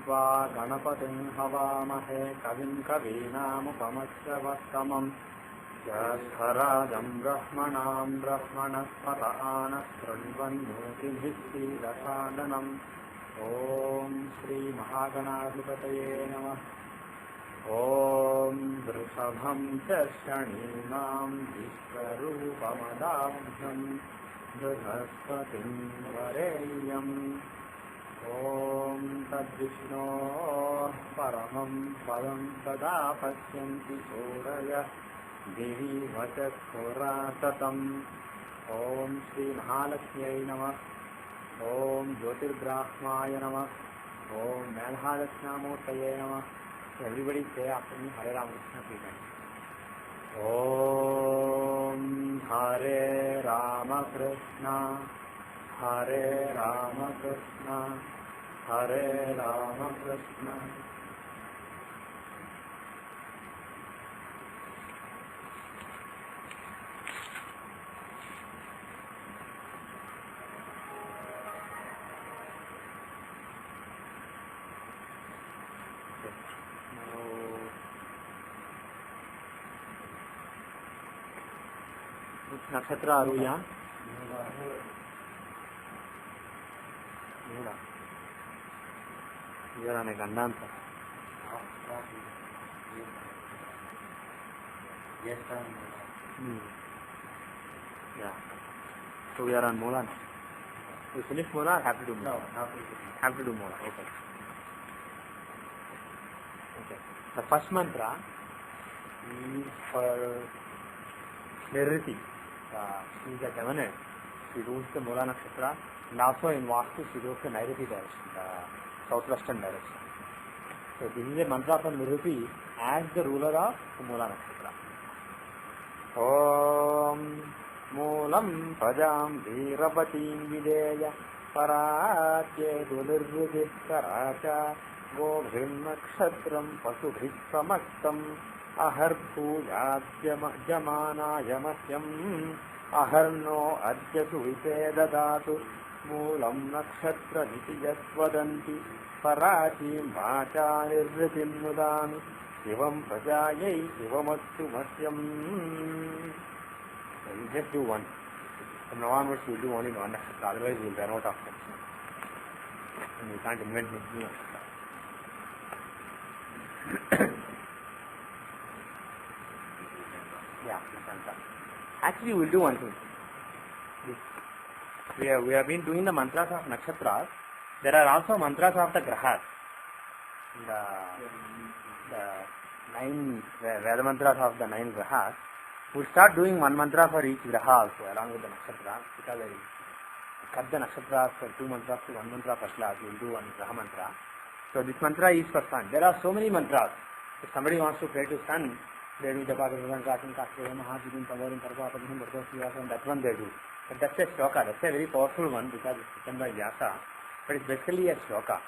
त्वा गणपतिं हवामहे कविं कवीनामुपमश्रवस्तमम् ज्येष्ठराजं ब्रह्मणां ब्रह्मणस्पत आनशृण्वन्नोतिभिः सीदसादनम् ॐ श्रीमहागणाधिपतये नमः। ॐ वृषभं च शनीनां विश्वरूपमदाभ्यं बृहस्पतिं वरेण्यम् ॐ तद्विष्णोः परमं पदं सदा पश्यन्ति सूरयः दिवि वचस्फुराततम्। ॐ श्रीमहालक्ष्म्यै नमः। ॐ ज्योतिर्ब्राह्माय नमः। ॐ मेधादक्षिणामूर्तये नमः। Everybody say after me, Hare Rama Krishna Krishna. Om Hare Rama Krishna, Hare Rama Krishna, Hare Rama Krishna. नक्षत्र आरूया ने गंधांत so we are on Moola now. We finish Moola or have to do Moola? No, have to do Moola. Okay. The first mantra is for clarity. She is a governor. She rules the Moola Nakshatra and also in Vastu she rules the Nairuti direction, the southwestern direction. So this is a mantra for Nairuti as the ruler of the Moola Nakshatra. Om Moolam Prajam Veerapatim Videya Paratye Dulirvudhikkaracha Gobhim Nakshatram Pasubhik Samaktam Aharpujatyamanayamashyam Aharno Adjatu Visedadatu Moolam Nakshatra Nitiyasvadanti Paratim Vacha Nirritim Nudami Shivam Prajayai Shivamastu Masyam. So you just do one. From now onwards you will do only one nakshatra, otherwise you will run out of them. And you can't invent new nakshatra. Yeah, actually we will do one thing. We have been doing the mantras of nakshatras. There are also mantras of the grahas. The 9 Veda mantras of the 9 grahas. We will start doing one mantra for each graha also along with the nakshatra, because I cut the nakshatras for 2 mantras to 1 mantra per class. We will do one graha mantra. So this mantra is for sun. There are so many mantras. If somebody wants to pray to sun, they do Japakasan, Kashin, Kashin, Mahajidin, Pavarin, Parvapadin, Bhartosivasan, that one they do. But that's a shloka, that's a very powerful one because it's written by Vyasa. But it's basically a shloka.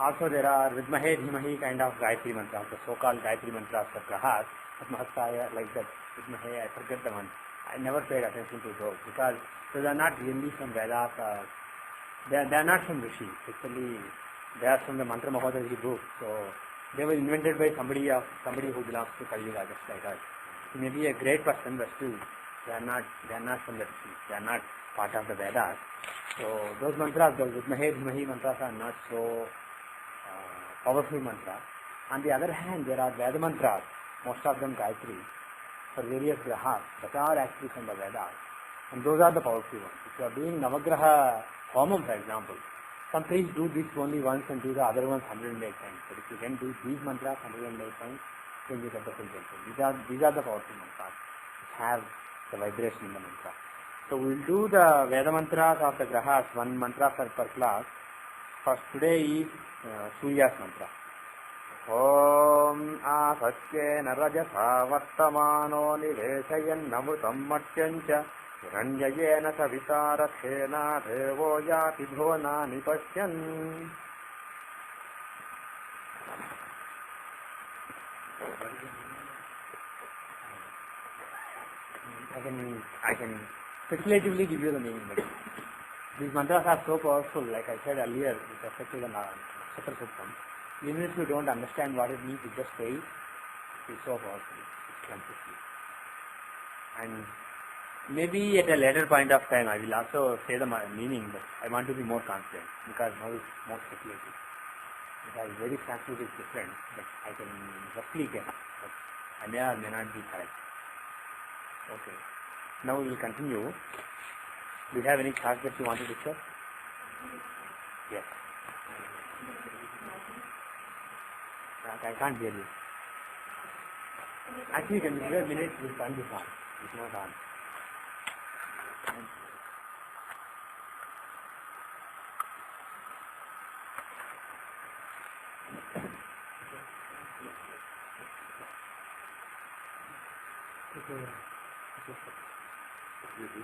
Also there are Vidmahe, Dhimahi kind of Gayatri mantras, the so-called Gayatri mantras for Grahas, Atmahastaya, like that. Vidmahe, I forget the one. I never paid attention to those because those are not really from Vedas. They are not from Rishi. Actually, they are from the Mantra Mahodaji book. So they were invented by somebody who belongs to Kali Yuga, just like us. He may be a great person, but still they are not from the Rishi. They are not part of the Vedas. So those mantras, those Vidmahe, Dhimahi mantras are not so powerful mantras. On the other hand, there are Veda mantras, most of them Gayatri, for various grahas that are actually from the Vedas. And those are the powerful ones. If you are doing Navagraha Homam, for example, some priests do this only once and do the other ones 108 times. But if you can do these mantras 108 times, then you get the full benefit. These are the powerful mantras which have the vibration in the mantra. So we will do the Veda mantras of the grahas, one mantra per class. First today is Surya's mantra. Om Asatyena Rajasa Vartamano Niveshayan Namrutam Matyancha Hiranyayena Savitara Khena Devo Yati Bhuvana Nipashyan. I can speculatively give you the meaning, but these mantras are so powerful, like I said earlier, with respect to the Nakshatra Suktam. Even if you don't understand what it means, you just say it. It's so powerful. It's completely. And maybe at a later point of time, I will also say the meaning, but I want to be more confident because now it's more speculative. Because very Sanskrit is different, but I can roughly guess. But I may or may not be correct. Okay. Now we will continue. Do you have any thoughts that you want to discuss? Yes. I can't hear you. Actually, can you give a minute? We'll turn this on. It's not on.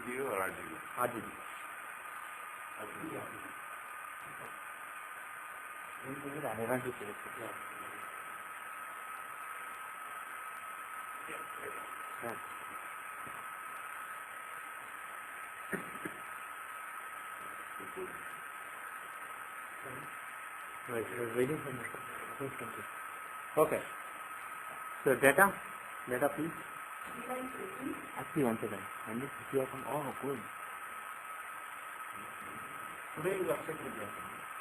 Video or RGB? RGB. I want to say it. Yeah. Right, we're waiting for me. Okay. So data please. Actually, one second. And this is from, oh, good. Today is accepted.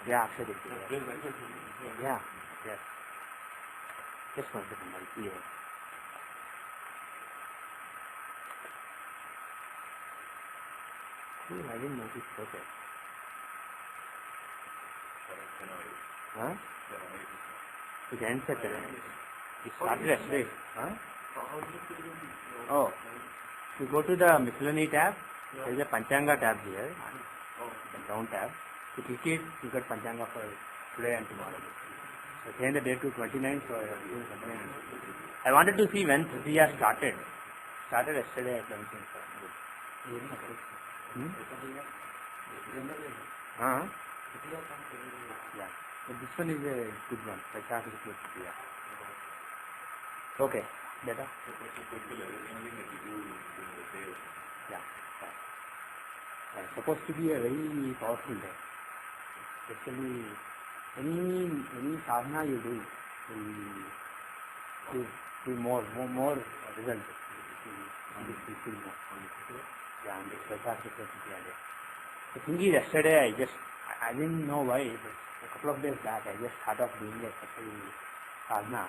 Yeah, accepted. Yeah, yes. Just one second, I'll see you. I didn't notice. Okay. Huh? It ends at 10. It started yesterday. Huh? Oh. You go to the miscellany tab. There is a Panchanga tab here. The down tab. You click it, you get Panchanga for today and tomorrow. So change the date to 29. So I wanted to see when Tritiya started. Started yesterday at 11. Huh? Yeah. But this one is a good one. Okay. Better? Yeah. It's supposed to be a very powerful day. Especially any sadhana you do will more results. Yeah, and the thing is, yesterday I didn't know why, but a couple of days back I just thought of doing a special sadhana.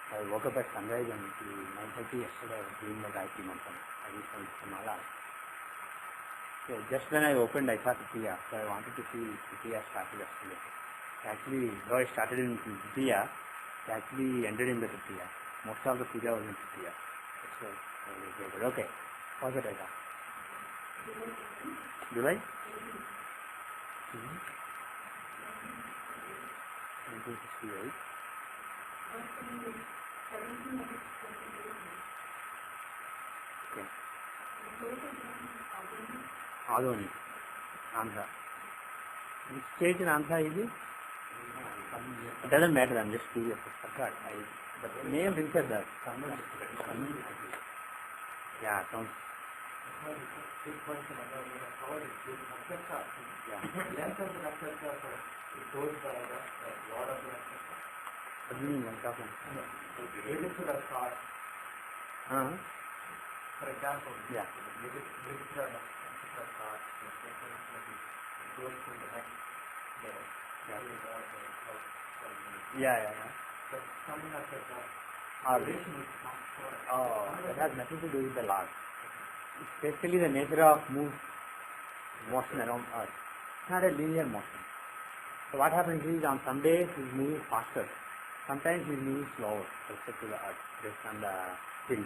I woke up at sunrise and till 9:30 yesterday I was doing the Gayatri Mantra. I did some mala. So just when I opened I saw Tritiya, so I wanted to see Tritiya started yesterday. Actually, though I started in Tritiya, it actually ended in the Tritiya. Most of the puja was in Tritiya. So, okay. What's the data? July? Mm-hmm. 1968. Okay. Adoni, Andhra. Which state in Andhra is it? It doesn't matter, I'm just curious. But the name rings a bell. Yeah, sounds. What do you mean, one talking? For example, yeah. Yeah. But something like that. That has nothing to do with the Lord. It's basically the nature of motion around Earth. It's not a linear motion. So what happens is on some days we move faster. Sometimes we move slower with respect to the Earth based on the hill.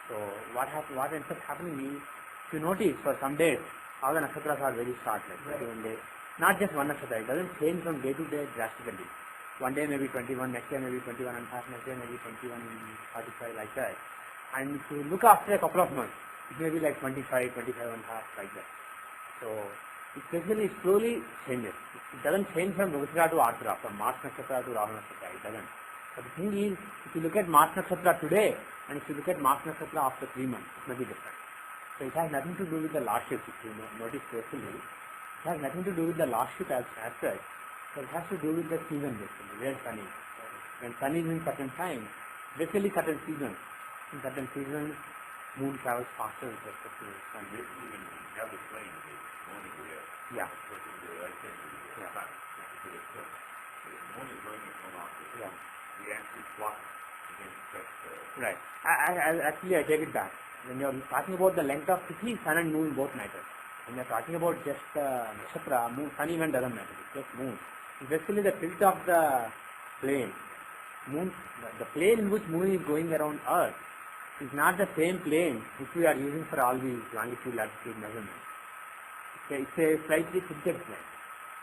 So what ends up happening is, if you notice for some days all the nakshatras are very short, like 21 days. Not just one nakshatra, it doesn't change from day to day drastically. One day maybe 21, next day maybe 21 and a half, next day maybe 21 and 45, like that. And if you look after a couple of months, it may be like 25 and a half, like that. So it basically slowly changes. It doesn't change from Mrgashira to Ardhra, from Mars Nakshatra to Rahu Nakshatra, it doesn't. But the thing is, if you look at Mars Nakshatra today, and if you look at Mars Nakshatra after 3 months, it may be different. So it has nothing to do with the lordship, if you notice carefully. It has nothing to do with the lordship as such, but it has to do with the season basically. Very funny. when sun is in certain time, basically certain seasons. In certain seasons, moon travels faster with respect to sun. You can have the plane the morning there. Yeah. Because of the right hand of the Yeah. sun. So the moon is going in one off. Yeah. We actually plot against that. Right. Actually, I take it back. When you're talking about the length of city, sun and moon both matter. When you're talking about just nakshatra, moon, sun even doesn't matter. It's just moon. It's basically the tilt of the plane. Moon, the plane in which moon is going around Earth is not the same plane which we are using for all these longitude, latitude measurements. It's a slightly tilted plane.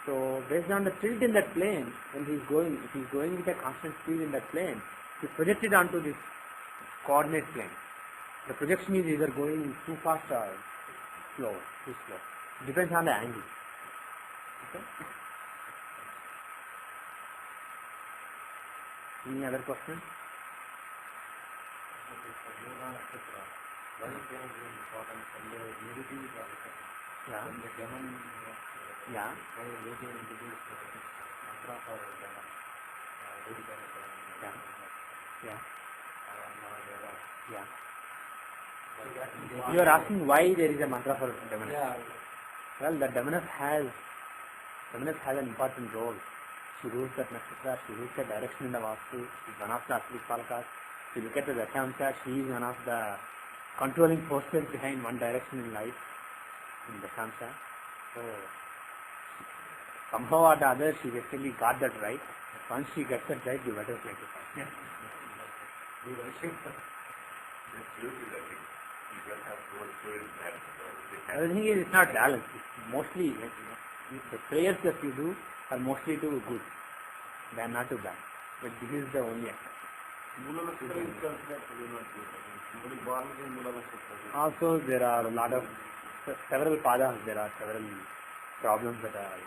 So based on the tilt in that plane, when he's going, if he's going with a constant speed in that plane, he's projected onto this coordinate plane. The projection is either going too fast or slow, too slow. It depends on the angle. Okay? Any other question? Yeah. Yeah. Yeah. Yeah. You are asking why there is a mantra for Devanus. Yeah. Well, the Devanus has an important role. She rules that nakshatra, she rules the direction in the Vastu, she is one of the Asli Palakas. If you look at the Dashamsha, she is one of the controlling forces behind one direction in life, in Dashamsha. So, somehow or the other, she basically got that right. Once she gets that right, you better take it. It's usually I think you just have to work through it and Everything is it's not balanced. It's mostly, the prayers that you do are mostly to good. They are not to bad. But this is the only act. Also, there are a lot of, several padas, there are several problems that are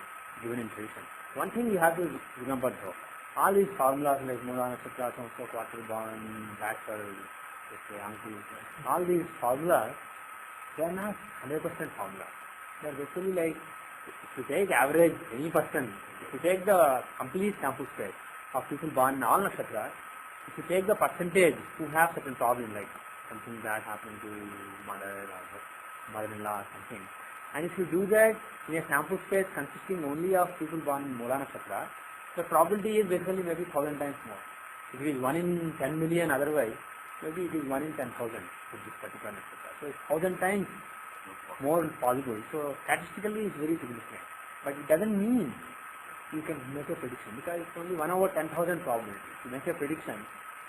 given in tradition. One thing you have to remember though, all these formulas like Mula Nakshatra, Samsa, Quarter Bond, Backward, Anki, all these formulas, they are not 100% formulas. They are basically like, if you take average, any person, if you take the complete sample space of people born in all nakshatras, if you take the percentage who have certain problem like something bad happening to mother or mother-in-law or something, and if you do that in a sample space consisting only of people born in Mula Nakshatra, the probability is basically maybe 1,000 times more. If it is 1 in 10 million otherwise, maybe it is 1 in 10,000 with this particular nakshatra. So it's 1,000 times more possible. So statistically it's very significant. But it doesn't mean you can make a prediction because it's only 1 over 10,000 probability. To make a prediction,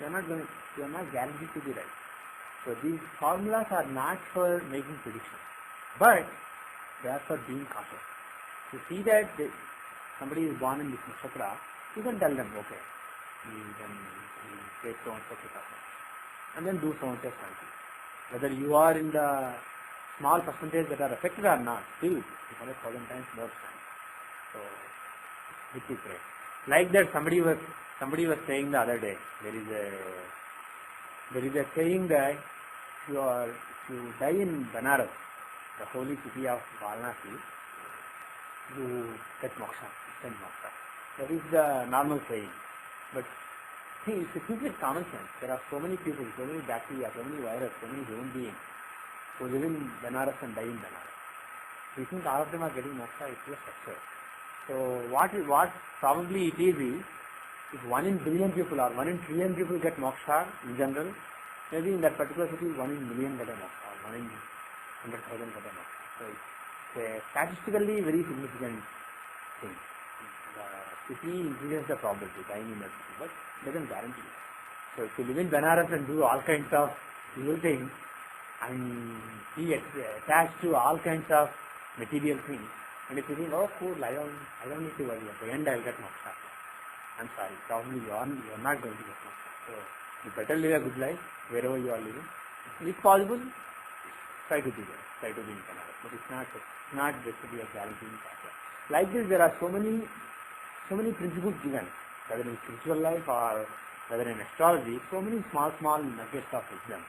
you are not guaranteed to be right. So these formulas are not for making predictions, but they are for being cautious. To see that somebody is born in this nakshatra, you can tell them, okay, you can take so and so precaution, and then do so and so something. Whether you are in the small percentage that are affected or not, still you have 1,000 times more chance. So, which is great. Like that, somebody was saying the other day. There is a saying that if you die in Banaras, the holy city of Varanasi, you get moksha, instant moksha. That is the normal saying. But see, if you think with common sense, there are so many people, so many bacteria, so many virus, so many human beings who live in Banaras and die in Banaras. We think all of them are getting moksha, it's just absurd. So what probably it is if 1 in billion people or 1 in trillion people get moksha in general, maybe in that particular city 1 in million get a moksha, or 1 in 100,000 get a moksha. So it's a statistically very significant thing. The city increases the probability, dying in that city, but doesn't guarantee it. So if you live in Banaras and do all kinds of evil things and be attached to all kinds of material things, and if you think, oh cool, I don't need to worry, at the end I'll get moksha. I'm sorry, probably you are not going to get moksha. So you better live a good life wherever you are living. If possible, try to be there, try to be in Banaras. But it's not basically a guaranteed factor. Like this, there are so many principles given, whether in spiritual life or whether in astrology, so many small nuggets of wisdom.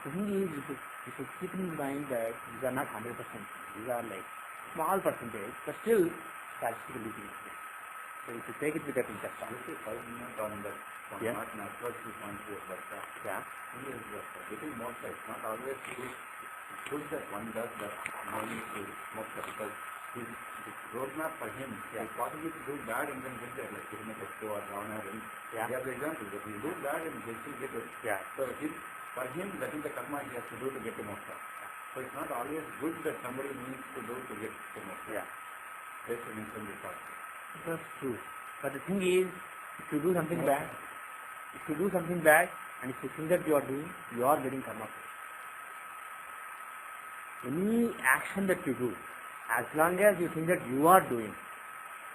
The thing is, you should keep in mind that these are not 100%. These are like small percentage, but still statistically significant. So if you take it with a pinch of salt. This is 5 minutes on that one, Yeah. not natural 2.4, but Yeah. he is getting moksha. It's not always good that one does that knowing to moksha, because his roadmap for him is possibly to do bad and then get there, like Hiranyakashipu or Ravana. Yeah. They are the examples. If he do bad and they still get it. Yeah. So for him, that is the karma he has to do to get to moksha. So it's not always good that somebody needs to do to get to moksha. Yeah. That's an infinite part. That's true. But the thing is, if you do something bad, and if you think that you are doing, you are getting karma. Any action that you do, as long as you think that you are doing,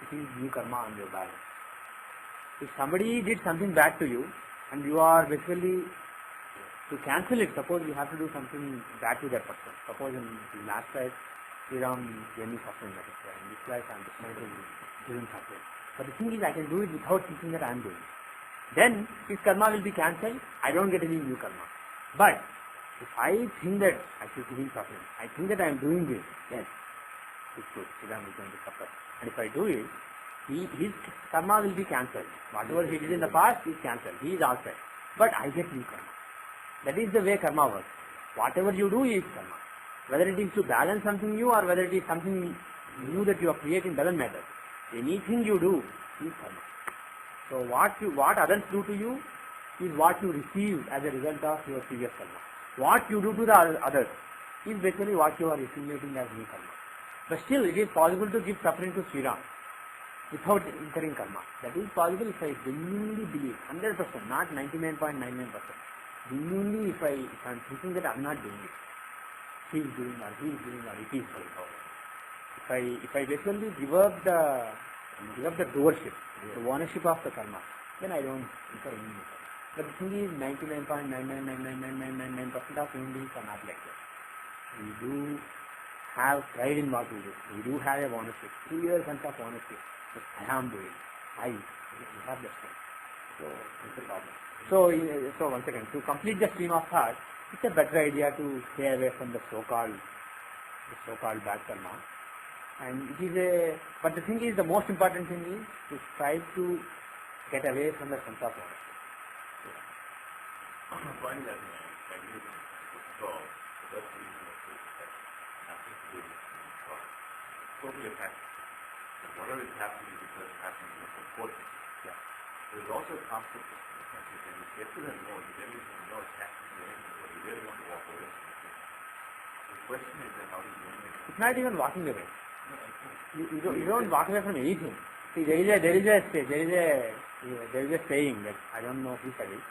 it is new karma on your balance. If somebody did something bad to you, and you are basically, to cancel it, suppose you have to do something bad to that person. Suppose in the last life, Sriram gave me suffering, that is why. In this life, I am definitely giving suffering. But the thing is, I can do it without thinking that I am doing it. Then, if karma will be cancelled, I don't get any new karma. But, if I think that I should be giving suffering, I think that I am doing this, yes, it's good. Sriram is going to suffer. And if I do it, his karma will be cancelled. Whatever he did in the past is cancelled. He is outside. But I get new karma. That is the way karma works. Whatever you do is karma. Whether it is to balance something new or whether it is something new that you are creating doesn't matter. Anything you do is karma. So what others do to you is what you receive as a result of your previous karma. What you do to the others is basically what you are accumulating as new karma. But still, it is possible to give suffering to Sriram without incurring karma. That is possible if I genuinely believe, 100%, not 99.99%. Genuinely, if I am thinking that I am not doing it, he is doing or he is doing or it is doing. If I basically give up the doership, the ownership of the karma, then I don't incur any karma. But the thing is, 99.999999% of human beings are not like that. We do have pride in what we do. We do have a ownership, clear sense of ownership. That I am doing. We have that strength. So it's a problem. So once again, to complete the stream of thought, it's a better idea to stay away from the so-called bad karma. And it is but the thing is, the most important thing is to try to get away from the sense of ownership. Find that by using control, that's the reason it's nothing to do with control. Totally attached. And whatever is happening is because it's happening to support it. Yeah. There's also a concept of when you get to that mode, you really know it's happening to anything, but you really want to walk away from it. The question is then how do you limit it? It's not even walking away. You don't walk away from anything. See, there is a saying that I don't know who said it.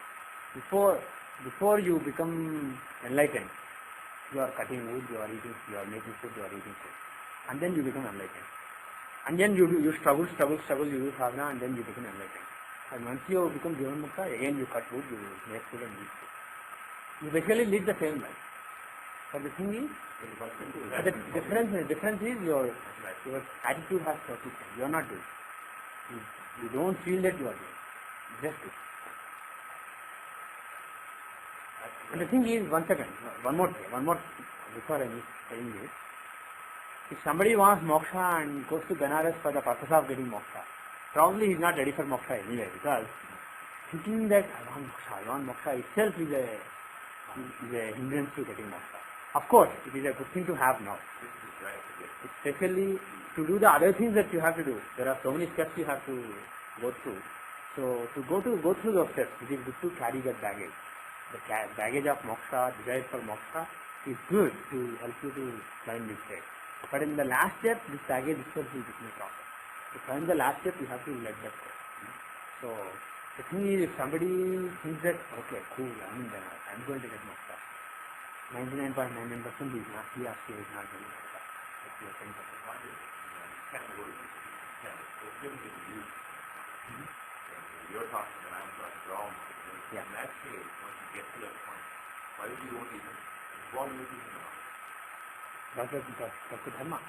Before you become enlightened, you are cutting wood, you are eating, you are making food, you are eating food, and then you become enlightened. And then you struggle, you do sadhana, and then you become enlightened. And once you become Jivan Mukta, again you cut wood, you make food and eat food. You basically live the same life. But the thing is, the difference is your attitude has to change. You are not doing. You don't feel that you are doing. Just do. And the thing is, once again, one more before I miss saying this. If somebody wants moksha and goes to Benares for the purpose of getting moksha, probably he is not ready for moksha anyway, because thinking that I want moksha itself is a hindrance to getting moksha. Of course, it is a good thing to have now. Especially to do the other things that you have to do. There are so many steps you have to go through. So to go through those steps, it is good to carry that baggage. The baggage of moksha, desire for moksha, is good to help you to climb this step. But in the last step, this baggage itself will become a problem. To climb the last step, you have to let that go. So the thing is, if somebody thinks that, okay, cool, I'm going to get moksha, 99.99% is not, he or she is not going to get moksha. That's your thing. You're talking and I'm talking wrong. Yeah. In that case, once you get to that point, why do you want even involve with it? That's the dharma.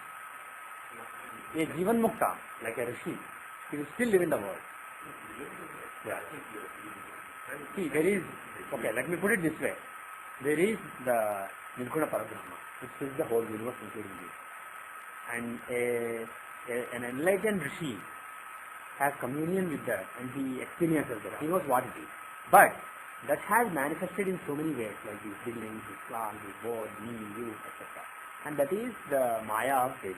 A Jivan Mukta, like a rishi, he will still live in the world. Yeah. See, there is, okay, let me put it this way. There is the Nirguna Parabrahma, which is the whole universe including you. And an enlightened rishi has communion with that and he experiences that. He knows what it is. But that has manifested in so many ways, like these buildings, this plant, this board, me, you, etc. And that is the Maya of Devi.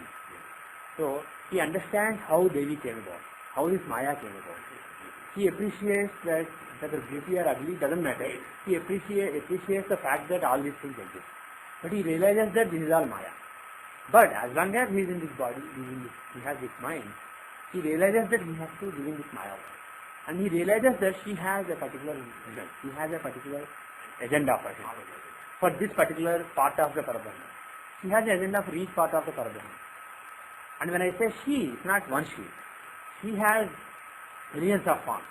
So he understands how Devi came about, how this Maya came about. He appreciates that whether beauty or ugly doesn't matter. He appreciates the fact that all these things exist. But he realizes that this is all Maya. But as long as he is in this body, he has this mind, he realizes that he has to live in this Maya world. And he realizes that she has a particular vision. She has a particular agenda for him. For this particular part of the Parabrahma. She has an agenda for each part of the Parabrahma. And when I say she, it's not one she. She has millions of forms.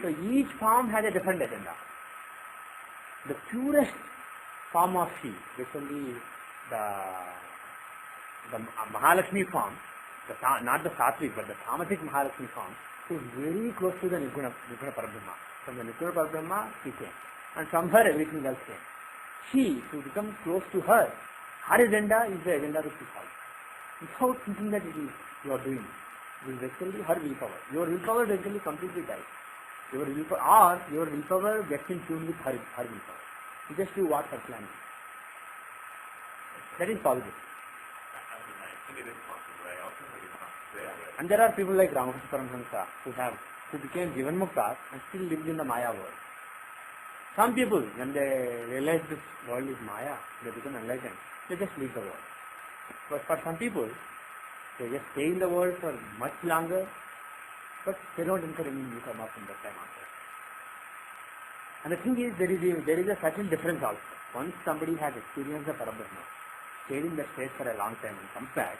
So each form has a different agenda. The purest form of she, basically the Mahalakshmi form, not the Sattvic, but the Tamasic Mahalakshmi form, is very close to the Nirguna Parabrahma. From the Nirguna Parabrahma, she came. And from her, everything else came. She, to become close to her, her agenda is the agenda which she follows. Without thinking that it is you are doing. It is basically her willpower. Your willpower basically completely dies. Your willpower gets in tune with her willpower. You just do what her plan is. That is possible. I think it is possible. I also think it's possible. And there are people like Ramakrishna Paramahamsa who became Jivan Muktas and still lived in the Maya world. Some people, when they realize this world is Maya, they become enlightened. They just leave the world. But for some people, they just stay in the world for much longer, but they don't incur any new karma from that time after. And the thing is, there is a certain difference also. Once somebody has experienced the Parabrahma, stayed in the state for a long time and comes back,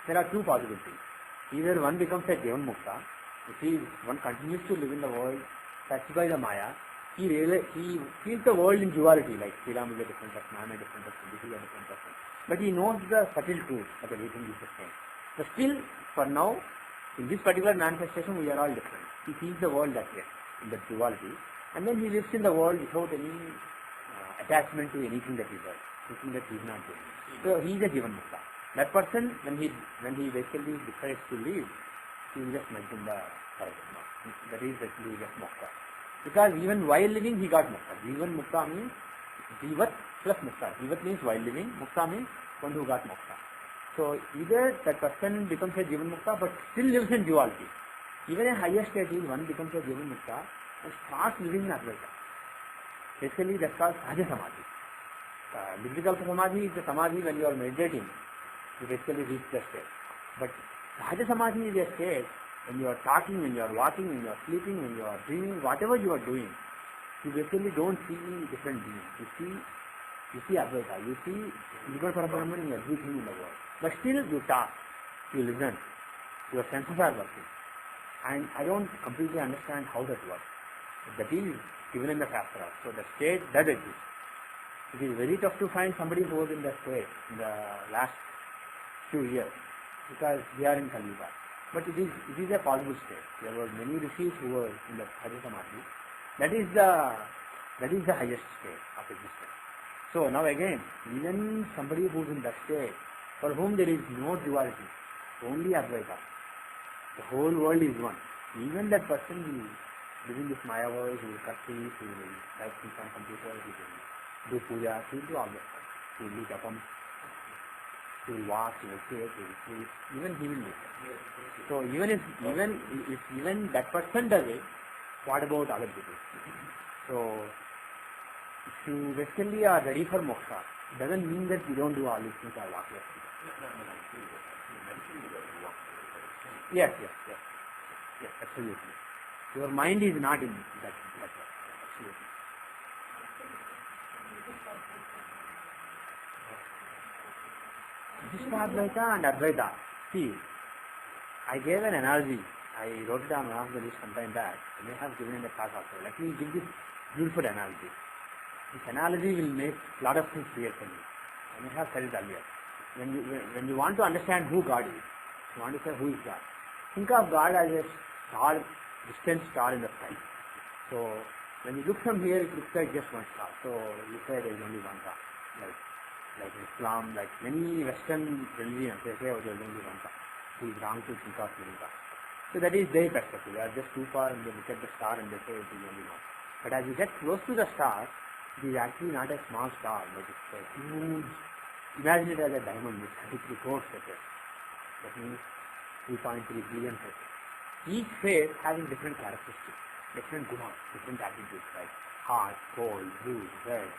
there are two possibilities. Either one becomes a Jivan Mukta, one continues to live in the world touched by the Maya, he feels the world in duality, like Sri Ram is a different person, I am a different person, this is a different person. But he knows the subtle truth that everything is the same. But still, for now, in this particular manifestation, we are all different. He sees the world that way, in the duality, and then he lives in the world without any attachment to anything that he does, thinking that he is not doing. So he is a Jivan Mukta. That person, when he basically decides to leave, he will just mention the Parabrahma. That is actually just Mukta. Because even while living, he got Mukta. Jivan Mukta means Jivat plus Mukta. Jivat means while living, Mukta means one who got Mukta. So either that person becomes a Jivan Mukta but still lives in duality. Even a higher state is one becomes a Jivan Mukta and starts living in Advaita. Basically that's called Sahaja Samadhi. Nirvikalpa Samadhi is the Samadhi when you are meditating. You basically reach that state. But Sahaja Samadhi is a state when you are talking, when you are walking, when you are sleeping, when you are dreaming, whatever you are doing, you basically don't see different beings. You see Advaita, you see Nirguna Parabrahman in everything in the world. But still you talk, you listen, your senses are working. And I don't completely understand how that works. That is given in the Shastra. So the state does exist. It is very tough to find somebody who was in that state in the last few years because we are in Kali Yuga. But it is a possible state. There were many rishis who were in the Sahaja Samadhi. That is the highest state of existence. So now again, even somebody who is in that state, for whom there is no duality, only Advaita, the whole world is one. Even that person will live in this Maya world, he will cut trees, he will type things on computer, he will do puja, he will do all that. He will do japam, he will walk, he will sit, he will sleep, even he will live. So even that person does it, what about other people? So if you basically are ready for moksha, it doesn't mean that you don't do all these things or walk left. Yes, absolutely. Your mind is not in that way. Absolutely. Advaita and Advaita. See, I gave an analogy. I wrote it down one of the list sometime back. I may have given in the class also. Let me give this beautiful analogy. This analogy will make a lot of things clear for you. I may have said it earlier. When you want to understand who God is, you want to say who is God. Think of God as a star, distant star in the sky. So when you look from here, it looks like just one star. So you say there is only one God. Like Islam, like many Western religions, they say there is only one God. It is wrong to think of many gods. So that is their perspective. They are just too far and they look at the star and they say it is only one. But as you get close to the star, it is actually not a small star, but it's a huge. Imagine it as a diamond with 33 crores faces. That means 3.3 billion faces. Each face having different characteristics, different gunas, different attitudes like hot, cold, blue, red,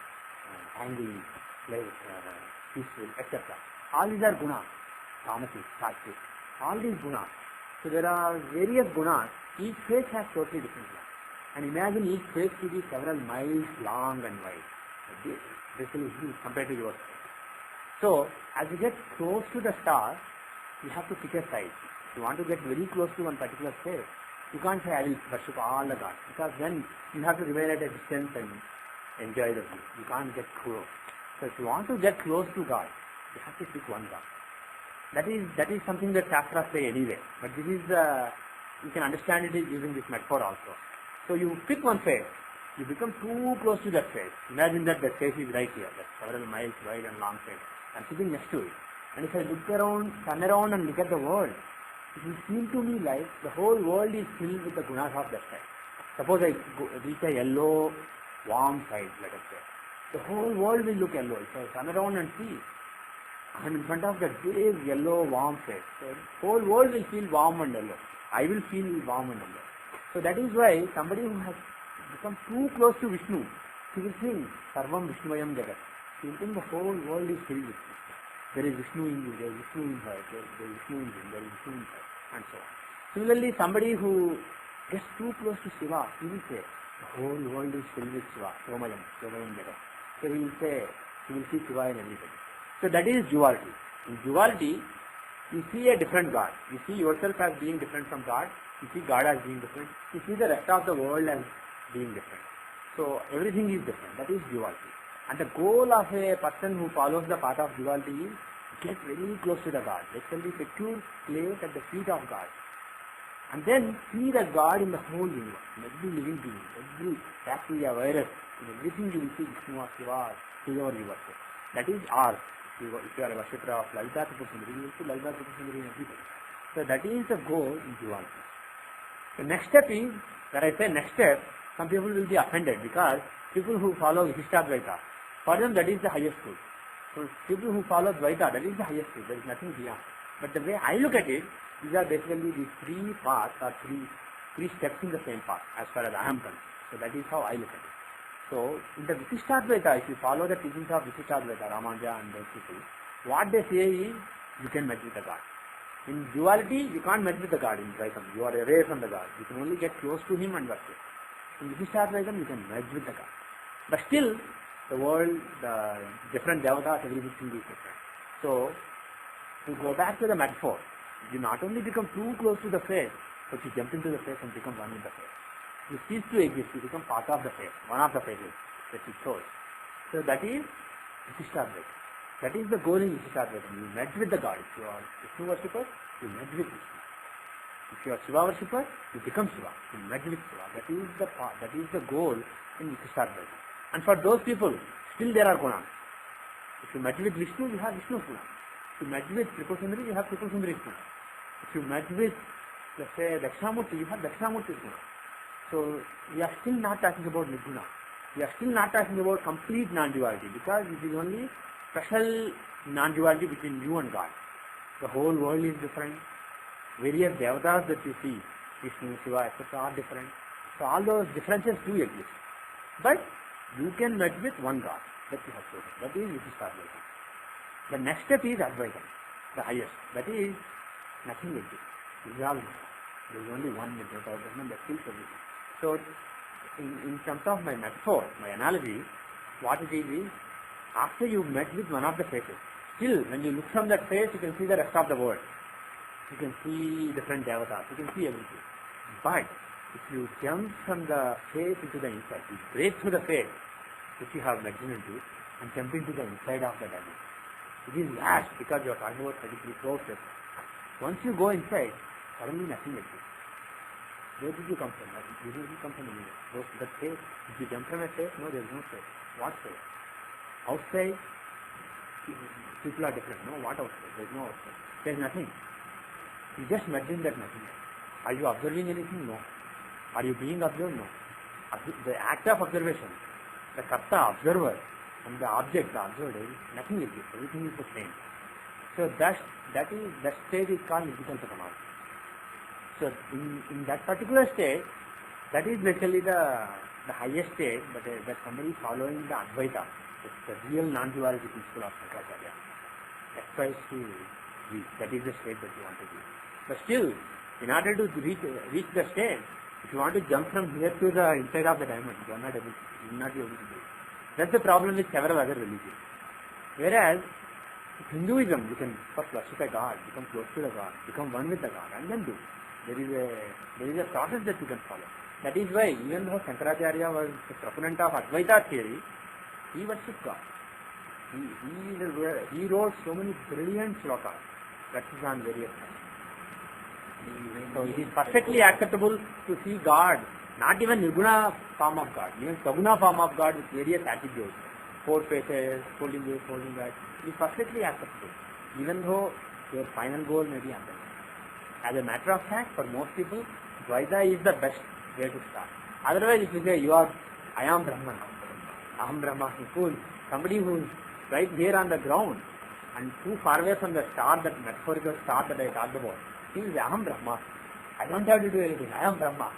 angry, peaceful, etc. All these are gunas, tamasic, sattvic. All these gunas. So there are various gunas. Each face has totally different gunas. And imagine each face to be several miles long and wide. This is huge compared to yours. So as you get close to the star, you have to pick a side. If you want to get very close to one particular face, you can't say I will worship all the gods, because then you have to remain at a distance and enjoy the view. You can't get close. So if you want to get close to God, you have to pick one God. That is something that Shastras say anyway. But this is you can understand it using this metaphor also. So you pick one face, you become too close to that face. Imagine that the face is right here, that's several miles wide and long face. I'm sitting next to it. And if I look around, turn around and look at the world, it will seem to me like the whole world is filled with the gunas of that side. Suppose I reach a yellow, warm side, let us say. The whole world will look yellow. If I turn around and see, I'm in front of that big yellow, warm face. So the whole world will feel warm and yellow. I will feel warm and yellow. So that is why somebody who has become too close to Vishnu, he will think, Sarvam Vishnumayam Jagat. He will think the whole world is filled with Vishnu. There is Vishnu in you, there is Vishnu in her, there is Vishnu in him, there is Vishnu in her, and so on. Similarly, somebody who gets too close to Shiva, he will say, the whole world is filled with Shiva, Somayam Jagat. So he will say, he will see Shiva in everybody. So that is duality. In duality, you see a different God. You see yourself as being different from God. You see God as being different. You see the rest of the world as being different. So everything is different. That is duality. And the goal of a person who follows the path of duality is to get very close to the God. Actually secure place at the feet of God. And then see the God in the whole universe, in every living being, every bacteria, virus, in everything you will see Vishnu or Shiva, whoever you worship. That is ours. If you are a worshipper of Lalita Tripurasundari, you will see Lalita Tripurasundari in everything. So that is the goal in duality. The next step is, when I say next step, some people will be offended because people who follow Vishishtadvaita, for them that is the highest truth. So people who follow Dvaita, that is the highest truth. There is nothing beyond. But the way I look at it, these are basically these three paths or three steps in the same path as far as I am concerned. So that is how I look at it. So in the Vishishtadvaita, if you follow the teachings of Vishishtadvaita, Ramanuja and those people, what they say is you can merge with the God. In duality, you can't merge with the God in Dvaitam. You are away from the God. You can only get close to Him and worship. In Vishishtadvaitam, you can merge with the God. But still, the world, the different devatas, everything is different. So, to go back to the metaphor, you not only become too close to the face, but you jump into the face and become one with the face. You cease to exist, you become part of the face, one of the faces that you chose. So that is Vishishtadvaita. That is the goal in Vishishtadvaita. You merge with the God. If you are Vishnu worshipper, you merge with Vishnu. If you are Shiva worshipper, you become Shiva. You merge with Shiva. That is the path, that is the goal in Vishishtadvaita. And for those people, still there are gunas. If you merge with Vishnu, you have Vishnu's gunas. If you merge with Tripurasundari, you have Tripurasundari's gunas. If you merge with, let's say, Dakshinamurti, you have Dakshinamurti's gunas. So we are still not talking about Nirguna. We are still not talking about complete non-duality, because it is only special non-duality between you and God. The whole world is different. Various devatas that you see, Vishnu, Shiva, etc. are different. So all those differences do exist. But you can merge with one God that you have chosen. That is Vishishtadvaita. The next step is Advaita, the highest. That is nothing exists. It is all nothing. There is only one Advaita that fills everything. So in terms of my metaphor, my analogy, what it is after you met with one of the faces, still when you look from that face, you can see the rest of the world. You can see different devatas, you can see everything. But if you jump from the face into the inside, you break through the face which you have merged into and jump into the inside of the diamond. It is vast because you are talking about 33 crores. Once you go inside, suddenly nothing exists. Where did you come from? You didn't come from anywhere. So the face, if you jump from a face, no, there is no face. What face? Outside, people are different. No, what outside? There is no outside. There is nothing. You just merge in that nothing. Are you observing anything? No. Are you being observed? No. The act of observation, the karta, observer, and the object, the observed, nothing is this. Everything is the same. So that stage is called Nirvikalpa Samadhi. So in that particular state, that is basically the highest state, but that somebody is following the Advaita, the real non-duality principle of Shankaracharya, aspires to reach. That is the state that you want to reach. But still, in order to reach the state, if you want to jump from here to the inside of the diamond, you will not be able to do it. That's the problem with several other religions. Whereas, with Hinduism, you can first worship a god, become close to the god, become one with the god, and then do it. There is a process that you can follow. That is why, even though Shankaracharya was the proponent of Advaita theory, he worshipped God. He wrote so many brilliant slokas, verses on various things. So it is perfectly acceptable to see God, not even Nirguna form of God, even Saguna form of God with various attributes, 4 faces, holding this, holding that. It is perfectly acceptable, even though your final goal may be unknown. As a matter of fact, for most people, Dvaita is the best way to start. Otherwise, if you say, I am Brahman, Aham Brahma, somebody who is right here on the ground and too far away from the star, that metaphorical star that I talked about, he is Aham Brahma. I don't have to do anything, I am Brahma.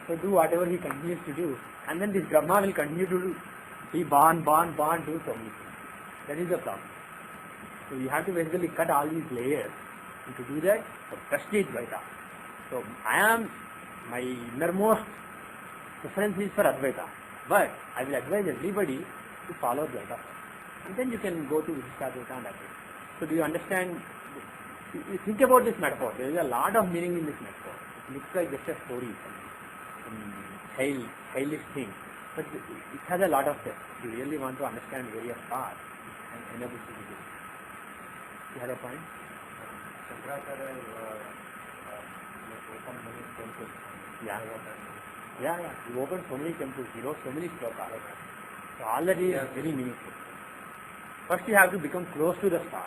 So do whatever he continues to do, and then this Brahma will continue to be born, do so many things. That is the problem. So you have to basically cut all these layers. And to do that, the best is Dvaita. So my innermost preference is for Advaita. But I will advise everybody to follow Dvaita. And then you can go to Vishishtadvaita and Advaita. So do you understand? You think about this metaphor. There is a lot of meaning in this metaphor. It looks like just a story, some childish thing. But it has a lot of depth. You really want to understand various parts and enable to do this. You have a point? Shankaracharya opened many temples. Yeah. He opened so many temples. He wrote so many slokas. So all that is very meaningful. First you have to become close to the star,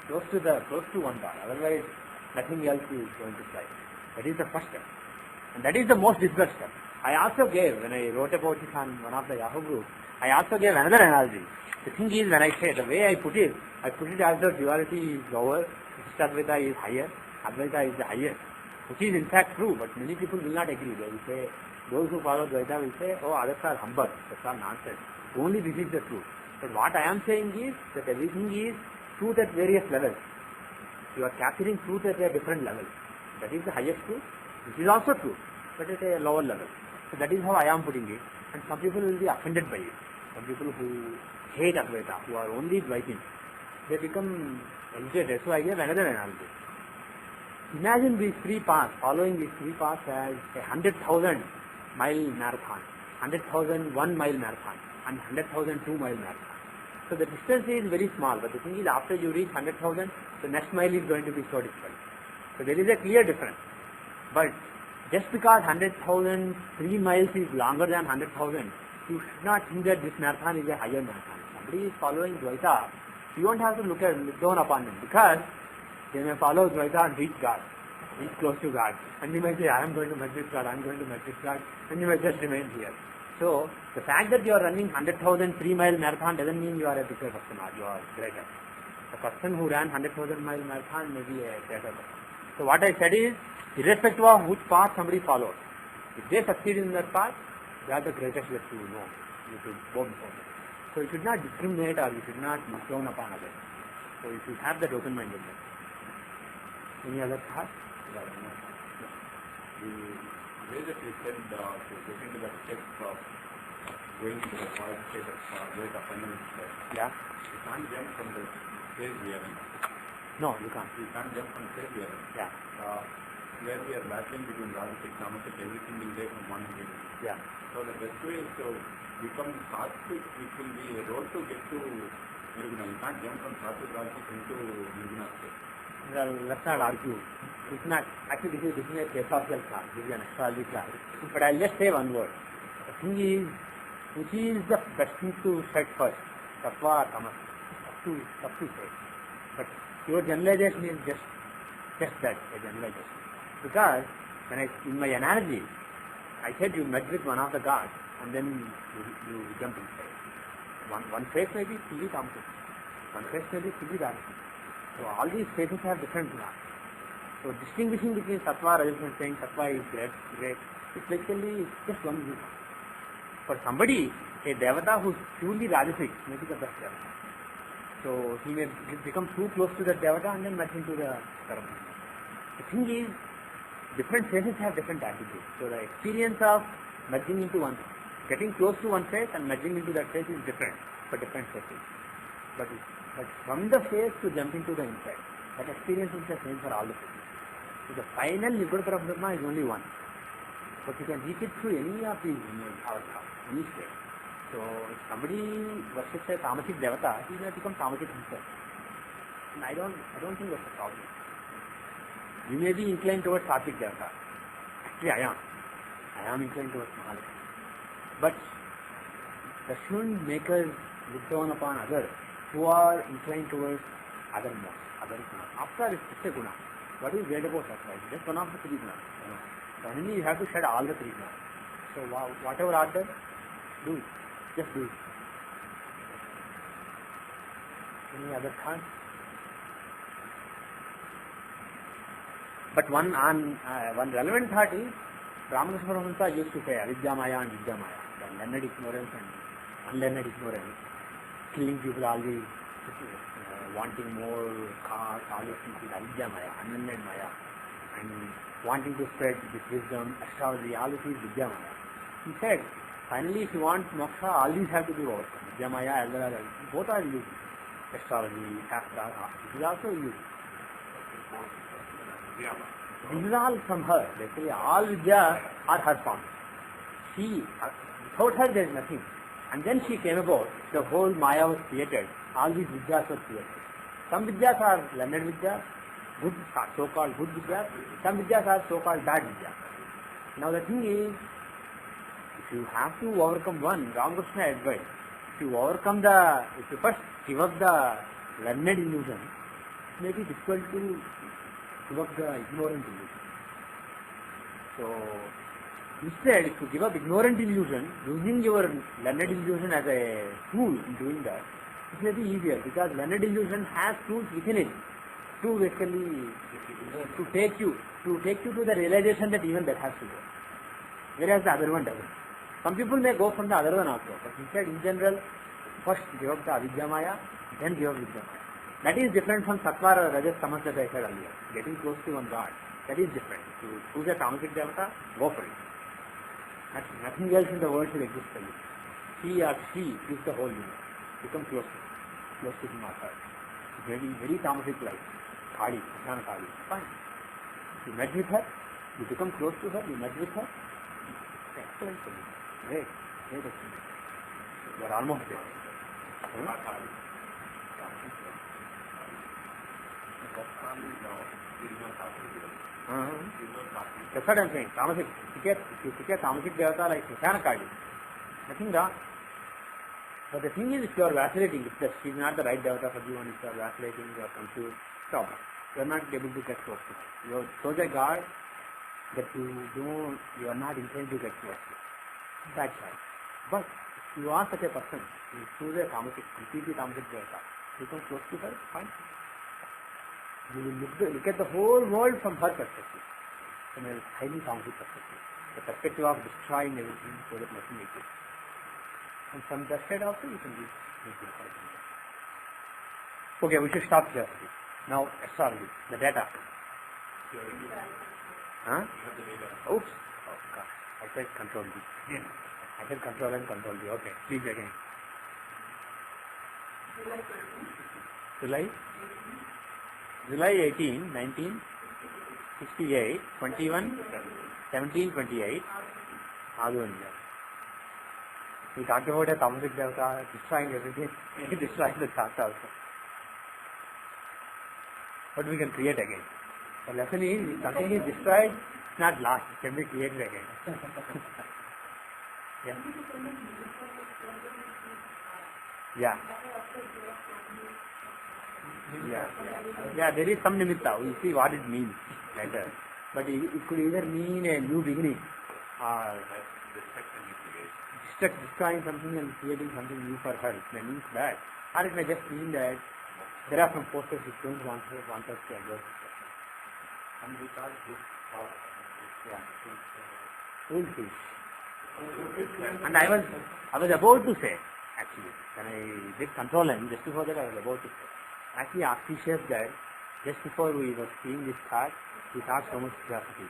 close to one God. Otherwise, nothing else is going to fly. That is the first step. And that is the most difficult step. I also gave, when I wrote about it on one of the Yahoo groups, I also gave another analogy. The thing is, when I say, the way I put it as the duality is lower, Vishishtadvaita is higher, Advaita is the highest, which is in fact true, but many people will not agree. They will say, those who follow Dvaita will say, oh, others are humbug, that's all nonsense. Only this is the truth. But what I am saying is that everything is truth at various levels. You are capturing truth at a different level. That is the highest truth, which is also true, but at a lower level. So that is how I am putting it. And some people will be offended by it. Some people who hate Advaita, who are only Dvaitin, they become agitated. So I gave another analogy. Imagine these 3 paths, following these 3 paths as a 100,000 mile marathon, 100,000 1 mile marathon, and 100,000 2 mile marathon. So the distance is very small, but the thing is, after you reach 100,000, the next mile is going to be so difficult. So there is a clear difference. But just because 100,000 3 miles is longer than 100,000, you should not think that this marathon is a higher marathon. Somebody is following Dvaita, you don't have to look down upon them, because they may follow Dvaita and reach God, reach close to God. And you may say, I am going to meet this God, I am going to meet this God, and you may just remain here. So, the fact that you are running 100,000 3 mile marathon doesn't mean you are a bigger person or you are greater. The person who ran 100,000 mile marathon may be a greater person. So what I said is, irrespective of which path somebody follows, if they succeed in that path, they are the greatest that you know. You should go before them. So you should not discriminate or you should not look down upon others. So you should have that open-mindedness. Any other thoughts? The way that you said to get into that step of going into the quiet state of great abundance, Yeah. you can't jump from the stage we are in. No, you can't. You can't jump from the stage we are in. Yeah. Where we are battling between Rajasic, Tamasic, every single day from one beginning. Yeah. So the best way is to become Sattvic, which will be a road to get to Nirguna. You can't jump from Sattvic Rajasic into Nirguna state. Well, let's not argue. It's not, actually this is a philosophical class, this is an astrology class. But I'll just say one word. The thing is, which is the best thing to set first? Sattva or Tamas? Up to say. But your generalization is just that, a generalization. Because In my analogy, I said you met with one of the gods and then you jump inside. One face may be fully tamasic, one face may be fully rajasic. So all these faces have different gunas. So distinguishing between sattva, rajas, and saying sattva is great, it's basically just one view. For somebody, a devata who's purely rajasic may be the best devata. So he may become too close to the devata and then merge into the karma. The thing is, different faces have different attitudes. So the experience of merging into one, getting close to one face and merging into that face is different for different faces. But from the face to jump into the inside, that experience is the same for all the faces. So the final Nirguna Brahma is only one. But you can reach it through any of these avatars, any state. So if somebody worships a tamasic devata, he may become tamasic himself. And I don't think that's a problem. You may be inclined towards sattvic devata. Actually, I am inclined towards Mahalakshmi. But that shouldn't make us look down upon others who are inclined towards other modes, other gunas. After all, it's just a guna. What is great about sattva? It's just one of the three gunas. Finally, you have to shed all the three gunas. So whatever order, do it. Just do it. Any other thoughts? But one relevant thought is, Ramakrishna Paramahamsa used to say avidya maya and vidya maya, the learned ignorance and unlearned ignorance, killing people always, wanting more cars, all these things is avidya maya, unlearned maya, and wanting to spread this wisdom, astrology, all this is vidya maya. He said, finally if you want moksha, all these have to be overcome. Vidya maya as well as both are used. Astrology, shastra, this is also used. This is all from her. Basically, all Vidya are her forms. Without her there is nothing. And then she came about, the whole Maya was created, all these Vidyas were created. Some Vidyas are learned Vidyas, good, so-called good Vidyas, some Vidyas are so-called bad Vidyas. Now the thing is, if you have to overcome one, Ramakrishna advised, if you first give up the learned illusion, it may be difficult to give up the ignorant illusion. So, instead, if you give up ignorant illusion, using your learned illusion as a tool in doing that, it may be easier because learned illusion has tools within it to basically to take you to the realization that even that has to go. Whereas the other one doesn't. Some people may go from the other one also, but instead, in general, first give up the avidya maya, then give up vidya maya. That is different from sattva or rajas tamas that I said earlier. Getting close to one God, that is different. If you choose a tamasic devata, go for it. Nothing else in the world should exist for you. He or she is the whole universe. Become close to him or her. Very, very tamasic life. Kali, Krishna Kali. Fine. You met with her, you become close to her, you met with her. Excellent for you. Great, great experience. You are almost there. That's what I'm saying. Tamasic, if you pick a tamasic devata like Krishna Kali, nothing wrong. But the thing is, if you are vacillating, if she is not the right devata for you and if you are vacillating, you are confused, stop. You are not able to get close to her. You are so a God that you are not intended to get close to. That's right. But if you are such a person, you choose a tamasic, completely tamasic devata, you come close to her, fine. You will look at the whole world from her perspective, from a highly tamasic perspective, the perspective of destroying everything so that nothing exists. And from that side also you can reach the point. Okay, we should stop here. Now, astrology, the data. Huh? Oops. Oh, God. I said control D. I said control and control D. Okay, please again. July 18, 1968, 21, 17, 28. We talked about a tamasic devata destroying everything, destroying the chakra also. But we can create again. The lesson is, if something is destroyed, it's not lost, it can be created again. Yeah. Yeah. Yeah. Yeah, there is some nimitta. We'll see what it means later. But it could either mean a new beginning or destroying something and creating something new for her. It may mean that. Or it may just mean that there are some forces which don't want us to exert. And we thought this foolfish. And I was about to say, actually, when I did control N, just before that I was about to say. Actually, auspicious that just before we were seeing this thought, we thought so much curiosity.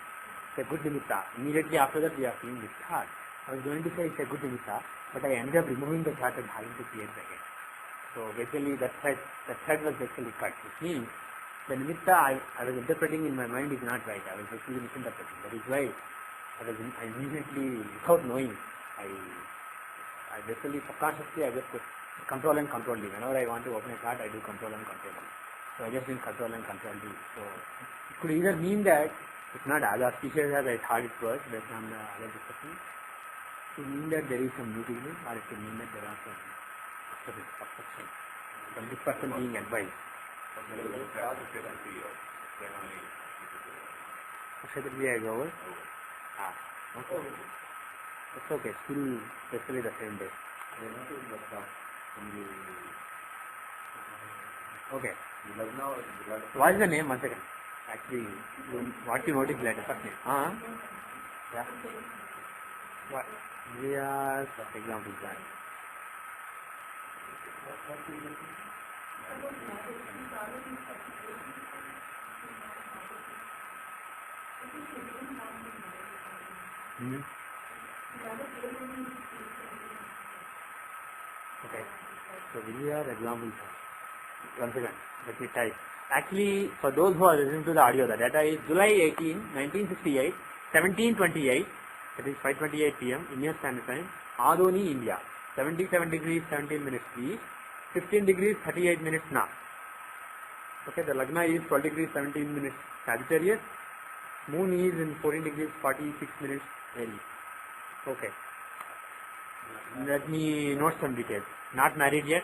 It's a good nimitta. Immediately after that we are seeing this thought. I was going to say it's a good nimitta, but I ended up removing the thought and having to create it again. So basically that thread was basically cut. Which means the nimitta I was interpreting in my mind is not right. I was basically misinterpreting. That is why I immediately, without knowing, I basically subconsciously I just put control and control D. Whenever I want to open a thought, I do control and control D. So I just did control and control D. So it could either mean that it's not as auspicious as I thought it was based on the other discussion. It could mean that there is some new beginning, or it could mean that there are some obstruction from this person being advised. Kshatriya is over? Okay. It's okay, still basically the same day. Okay. What is the name? 1 second. Actually, what you notice later, first name. Yeah. What? Yes, example plan. Okay. So we are examples. Once again, let me type. Actually, for those who are listening to the audio, the data is July 18, 1968, 17:28, that is 5:28 p.m. Indian Standard Time, Adoni, India. 77 degrees 17 minutes east, 15 degrees 38 minutes north. Okay, the Lagna is 12 degrees 17 minutes Sagittarius. Moon is in 14 degrees 46 minutes Aries. Okay. Let me note some details. Not married yet.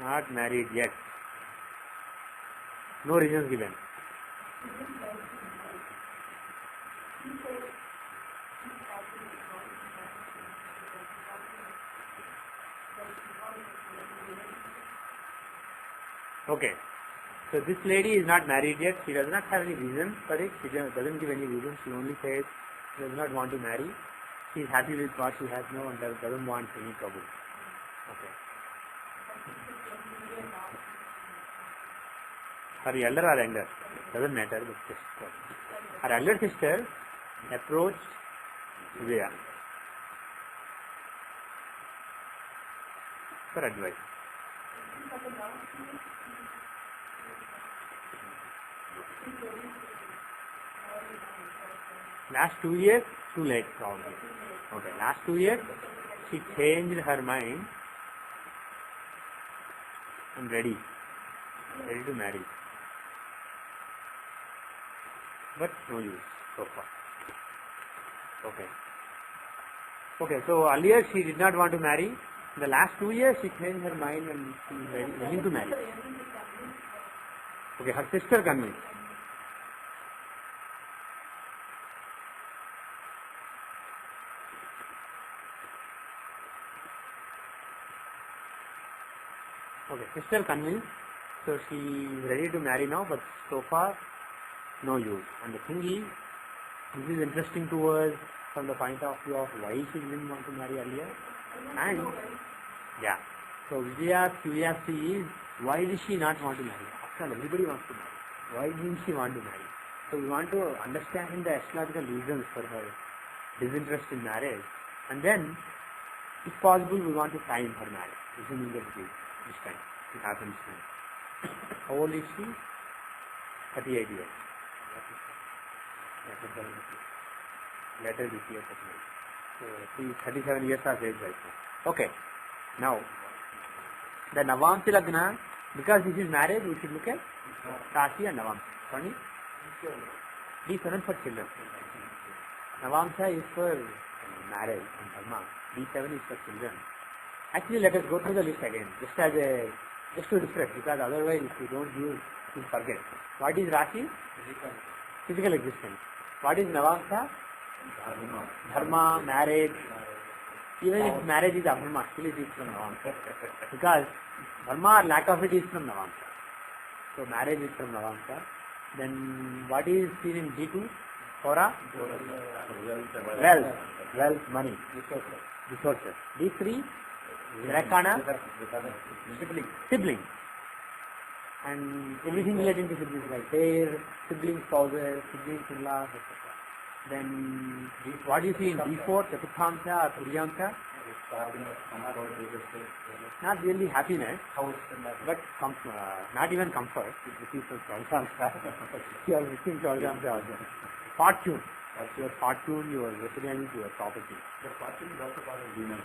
Not married yet. No reasons given. Okay. So this lady is not married yet. She does not have any reason for it. She doesn't give any reason. She only says she does not want to marry. She is happy with what she has now and doesn't want any trouble. Okay. Her elder or younger, doesn't matter. But just her elder sister approached Vijaya for advice. Last 2 years, too late probably. Okay, last 2 years, she changed her mind and ready to marry. But no use so far. Okay. Okay, so earlier she did not want to marry. In the last 2 years, she changed her mind and she is ready to marry. Okay, her sister convinced. Okay, sister convinced, so she is ready to marry now, but so far, no use. And the thing is, this is interesting to us from the point of view of why she didn't want to marry earlier. And, yeah, so Vijaya's curiosity is, why did she not want to marry? After all, everybody wants to marry. Why didn't she want to marry? So we want to understand the astrological reasons for her disinterest in marriage. And then, if possible, we want to time her marriage. Assuming that this time, it happens now. How old is she? 38 years. Later this year, 38. So she is 37 years of age right now. Okay. Now, the Navamsi Lagna, because this is marriage, we should look at Rashi and Navamsa. Sorry? D7 for children. Navamsa is for marriage and Dharma. D7 is for children. Actually, let us go through the list again, just to refresh, because otherwise if you don't use, you forget. What is Rashi? Physical existence. What is Navamsa? Dharma, marriage. Even if marriage is Abhima, still it is from Navamsa. Because Dharma or lack of it is from Navamsa. So marriage is from Navamsa. Then what is seen in D2? Hora? Wealth, money, resources. D3? Rakana? Sibling. And everything relating to siblings like their siblings, spouses, siblings, in-laws, etc. Then what do you see in D4? Chaturthamsa or Turyamsa? Not really happiness, but not even comfort. It is from Chaturthamsa. You are missing Chaturthamsa also. Fortune. Your fortune, your residence, your property. The fortune is also part of demon.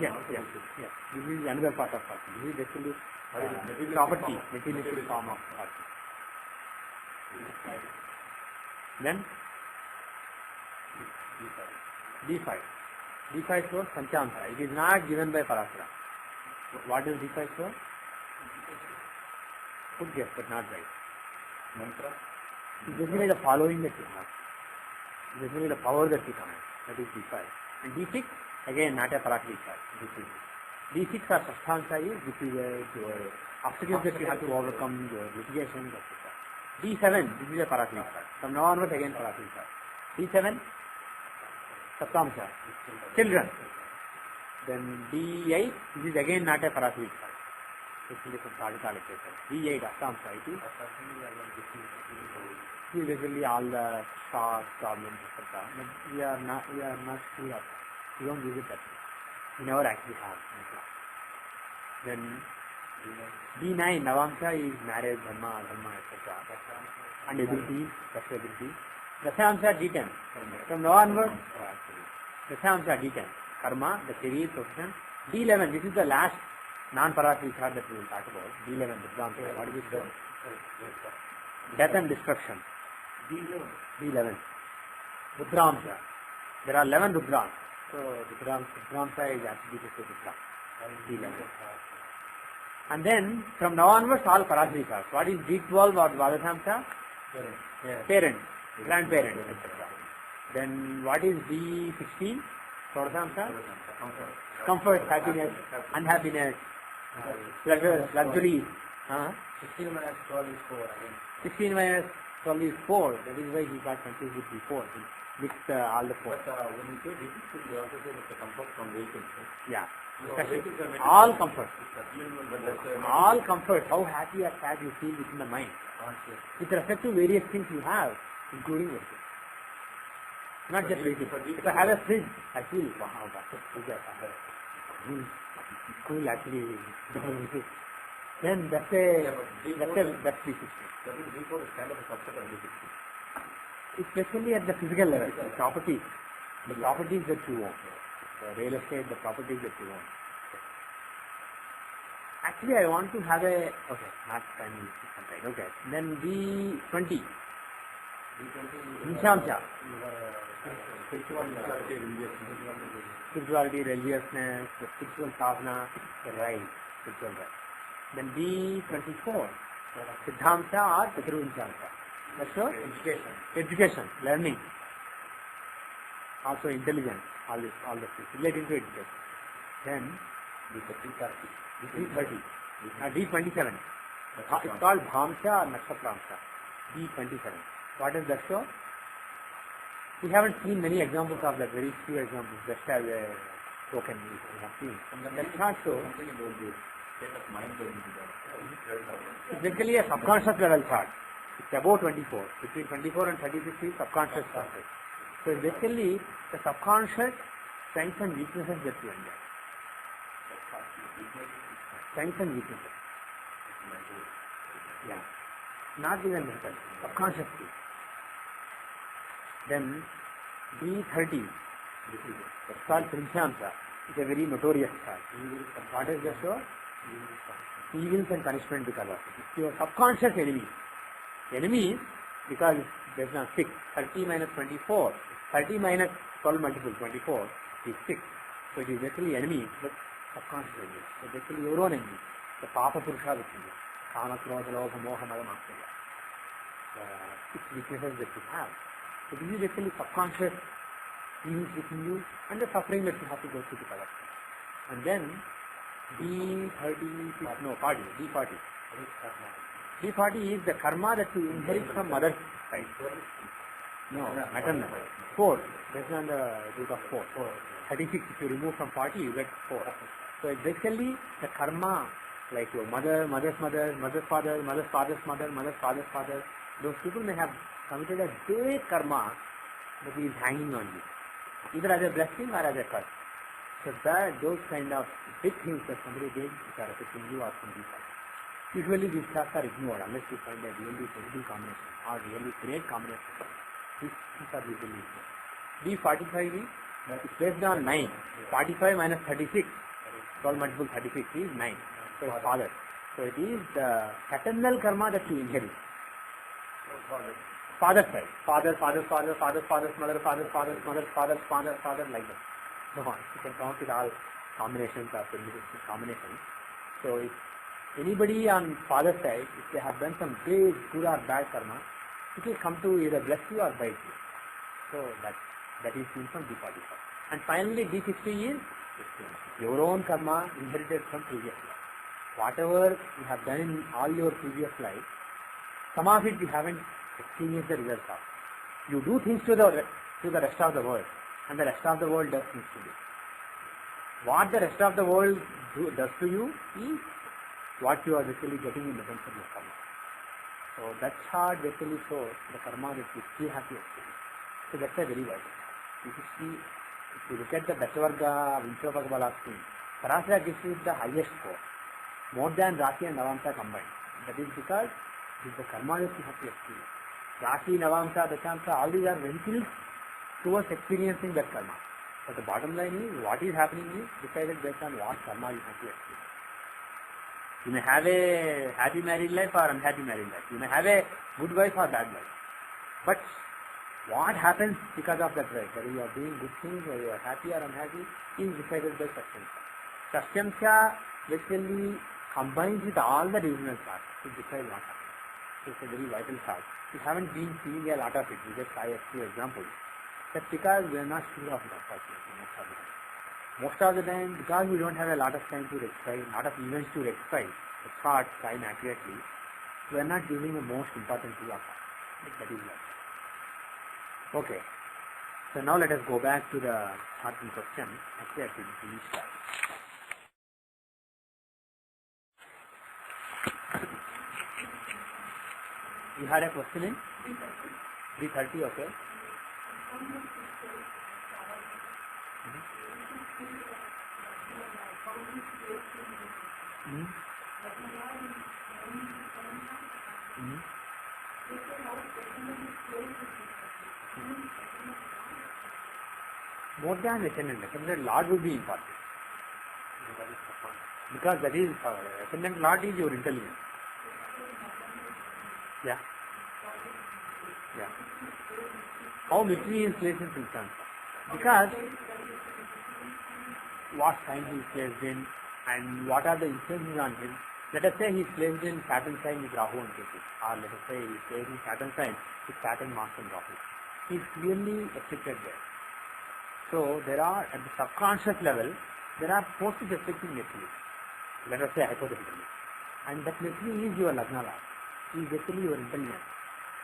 Yes. This is another part of fortune. This is basically property, materialistic form of fortune. Then D5 shows Panchamsa. It is not given by Parashara. What does D5 show? Good guess, but not right. Mantra. It is basically the following that you have. It is basically the power that you command. That is D5. And D6, again, not a Parakshara. D6 are Sasthansa, which is your obstacles that you have to overcome, your litigations, etc. D7, this is a Parakshara. From now onwards, again Parakshara. D7, Saptamsa, children. Then D8, this is again not a Parakshara. Basically from Sadhika literature. D8, Astamsa, it is basically all the stars, problems, etc. But we are not free of that. We don't use it that way. We never actually have in class. Then D9, Navamsa is marriage, dharma, etc. And ability, sexual ability. Dasyamsa D10. From now onwards, Dasyamsa D10. Karma, the career, profession. D11, this is the last non-Parakshara that we will talk about. D11, Viddhamsa. What is it? Death and destruction. D11. Rudramsa. There are 11 Rudrams. So Rudramsa is attributed to Rudra. D11. And then from now onwards all Parasharikas. What is D12 or Dvadasamsa? Parent, grandparent, etc. Then what is D16? Sodasamsa? Comfort, happiness, unhappiness, pleasure, luxury. 16 minus 12 is 4 again. 16 minus 12 is 4. That is why he got confused with D4. He mixed all the 4. But when you say D6, you also say that the comfort from vehicles. Yeah. All comfort. All All comfort. How happy or sad you feel within the mind. With respect to various things you have, including vehicles. Not just vehicles. If I have a fridge, I feel, wow, that's a fridge I have. Cool actually. Then that's D6. That is D4 is kind of a subset of D6. It's basically at the physical level, the properties that you own. The real estate, the properties that you own. Actually, I want to have a, okay, not time, right, okay. Then D20. Nishamsa. Spirituality, religiousness, the spiritual sadhana, the right, spiritual right. Then D24. Siddhamsa or Chaturvinshamsa. That's your education, learning. Also intelligence, all this relating to education. Then D30. D27. It's called Bhamsa or Nakshapramsa. D27. What is that show? We haven't seen many examples of that, very few examples, just as a token we have seen. That's not so. It's basically a subconscious level chart. It's above 24. Between 24 and 36 is subconscious surface. So it's basically the subconscious strengths and weaknesses that you enjoy. Strengths and weaknesses. Yeah. Not even mental. Subconsciously. Then D30. It's called Trimshamsa. It's a very notorious chart. What is the show? Evils and punishment because of it. It's your subconscious enemy. Enemies, because there's not 6. 30 minus 24. 30 minus 12 multiple 24 is 6. So it is basically enemy, but subconscious enemy. So basically your own enemy. The Papa Purusha within you. Kama, Krodha, Lobha, Moha, Mada, Matsya. 6 weaknesses that you have. So this is actually subconscious feelings within you and the suffering that you have to go through to cover. And then D40, no, 40, D40. D40 is the karma that you inherit from mother's side. No, maternal. 4, based on the root of 4. 36, if you remove from 40, you get 4. So it's basically the karma, like your mother, mother's mother, mother's father, mother's father's mother, mother's father's father. Those people may have committed a great karma that is hanging on you, either as a blessing or as a curse. So those kind of big things that somebody did which are affecting you are from these sides. Usually these stuff are ignored unless you find a really terrible combination or really great combination. These are usually ignored. D45 is based on 9. 45 minus 36, 12 multiple 36 is 9. So it's father. So it is the paternal karma that you inherit. Father's side. Father, father's father, father's father's mother, father's father's mother, father's father, father, like that. So on. You can count it all combinations or combinations. So if anybody on father's side, if they have done some big good or bad karma, it will come to either bless you or bite you. So that is seen from D45. And finally D60 is your own karma inherited from previous life. Whatever you have done in all your previous life, some of it you haven't experienced the results of. You do things to the rest of the world, and the rest of the world does things to you. What the rest of the world does to you is what you are basically getting in the terms of your karma. So that chart basically shows the karma that you still have to experience. So that's a very vital. If you look at the Dashavarga, Vinchopakabala scheme, Parashara gives you the highest score, more than Rashi and Navamsa combined. That is because it is the karma that you have to experience. Rashi, Navamsa, Dashamsa, all these are vehicles towards experiencing that karma. But the bottom line is, what is happening is decided based on what karma you have to experience. You may have a happy married life or unhappy married life. You may have a good wife or bad wife. But what happens because of that life, whether you are doing good things or you are happy or unhappy, is decided by Satyamsa. Satyamsa basically combines with all the divisional parts to decide what happens. So it's a very vital part. We haven't been seeing a lot of it. We just saw a few examples. That's because we are not sure of it, unfortunately, most of the time. Most of the time, because we don't have a lot of time to rectify, a lot of events to rectify the chart time accurately, we are not giving the most important to our part. That is right. Okay. So now let us go back to the chart in question. Actually, I should finish that. You had a question in 3:30, okay? More than ascendant Lord will be important. Because that is, ascendant Lord is your intelligence. Yeah. Yeah. How mystery is placed in Silkansa? Because what sign he is placed in and what are the influences on him. Let us say he is placed in Saturn sign with Rahu and Ketu, or let us say he is placed in Saturn sign with Saturn, Mars and Rahu. He is clearly affected there. So there are, at the subconscious level, there are forces affecting Neptune. Let us say hypothetically. And that Neptune is your Lagna Lord. He is actually your intelligence.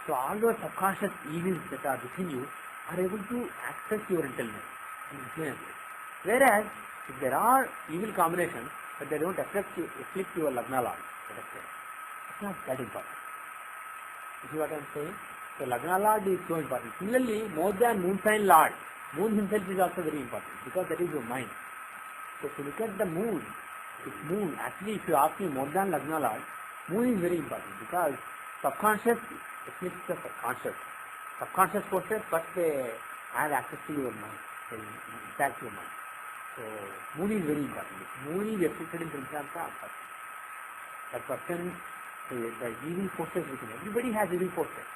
So all those subconscious evils that are within you are able to access your intelligence and influence it. Whereas, if there are evil combinations, but they don't afflict your Lagna Lord, let us say, it's not that important. You see what I am saying? So Lagna Lord is so important. Similarly, more than Moon sign Lord, Moon himself is also very important because that is your mind. So if you look at the Moon, actually if you ask me more than Lagna Lord, Moon is very important because subconscious afflicts the subconscious. Subconscious forces, but they have access to your mind, they impact your mind. So Moon is very important. If Moon is afflicted in Trimshamsa, that person, the evil forces within, everybody has evil forces.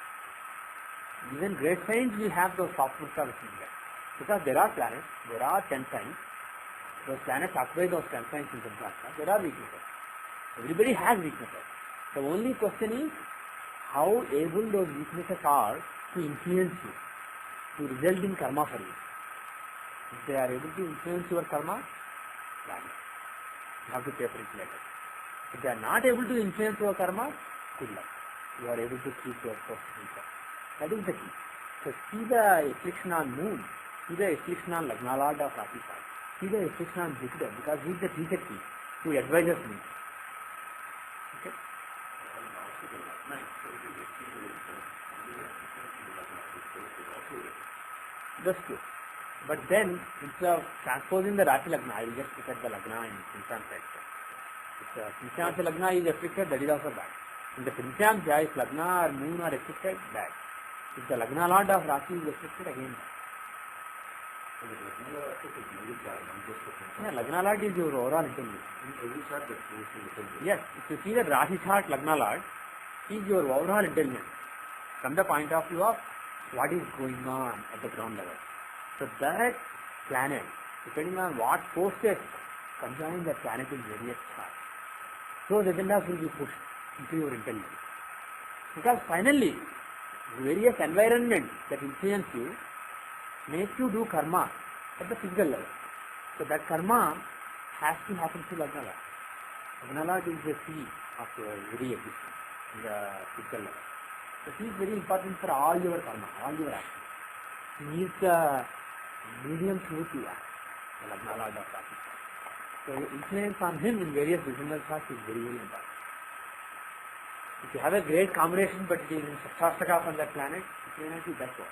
Even great signs will have those soft forces within them. Because there are planets, there are 10 signs, those planets occupy those 10 signs in Trimshamsa, there are weaknesses. Everybody has weaknesses. The only question is, how able those weaknesses are to influence you, to result in karma for you. If they are able to influence your karma, then you have to pay for it later. If they are not able to influence your karma, good luck. You are able to keep your source. That is the key. So see the affliction on moon, see the affliction on Lagna Lord of Rashi chart, see the affliction on Jupiter, because he is the teacher key who advises me. Okay? That's true. But then, instead of transposing the Rashi Lagna, I will just look at the Lagna in Prinsam section. If the Prinsam Lagna is afflicted, that is also bad. In the Prinsam, if Lagna or moon are afflicted, bad. If the Lagna Lord of Rashi is afflicted, again bad. Yeah, Lagna Lord is your overall intelligence. Yes, if you see the Rashi chart, Lagna Lord is your overall intelligence from the point of view of what is going on at the ground level. So that planet, depending on what forces conjoin that planet in various charts, those agendas will be pushed into your intelligence. Because finally, various environments that influence you make you do karma at the physical level. So that karma has to happen through Lagna Lord. Lagna Lord is the sea of your very existence in the physical level. So he is very important for all your karma, all your actions. He is the medium through which you act, the Lagna Lord of Rashi. So influence on him in various regional charts is very, very important. If you have a great combination but it is in Shastaka on that planet, it may not be that one.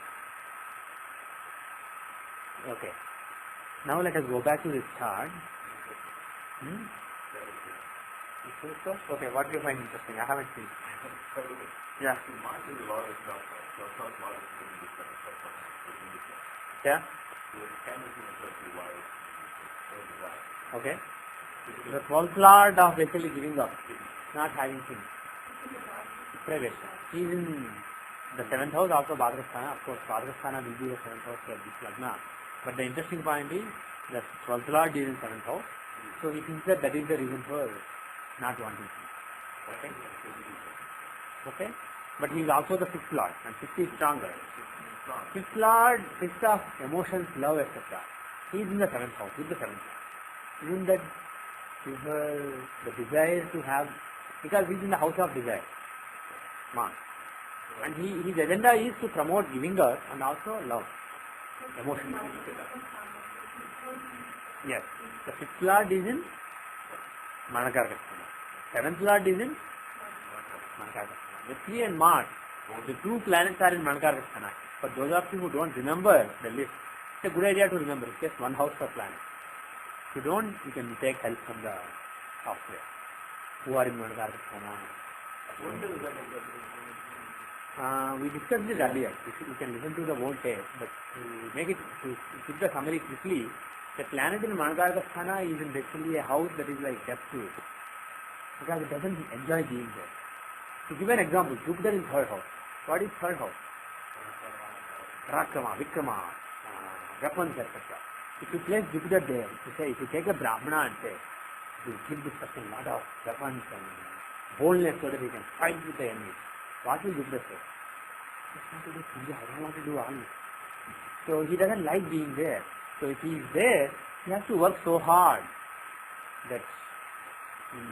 Okay. Now let us go back to this chart. Okay, what do you find interesting? I haven't seen. Yeah. Yeah. Okay. The 12th Lord of basically giving up, not having things. Privation. He is in the 7th house, also Bhadrasthana. Of course, Bhadrasthana will be the 7th house for this Lagna. But the interesting point is, the 12th Lord is in 7th house. So he thinks that is the reason for not wanting things. Okay? Okay? But he is also the 6th Lord, and 6th is stronger. 6th Lord, 6th of emotions, love, etc. He is in the 7th house, with the 7th Lord. Even that the desire to have, because he is in the house of desire, Mars. And his agenda is to promote giving up and also love, emotion. Yes, the 6th Lord is in Manakargasthana. 7th Lord is in Manakargasthana. Mercury and Mars, the two planets are in Manakargasthana. For those of you who don't remember the list, it's a good idea to remember. It's just one house per planet. If you don't, you can take help from the software. Who are in Manakargasthana? We discussed this earlier. You can listen to the whole tape, but to keep the summary quickly, the planet in Manakargasthana is basically a house that is like depth to it, because it doesn't enjoy being there. To give an example, Jupiter in 3rd house. What is 3rd house? Rakrama, Vikrama, weapons, etc. If you place Jupiter there, if you take a Brahmana and say, you give this person a lot of weapons and boldness so that he can fight with the enemy, what will Jupiter say? I don't want to do all this. So he doesn't like being there. So if he is there, he has to work so hard that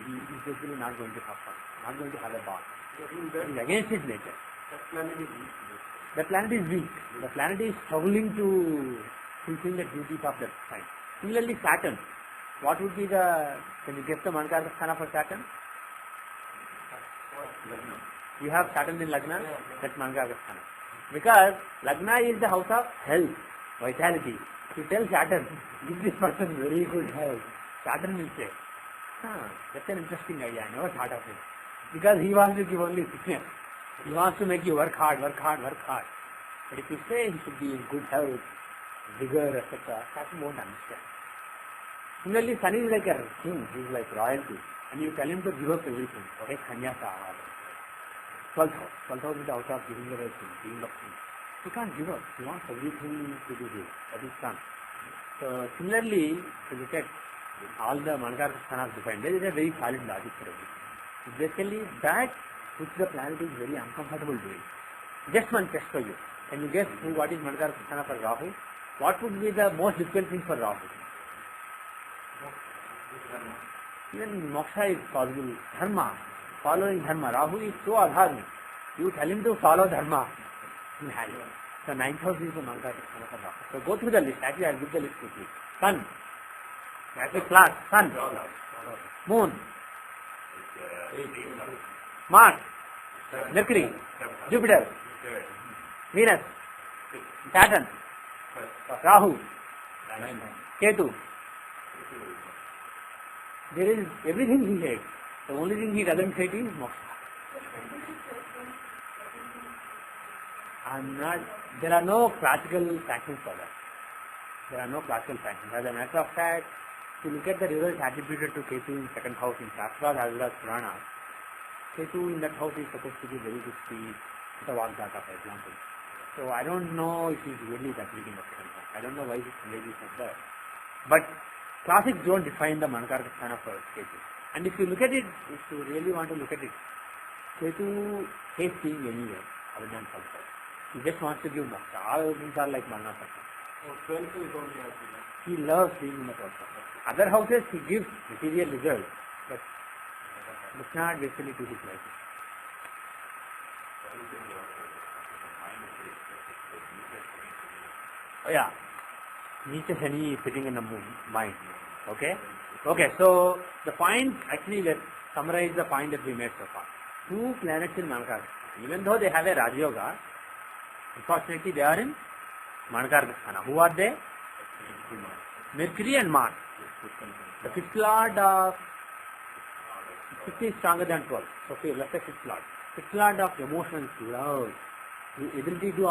he is basically not going to have fun, not going to have a bath. He is against his nature. The planet is weak. The planet is struggling to fulfill the duties of that sign. Similarly, Saturn. What would be can you guess the Manakargasthana for Saturn? You have Saturn in Lagna, that's Manakargasthana. Because Lagna is the house of health, vitality. If you tell Saturn, give this person very good health, Saturn will say, that's an interesting idea, I never thought of it. Because he wants to give only sickness. He wants to make you work hard, work hard, work hard. But if you say he should be in good health, vigor, etc., Saturn won't understand. Similarly, Sun is like a king, he is like royalty. And you tell him to give up everything. Okay, sannyasa. 12th house. 12th house is the house of giving away things, giving up things. He can't give up. He wants everything to be good. That is Sun. So similarly, if you look at all the Manakargasthana defined, there is a very solid logic for everything. Basically, that which the planet is very uncomfortable doing. Just one test for you. Can you guess what is Manakara Kristhana for Rahu? What would be the most difficult thing for Rahu? Even moksha is possible. Dharma, following dharma. Rahu is so adharmic. You tell him to follow dharma, he has it. So 9th house is the Manakara Kristhana for Rahu. So go through the list. Actually, I'll give the list quickly. Sun. Actually, class. Sun. Moon. Mars. Mercury. Jupiter. Venus. Saturn. Rahu. Ketu. There is everything he hates. The only thing he doesn't hate is moksha. There are no classical sanctions for that. There are no classical sanctions. As a matter of fact, if you look at the results attributed to Ketu in second house in Shastras as well as Purana, Ketu in that house is supposed to be very good speed, the Vagdata, for example. So I don't know if he's really that big in the second house. I don't know why he's maybe said that. But classics don't define the Manakara Kristhana for Ketu. And if you look at it, if you really want to look at it, Ketu hates being anywhere other than Samsara. He just wants to give moksha. All things are like Marna Sakha. He loves being in the 12th house. Other houses he gives material results, but it's not basically to his life. Oh yeah, Nietzsche Shani is sitting in the mind. Okay? Okay, so the point, actually let's summarize the point that we made so far. Two planets in Manakara. Even though they have a Raja Yoga, unfortunately they are in Manakara Kristhana. Who are they? Mercury and Mars. The fifth lord of 50 is stronger than 12. Okay, let's say fifth lord. Fifth lord of emotions, love, the ability to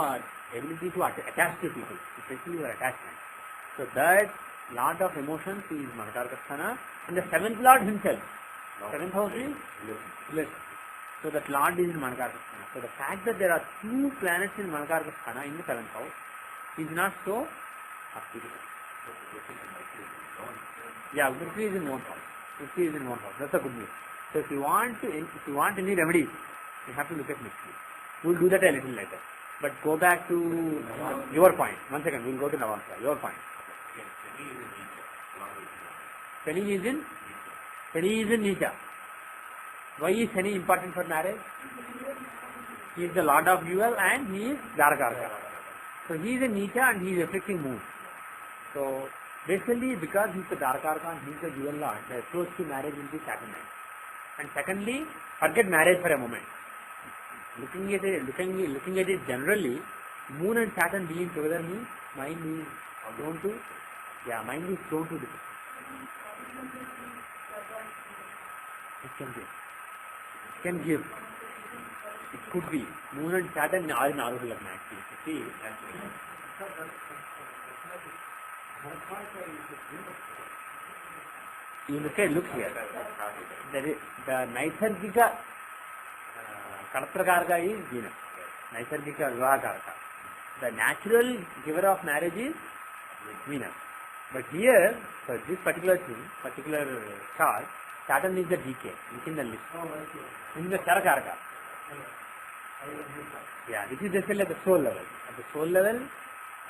attach to people, especially your attachment. So that lord of emotions is Manakara Kristhana, and the seventh lord himself. Seventh house is bliss. So that lord is in Manakara Kristhana. So the fact that there are two planets in Manakara Kristhana in the seventh house is not so hospitable. Yeah, Mercury is in one house. Mercury is in one house. That's a good news. So if you want any remedies, you have to look at Mercury. We'll do that a little later. But go back to your point. 1 second, we'll go to Navamsa. Your point. Shani is in Nisha. Why is Shani important for marriage? He is the lord of jewel and he is Darakarka. So he is a Nisha and he is afflicting moon. So basically because he is the Darakarka and he is the jewel lord, the approach to marriage will be Saturn. And secondly, forget marriage for a moment. Looking at it generally, moon and Saturn being together means mind is prone to depression. It can give. It could be. Moon and Saturn are in Aruha Lagna actually. See, you look here. The Naisargika Kalaprakarka is Venus. Naisargika Vivahakarka. The natural giver of marriage is Venus. But here, for this particular chart, Saturn is the decay. Look in the list. This is the Charakarka. Yeah, this is basically at the soul level. At the soul level,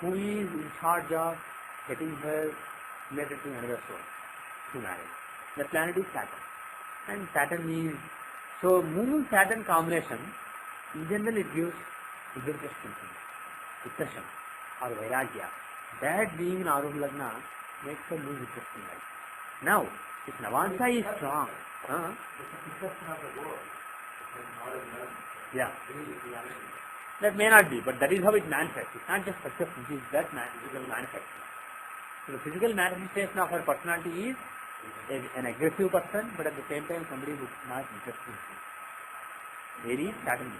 who is in charge of getting her related to another soul to marriage? The planet is Saturn. And Saturn is, so Moon-Saturn combination, in general it gives interest thinking, depression or vairagya. That being in Aruha Lagna makes her lose interest in life. Now, if Navamsa is strong, yeah, that may not be, but that is how it manifests. It's not just perception, it is that physical manifestation. So the physical manifestation of her personality is an aggressive person, but at the same time somebody who is not interested in things. Very Saturn.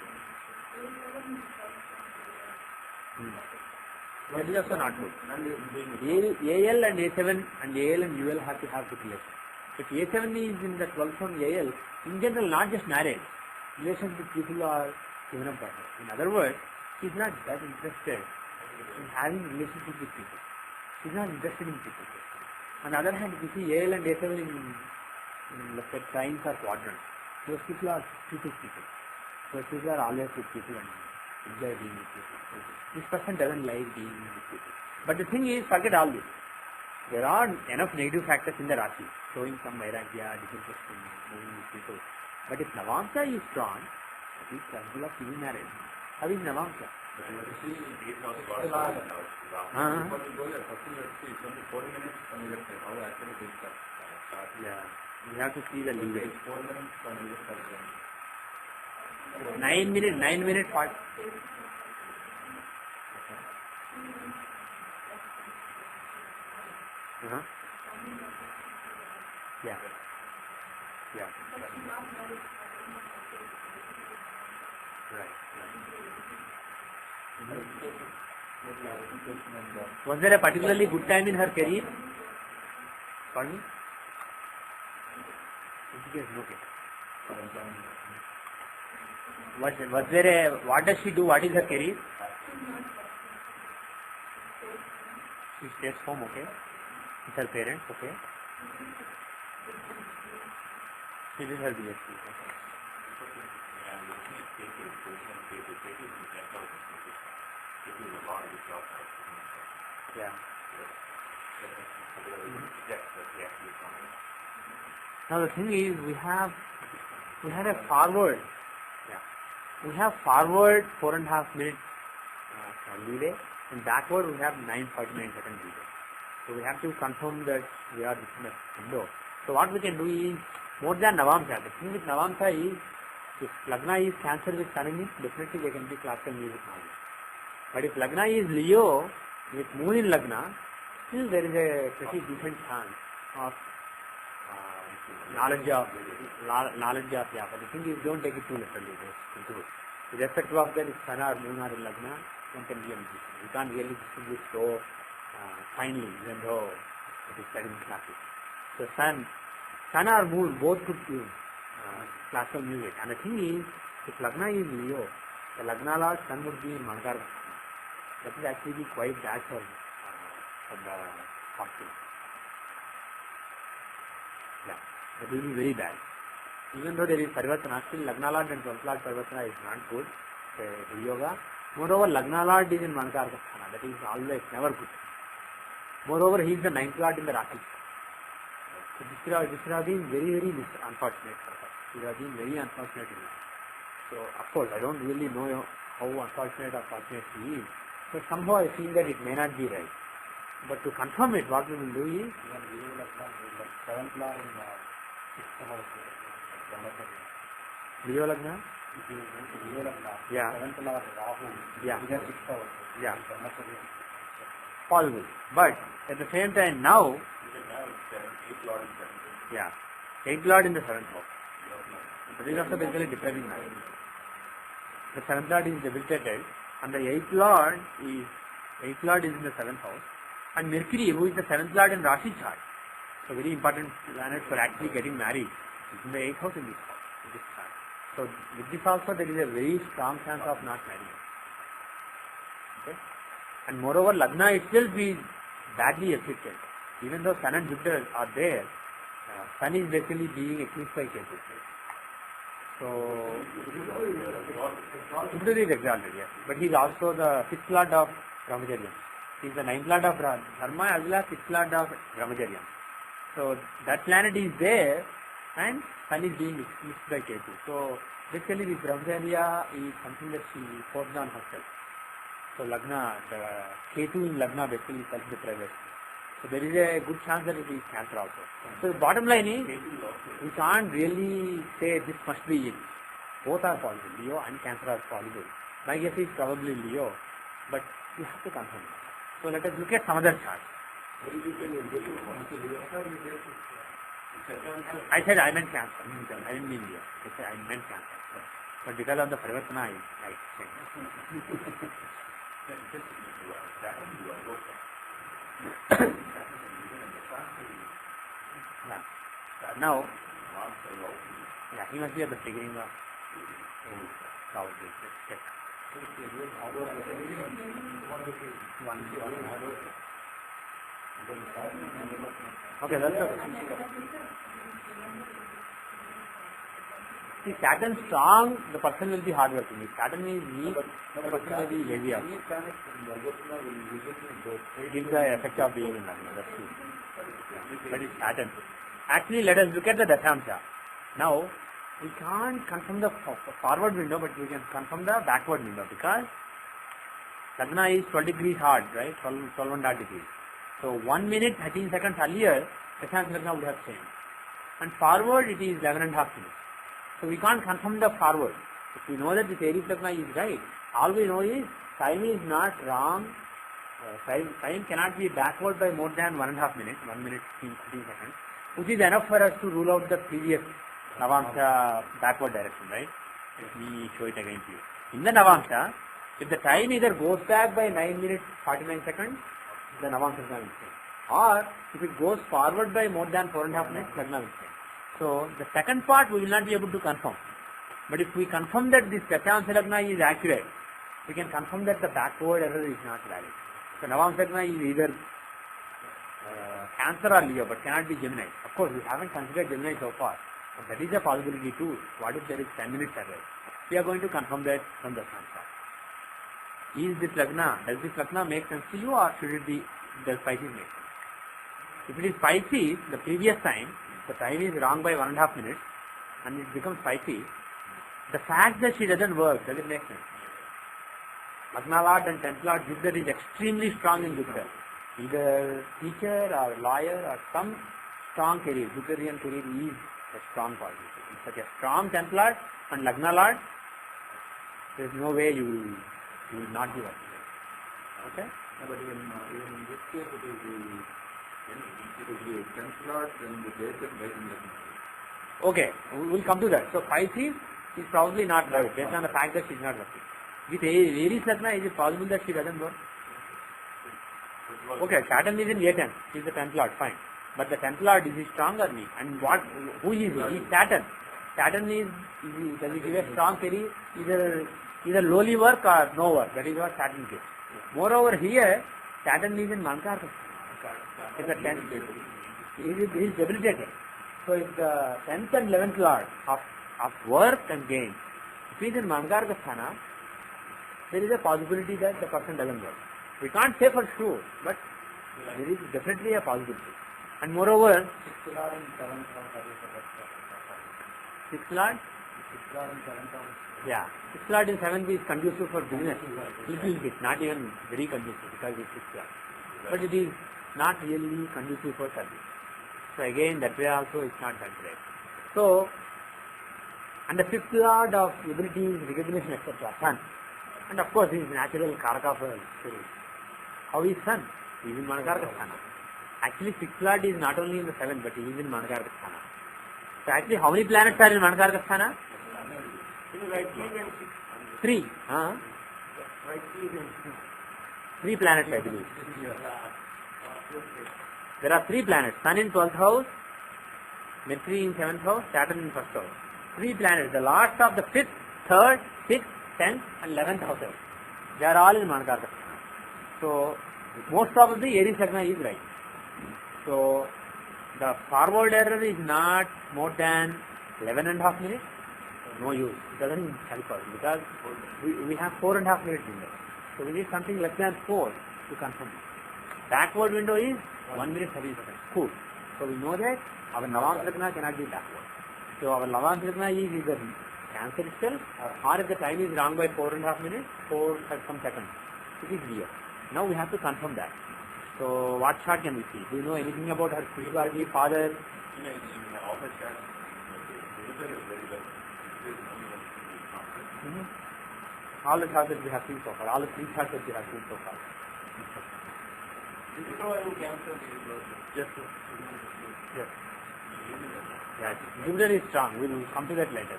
That is also not good. AL and A7 and AL and UL have to have good relation. If A7 is in the 12th from AL, in general not just marriage, relations with people are given up. In other words, she is not that interested in having relationship with people. She is not interested in people. On the other hand, if you see AL and A7 in let's say trines or quadrants, those people are people. So people are always with people and enjoy being with people. So this person doesn't like being with people. But the thing is, forget all this. There are enough negative factors in the Rashi, showing some vairagya, disinterest in moving with people. But if Navamsa is strong, at least capable of giving marriage, how is Navamsa? Yeah, we have to see the leeway. 9 minutes, 5. Uh-huh. Yeah. Yeah. Right. Was there a particularly good time in her career? Pardon me? Was there a, what does she do? What is her career? She stays home, okay? With her parents, okay? She did her BSc. Okay. Yeah. Now the thing is, we have a forward. Yeah. We have forward 4.5 minutes delay, and backward we have 9:49 seconds delay. So we have to confirm that we are within a window. So what we can do is more than Navamsa. The thing with Navamsa is, if Lagna is Cancer with Sun in it, definitely they can be classical music knowledge. But if Lagna is Leo with Moon in Lagna, still there is a pretty decent chance of knowledge of yeah. But the thing is, don't take it too literally. Irrespective of that, if Sun or Moon are in Lagna, one can be a musician. You can't really distinguish so finely, even though it is studied in classics. So Sun or Moon both could give classical music. And the thing is, if Lagna is Leo, the Lagna Lord Sun would be in Mankarva. That is actually quite bad for the costume. Yeah, that will be very bad. Even though there is Parivartana, still Lagna Lord and 12th Lord Parivartana is not good for yoga. Moreover, Lagna Lord is in Mankarva. That is always never good. Moreover, he is the 9th Lord in the Rashi. So this would have been very, very unfortunate for her. It would have been very unfortunate in life. So, of course, I don't really know how unfortunate or fortunate she is. But somehow I feel that it may not be right. But to confirm it, what we will do is, 7th Lord in the 6th house. Leo Lagna? Leo Lagna. Yeah. 7th Lord Rahu. Yeah. 6th house. Yeah. Possible. But at the same time now, yeah, 8th Lord in the 7th house. That is also basically depriving marriage. The 7th Lord is debilitated, and the 8th Lord is in the 7th house, and Mercury, who is the 7th Lord in Rashi chart, so very important planet for actually getting married, is in the 8th house in this chart. So with this also there is a very strong chance of not marrying. Okay? And moreover, Lagna itself is badly afflicted. Even though Sun and Jupiter are there, Sun is basically being eclipsed by Ketu. So Jupiter is exalted, yes. But he is also the 6th Lord of Brahmacharya. He is the 9th Lord of Dharma as well as 6th Lord of Brahmacharya. So that planet is there, and Sun is being eclipsed by Ketu. So basically this Brahmacharya is something that she forced on herself. So Lagna, the Ketu in Lagna basically self-deprivation. So there is a good chance that it is Cancer also. So the bottom line is, we can't really say this must be it. Both are possible. Leo and Cancer are possible. My guess is probably Leo, but we have to confirm it. So let us look at some other charts. I said I meant Cancer. I didn't mean Leo. I said I meant Cancer. But because of the Parivartana, I said. Yeah. Now, yeah, he must be at the beginning of probably. Check. Okay, that's okay. See, Saturn strong, the person will be hardworking. If Saturn is weak, the person will be lazy also. It gives the effect of being in Lagna, that's true. But it's Saturn. Actually, let us look at the Dashamsha. Now, we can't confirm the forward window, but we can confirm the backward window because Lagna is 12 degrees hard, right? 12.5 degrees. So 1 minute 13 seconds earlier, Dashamsha Lagna would have changed. And forward it is 11.5 minutes. So we can't confirm the forward. If we know that this Aries Lagna is right, all we know is time is not wrong. Time cannot be backward by more than 1.5 minutes, 1 minute 15 seconds, which is enough for us to rule out the previous Navamsa backward direction, right? Let me show it again to you. In the Navamsa, if the time either goes back by 9 minutes 49 seconds, the Navamsa Lagna will change. Or if it goes forward by more than 4.5 minutes, Lagna will change. So the second part we will not be able to confirm. But if we confirm that this Dashamsha Lagna is accurate, we can confirm that the backward error is not valid. So Navamsa Lagna is either Cancer or Leo, but cannot be Gemini. Of course, we haven't considered Gemini so far. But that is a possibility too. What if there is 10 minutes error? We are going to confirm that from the Dashamsha. Is this Lagna, does this Lagna make sense to you, or should it be, does Pisces make sense? If it is Pisces, the previous time, the time is wrong by 1.5 minutes, and it becomes Pisces, the fact that she doesn't work, does it make sense? Lagna Lord and 10th Lord Jupiter is extremely strong in Jupiter. Either teacher or lawyer or some strong career, Jupiterian career is a strong quality. It's such a strong 10th Lord and Lagna Lord, there is no way you will not be working. Okay? But even in this case, it is the 10th Lord and the Jason Biden. Okay, we will come to that. So Pisces is probably not right based on the fact that she is not working. With Aries Lagna, is it possible that she doesn't work? Okay, Saturn is in A10, he is the 10th Lord, fine. But the 10th Lord, is he strong or weak? And who is he? He is Saturn. Saturn is, does he give a strong career? Either lowly work or no work. That is what Saturn gives. Moreover, here, Saturn is in Mankarka. It's the 10th. He is debilitated. So if the 10th and 11th Lord of work and gain, if he is in Mankarka Sthana, there is a possibility that the person doesn't work. We can't say for sure, but there is definitely a possibility. And moreover, 6th Lord and 7th Lord? 6th Lord and 7th Lord. Yeah, 6th Lord and 7th is conducive for business. Little bit, not even very conducive because it's 6th Lord. But it is not really conducive for service. So again, that way also it's not that great. So, and the 5th Lord of abilities, recognition, etc., Sun. And of course, he is natural Karaka for spirit. How is Sun? He is in Manakarka Sthana. Actually, 6th Lord is not only in the 7th, but he is in Manakarka Sthana. So actually, how many planets are in Manakarka Sthana? 3. 3 planets, I believe. There are 3 planets. Sun in 12th house, Mercury in 7th house, Saturn in 1st house. 3 planets. The lords of the 5th, 3rd, 6th, 10th and 11th houses. They are all in Manakarka Sthana. So, most probably Aries Lagna is right. So, the forward error is not more than 11.5 minutes. No use. It doesn't help us because we have 4.5 minutes window. So, we need something less than 4 to confirm it. Backward window is 1 minute 30 seconds. Cool. So, we know that our Navamsa Lagna cannot be backward. So, our Navamsa Lagna is either Cancer itself, or if the time is wrong by 4.5 minutes, 4 some seconds, it is Leo. Now we have to confirm that. So what chart can we see? Do you know anything about her spirituality, father? All the charts that we have seen so far, all the 3 charts that we have seen so far. Yes. Yes. Yes. Jupiter is strong. We will come to that later.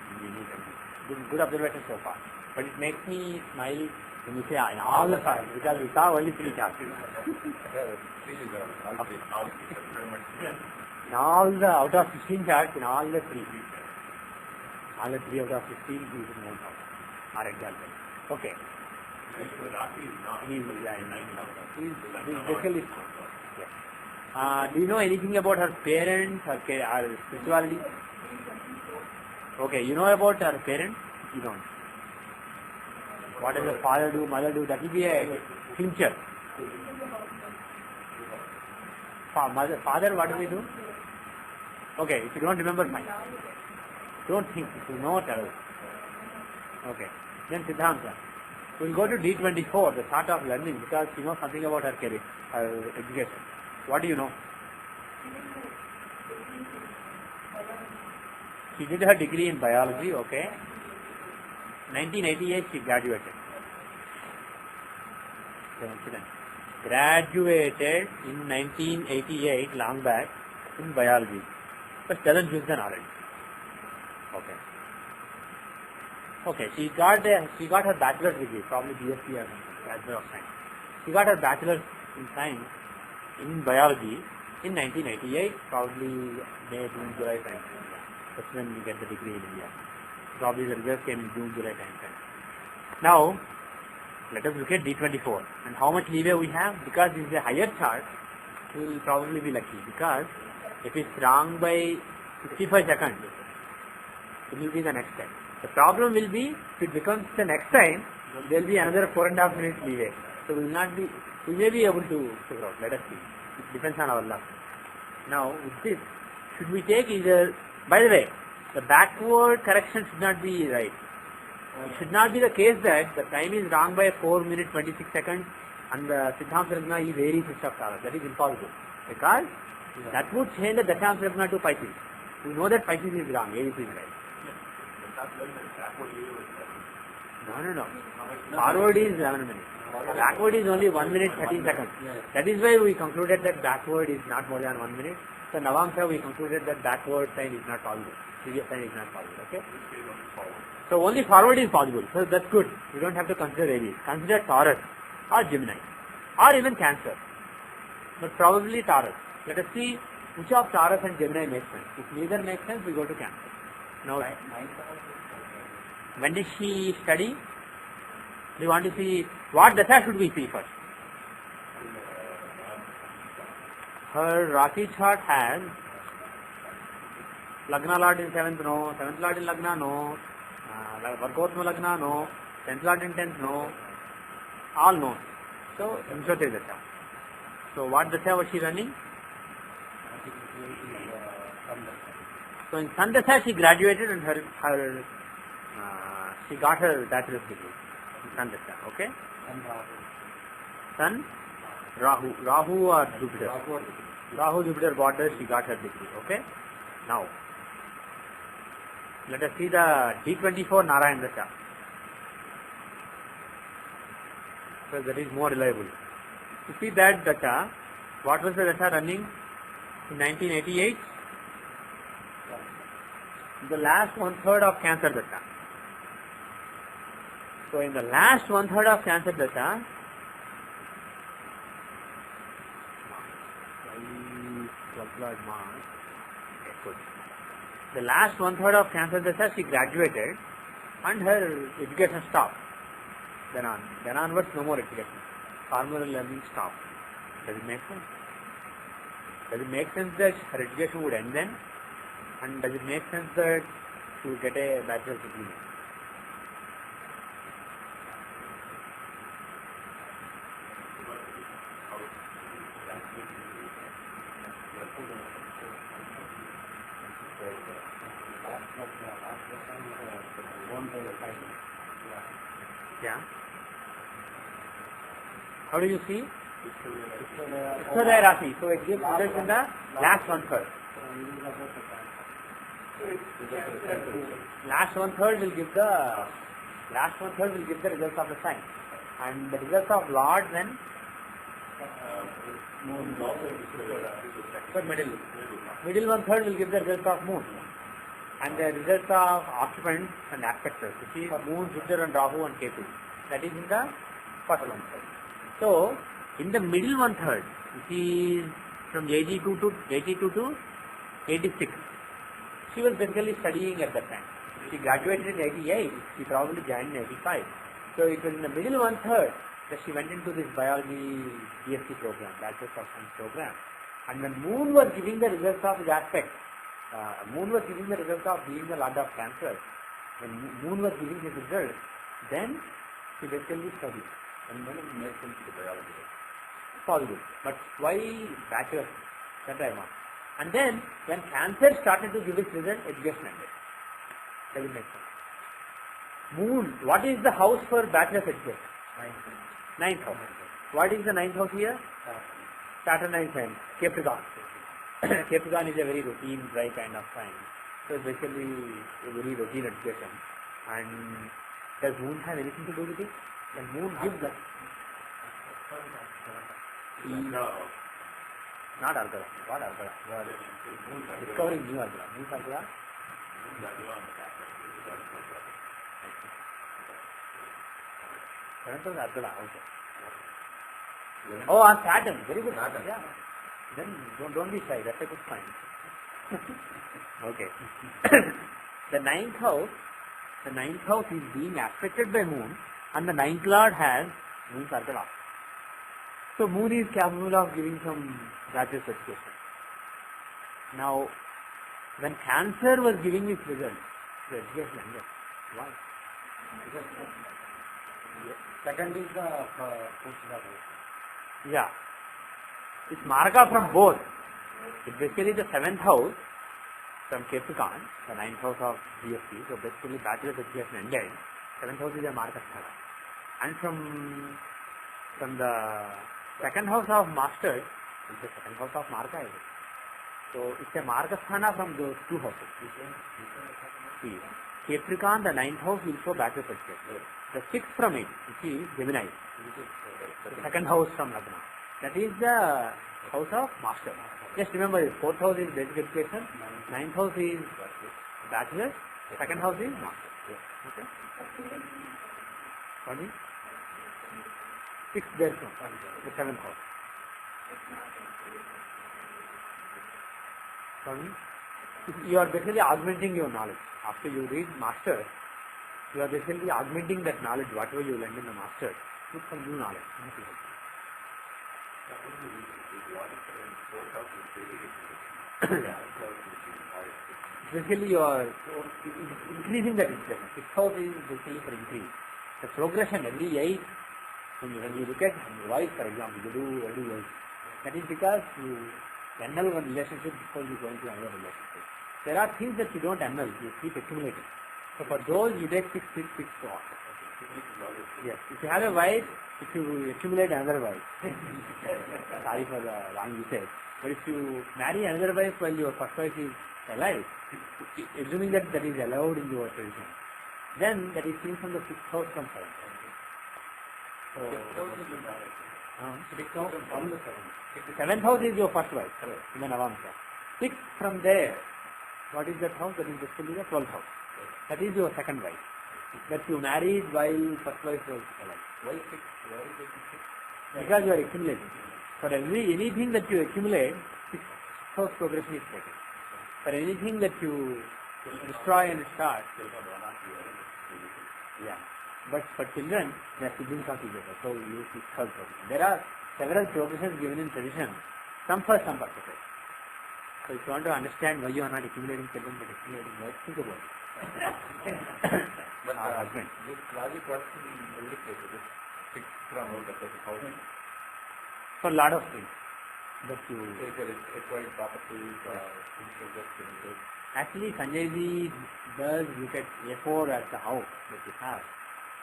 Good observation so far. But it makes me smile when you say in all the charts, because we saw only 3 charts. In all the out of 16 charts, in all the 3. All the 3 out of 16 is in 9th house. Are example. Okay. He is basically strong. Yes. Do you know anything about her parents, her spirituality? Okay, you know about her parents? You don't. What does the father do, mother do? That will be a future. Father, what do we do? Okay, if you don't remember, fine. Don't think. If you know, tell us. Okay. Then Siddhanta. We'll go to D24, the start of learning, because you know something about her career, her education. What do you know? She did her degree in biology, okay. 1988 she graduated. Graduated in 1988, long back, in biology. But doesn't use the knowledge. Okay. Okay, she got her bachelor's degree, probably BSc or something, Bachelor of Science. She got her bachelor's in science in biology in 1988, probably May, June, July time. That's when we get the degree in India. Probably the results came in June, July time. Now, let us look at D24 and how much leeway we have. Because this is a higher chart, we will probably be lucky. Because if it's wrong by 55 seconds, it will be the next time. The problem will be, if it becomes the next time, there will be another 4.5 minutes leeway. So we may be able to figure out. Let us see. It depends on our luck. Now, with this, should we take either, by the way, the backward correction should not be right. It should not be the case that the time is wrong by 4 minutes 26 seconds and the Siddhanta Ragna is very of Tara. That is impossible. Because that would change the Dasham Ragna to Pisces. We know that Pisces is wrong, ABC is right. No. Forward is 11 minutes. Backward is only 1 minute 13 seconds. That is why we concluded that backward is not more than 1 minute. So Navamsa we concluded that backward sign is not possible. Previous sign is not possible. Okay? So only forward is possible. So that's good. You don't have to consider Aries. Consider Taurus or Gemini or even Cancer. But probably Taurus. Let us see which of Taurus and Gemini makes sense. If neither makes sense, we go to Cancer. Now, when did she study? We want to see what dasha should we see first. Her Rashi chart has Lagna Lord in 7th, no. 7th Lord in Lagna, no. Vargotma Lagna, no. 10th Lord in 10th, no. All no. So, Vimshati dasha. So, what dasha was she running? So, in Sun dasha she graduated and she got her bachelor's degree. Sun dasha, okay? Sun, Rahu or Jupiter. Rahu, Jupiter got her, she got her degree, okay? Now, let us see the D24 Narayan dasha. So that is more reliable. You see that dasha, what was the dasha running in 1988? The last 1/3 of Cancer dasha. So in the last 1/3 of Cancer dasha, the last 1/3 of Cancer dasha she graduated and her education stopped. Then onwards no more education. Formal learning stopped. Does it make sense? Does it make sense that her education would end then? And does it make sense that she would get a bachelor's degree? Yeah. How do you see? Uttara Rashi. So it gives results in the last 1/3. Last 1/3 will give the results of the sign, and the results of Lord then middle 1/3 will give the results of Moon, and the results of occupants and aspectors, which is Moon, Jupiter and Rahu and Ketu. That is in the first 1/3. So in the middle 1/3, which is from 82 to 86, she was basically studying at that time. She graduated in 88, she probably joined in 85. So it was in the middle 1/3 that she went into this biology BSc program, Bachelor of Science program. And when Moon was giving the results of his aspect, Moon was giving the result of being the Lord of Cancer. When Moon was giving his result, then she basically studied. And when it makes sense to biology. Possible. But why bachelor? That I want. And then when Cancer started to give its result, education ended. Does it make sense? Moon, what is the house for bachelor's education? Ninth house. What is the ninth house here? Saturn and Sun, Capricorn. Capricorn is a very routine, dry kind of sign. So it's basically a very routine education. And does Moon have anything to do with it? Can Moon give the... No. Not Argala. What Argala? Discovering new Argala. New Argala? Seventh was Argala, okay. Oh, on Saturn. Very good. Saturn. Yeah. Then don't be shy. That's a good point. Okay. The ninth house is being aspected by Moon, and the ninth lord has Moon circle off. So Moon is capable of giving some bachelor's education. Now, when Cancer was giving its results, the education ended. Why? Second is the Yeah. It's marka from both. It's basically the seventh house from Capricorn, the ninth house of GST. So basically bachelor's education ended. Seventh house is a marka sthana. And from the second house of Masters, it's the second house of marka. Is it? So it's a marka sthana from those two houses. See, Capricorn, the ninth house, will show bachelor's education. The sixth from it, which is Gemini, the second house from Lagna. That is the house of master. Just remember, this fourth house is basic education, ninth house is bachelor, second house is master. Okay? Pardon? Sixth there from the seventh house. Pardon? You are basically augmenting your knowledge. After you read master, you are basically augmenting that knowledge, whatever you learned in the master, with some new knowledge. Basically, you are increasing that education. Sixth house is basically for increase. The progression every age, when you look at voice, for example, you do every age. That is because you annul one relationship before you go into another relationship. There are things that you don't annul, you keep accumulating. So for those, you take 6, so on. Yes. If you have a wife, if you accumulate another wife, sorry for the wrong usage, but if you marry another wife while your first wife is alive, assuming that that is allowed in your tradition, then that is seen from the sixth house from seventh. So, seventh house is your first wife, in the Navamsa. Sixth from there, what is that house? That is basically the 12th house. That is your second wife. That you married while first wife was alive. Why six? Because you are accumulating. For anything that you accumulate, sixth house progression is taken. For anything that you destroy and start, yeah. But for children, they are siblings of each other. So you use sixth house progression. There are several progressions given in tradition, some for some purposes. So if you want to understand why you are not accumulating children but accumulating wives, think about it. But husband, this logic works in every case. It is fixed from out of the house. For a lot of things that you... If there is acquired properties or things like that. Actually, Sanjay Ji does look at A4 as the house that you have.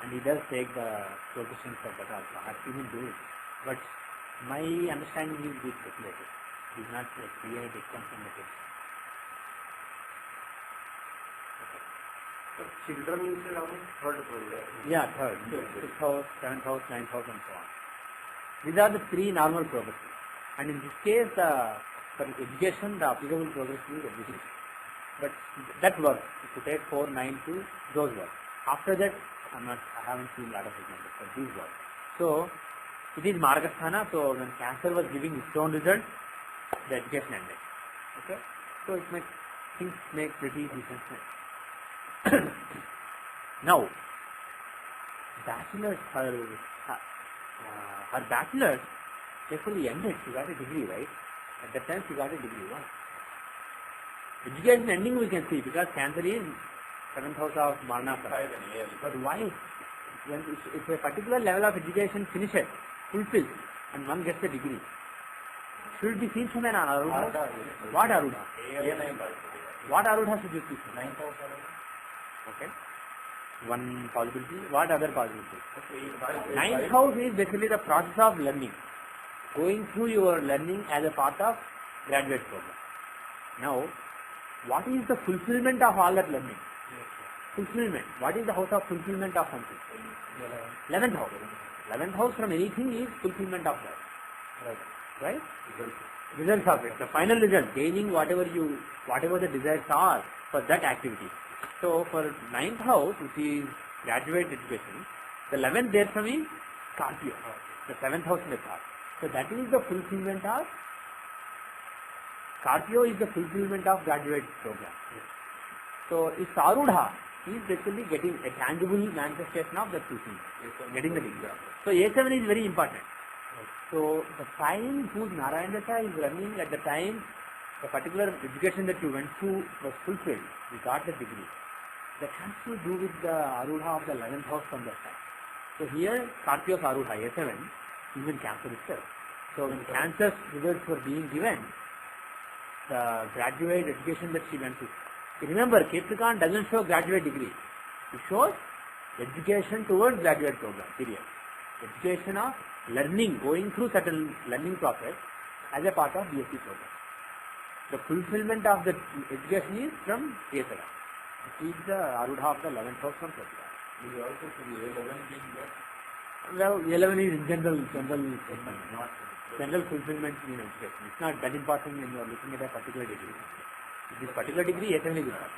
And he does take the progressions of that also. I have seen him do it. But my understanding is this speculative. It is not clear, it comes from the text. So children is third program. Yeah, third. Sixth house, seventh house, ninth house, and so on. These are the three normal progresses. And in this case, for education, the applicable progression is education. But that works. If you take 4, 9, 2, those work. After that, I haven't seen a lot of examples, but these work. So, it is Margasthana. So, when Cancer was giving its own result, the education ended. Okay? So, things make pretty decent sense. Now, bachelor's, her bachelor's actually ended. She got a degree, right? At that time, she got a degree. Why? Education ending we can see because Cancer is 7th house of Maranatha. But why? When if a particular level of education finishes, fulfilled, and one gets a degree, should be seen from an Arudha? What Arudha? What Arudha should be seen? 9th house. Okay. One possibility. What other possibility? 9th house is basically the process of learning. Going through your learning as a part of graduate program. Now, what is the fulfillment of all that learning? Fulfillment. What is the house of fulfillment of something? 11th house. 11th house from anything is fulfillment of that. Right? Results of it. The final result. Gaining whatever the desires are for that activity. So, for 9th house, which is graduate education, the 11th there from is Scorpio. The 7th house in the chart. So, that is the fulfillment of Scorpio is the fulfillment of graduate program. So, if Arudha is basically getting a tangible manifestation of the two things, getting the degree. So, A7 is very important. So, the sign whose Narayana Dasha is running at the time the particular education that you went through was fulfilled, you got the degree. That has to do with the Arudha of the 11th house from that time. So, here Scorpio of Arudha, A7, is in Cancer itself. So, when Cancer's results were being given, the graduate education that she went through. Remember, Capricorn doesn't show graduate degree. It shows education towards graduate program, period. Education of learning, going through certain learning process as a part of BSc program. The fulfillment of the education is from A7. It is the Arudha of the 11th house from Capricorn. You also see the 11 being there. Well, 11 is in general statement, not general fulfillment in education. It's not that important when you are looking at a particular degree. This particular degree, A7 is important.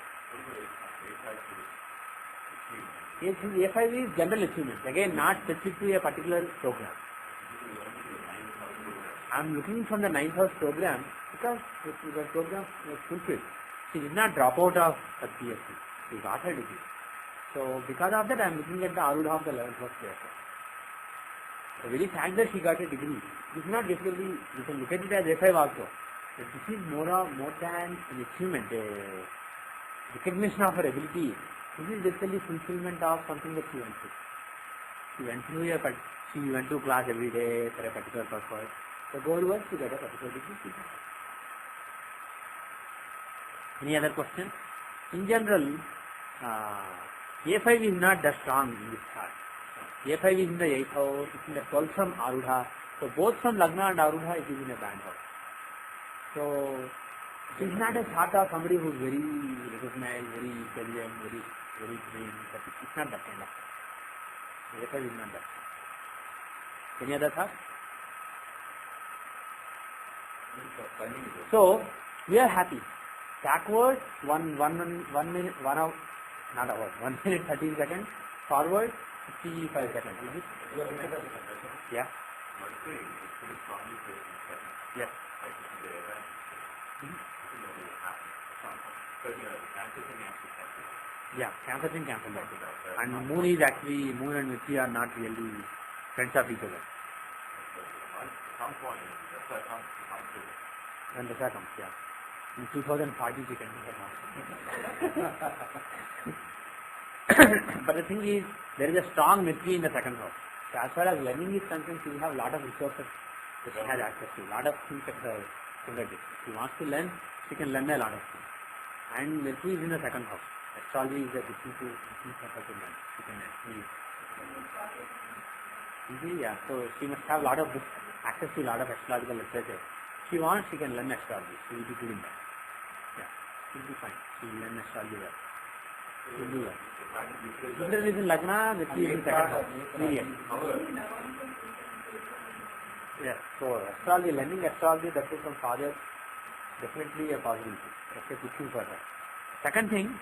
A5 is general achievement. Again, not specific to a particular program. I am looking from the 9th house program because the program was fulfilled. She did not drop out of the PSC. She got her degree. So, because of that, I am looking at the Arudha of the 11th house program. The very fact that she got a degree, this is not basically, you can look at it as A5 also. But this is more than an achievement, a recognition of her ability. This is basically fulfillment of something that she went through. She went to class every day for a particular purpose. The goal was to get a particular degree. Any other question? In general, A5 is not that strong in this chart. A5 is in the 8th house, it is in the 12th from Arudha. So both from Lagna and Arudha, it is in a band house. So it is not a chart of somebody who is very recognized, very intelligent, very trained. It's not that kind of thing. A5 is not that. Any other thought? So we are happy. Backward 1 minute, 1 hour, not hour, 1 minute 13 seconds. Forward 55 seconds. Is it? Yeah. Yes. Yeah, Cancer in Cancer. And Moon is actually, Moon and Mithri are not really friends of each other. When the Dasha comes, yeah. In 2040 we can do that. But the thing is, there is a strong Mithri in the 2nd house. So as far as learning is concerned, she will have a lot of resources that she has access to, a lot of things at her fingertips. If she wants to learn, she can learn a lot of things. And Mithri is in the 2nd house. Astrology is a different to learn. She can actually. Yeah, so she must have a lot of books, access to a lot of astrological literature. If she wants, she can learn astrology. She will be doing that. Yeah, she will be fine. She will learn astrology well. She will do that. Jupiter is in Lagna, Mithri is in 2nd house. Period. Yes, so astrology, learning astrology, that is from father, definitely a possibility. That's a good thing for her. Second thing,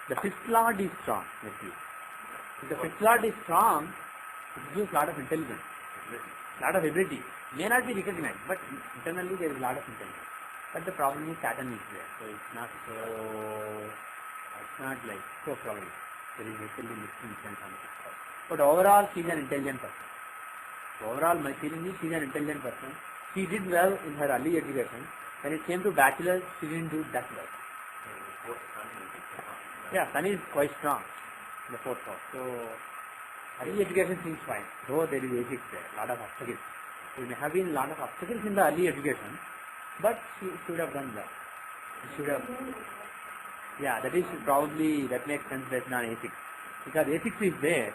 the 5th lord is strong. If the 5th lord is strong, it gives a lot of intelligence, a lot of ability. May not be recognized, but internally there is a lot of intelligence. But the problem is Saturn is there, so it's not like so problem. There is actually mixing sense on it. But overall, she is an intelligent person. Overall, my feeling is she is an intelligent person. She did well in her early education. When it came to bachelor's, she didn't do that well. Yeah, Sun is quite strong in the fourth house. So early education seems fine, though there is A6 there, lot of obstacles. There may have been lot of obstacles in the early education, but she should have done that. She should have. Yeah, that is probably, that makes sense that not A6. Because A6 is there,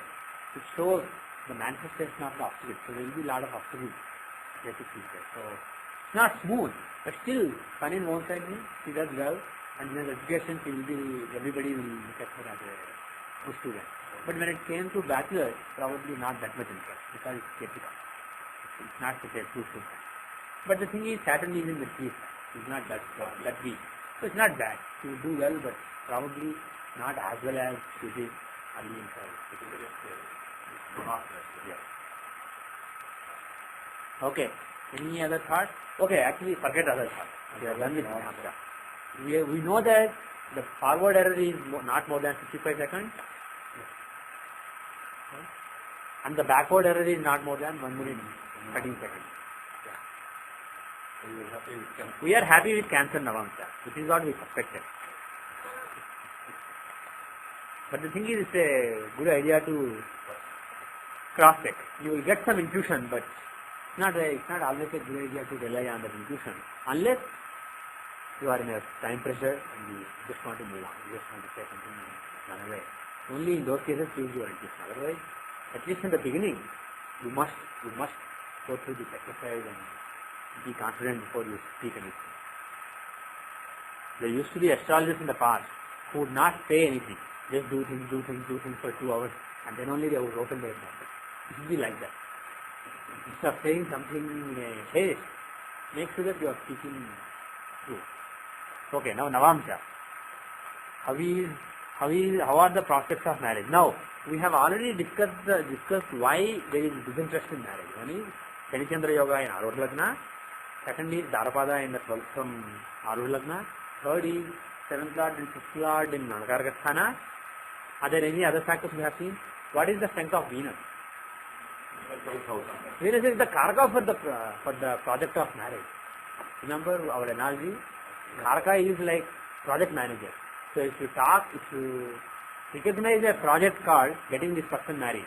it shows the manifestation of the obstacles. So there will be a lot of obstacles. A6 is there. So it's not smooth, but still, Sun in one side means she does well, and in education she will be, everybody will look at her as a good student. But when it came to bachelor, probably not that much interest, because it's skeptical. It's not such a true student. But the thing is, Saturn is in the tree. It's not that weak. So it's not bad. She will do well, but probably not as well as she did early in her. Yeah. Okay. Any other thought? Okay, actually forget other thought. We are done with Mahamatra. We know that the forward error is not more than 55 seconds. And the backward error is not more than 1 minute 13 seconds. We are happy with Cancer Navamsa, which is what we suspected. But the thing is, it's a good idea to cross-check. You will get some intuition, but it's not always a good idea to rely on that intuition, unless you are in a time pressure and you just want to move on, you just want to say something and run away. Only in those cases use your intuition. Otherwise, at least in the beginning, you must go through this exercise and be confident before you speak anything. There used to be astrologers in the past who would not say anything, just do things for 2 hours, and then only they would open their mouth. It should be like that. Instead of saying something in a haste, make sure that you are speaking true. Okay, now Navamsa. How are the prospects of marriage? Now, we have already discussed why there is disinterest in marriage. One is Shanichandra Yoga in Aruha Lagna. Second is Darapada in the 12th from Aruha Lagna. Third is 7th Lord and 5th Lord in Nanakargasthana. Are there any other factors we have seen? What is the strength of Venus? Venus is the Karaka for the project of marriage. Remember our analogy? Karaka is like project manager. So if you recognize a project called getting this person married,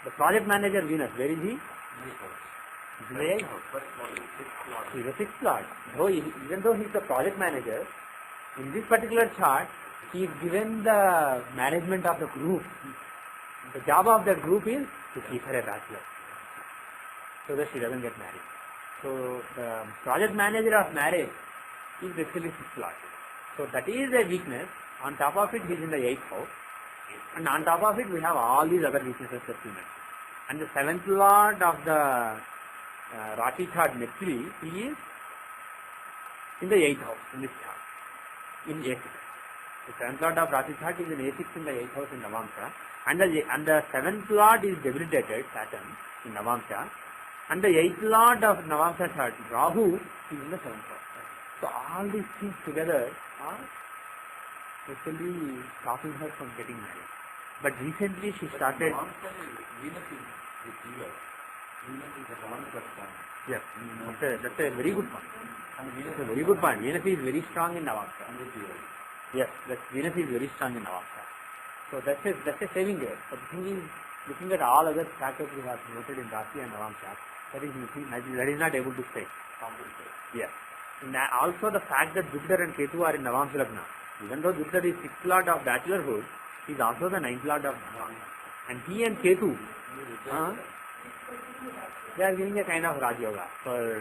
the project manager Venus, where is he? He's in the 8th house. He's the 6th Lord. Even though he's the project manager, in this particular chart, he is given the management of the group. The job of that group is to keep her a bachelor, so that she doesn't get married. So the project manager of marriage is basically 6th Lord. So that is a weakness. On top of it, he is in the 8th house. And on top of it, we have all these other weaknesses that we mentioned. And the 7th Lord of the Rashi chart Mercury, he is in the 8th house in this chart, in A6. The 7th Lord of Rashi chart is in A6 in the 8th house in Navamsa. And the 7th Lord is debilitated, Saturn, in Navamsa. And the 8th Lord of Navamsa chart, Rahu, is in the 7th house. So all these things together are actually stopping her from getting married. But recently she started. Venus is the healer. Venus is the one person. Yes, that's a very good point. That's a very good point. Venus is very strong in Navamsa. Yes, Venus is very strong in Navamsa. So that's a saving grace. But the thing is, looking at all other factors we have noted in Rashi and Navamsa, that is not able to stay. Yes. And also the fact that Jupiter and Ketu are in Navamsa Lagna. Even though Jupiter is 6th Lord of bachelorhood, he is also the 9th Lord of Navamsa. And he and Ketu, they are giving a kind of Raj Yoga for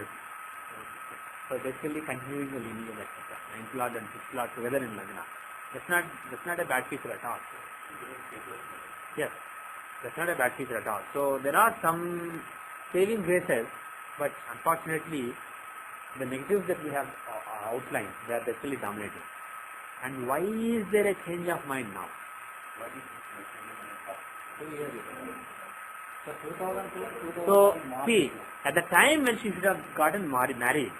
basically continuing the lineage, etc. 9th Lord and 6th Lord together in Lagna. That's not a bad feature at all. Yes, that's not a bad feature at all. So there are some saving graces, but unfortunately, the negatives that we have outlined, they are basically dominating. And why is there a change of mind now? So, see, at the time when she should have gotten married,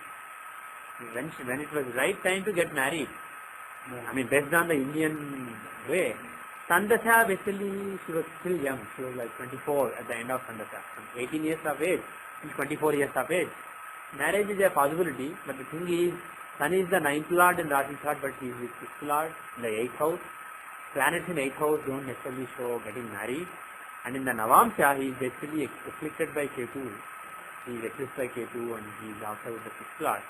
when it was right time to get married, I mean, based on the Indian way, Sandasha, basically, she was still young. She was like 24 at the end of Sandasha. From 18 years of age till 24 years of age. Marriage is a possibility, but the thing is, Sun is the 9th Lord in Rashi chart, but he is the 6th Lord in the 8th house. planets in 8th house don't necessarily show getting married. And in the Navamsha, he is basically afflicted by Ketu. He is eclipsed by Ketu and he is also with the 6th lord.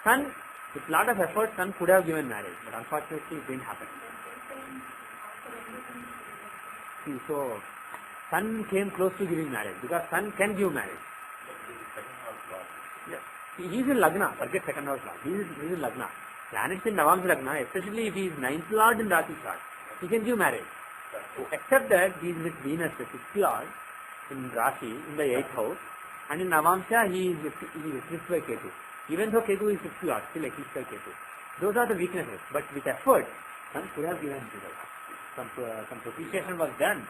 Sun, with lot of effort, Sun could have given marriage, but unfortunately it didn't happen. See, so Sun came close to giving marriage because Sun can give marriage. Yeah. He is in Lagna, forget second house lord. He is in Lagna. Planets in Navamsha Lagna, especially if he is 9th lord in Rashi chart, he can give marriage. Except that he is with Venus, the 6th lord, in Rashi, in the 8th house, and in Navamsha he is eclipsed by Ketu. Even though Ketu is 6th lord, still eclipsed by Ketu. Those are the weaknesses, but with effort, Sun could have given result. Some propitiation was done,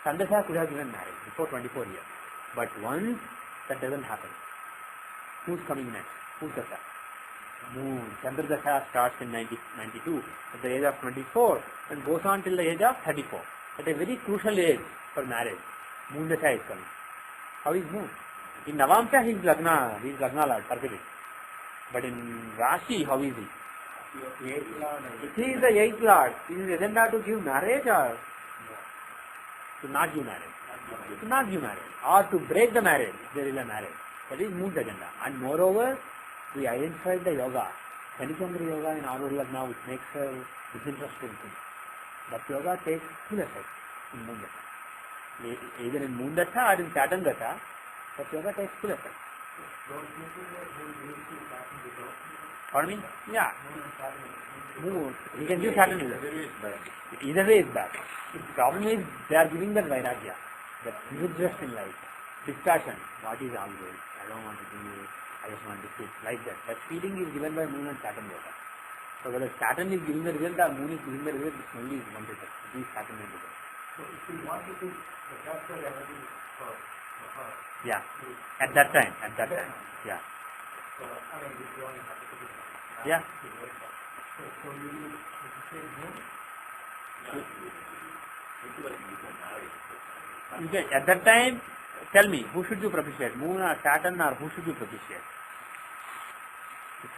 Sandasha could have given marriage before 24 years. But once that doesn't happen, who's coming next? Who's Dasha? Moon. Chandradasha starts in 92 at the age of 24 and goes on till the age of 34. At a very crucial age for marriage, Moon Dasha is coming. How is Moon? In Navamsha he is Lagna Lord, perfect. But in Rashi, how is he? He is the 8th Lord. Is his agenda to give marriage or to not give marriage? To not give marriage. Or to break the marriage, there is a marriage. That is Moon's agenda. And moreover, we identified the yoga, Shanichandra yoga in Arudha Lagna, which makes her disinterested thing. That yoga takes full effect in Moon Dasha. Either in Moon Dasha or in Saturn Dasha, that yoga takes full effect. Pardon me? Yeah. Moon. He can give Saturn either way is bad. The problem is they are giving that Vairagya, that disinterest in life, dispassion. What is all this? I don't want to do it. I just want to sit like that. That feeling is given by Moon and Saturn yoga. So whether Saturn is giving the result or Moon is giving the result, it's only one result. It is Saturn and result. So if we want to capture energy for her, yeah. At that time. Yeah. so I mean, if you only have to put it yeah. So you say Moon? Okay. At that time, tell me, who should you propitiate? Moon or Saturn, or who should you propitiate?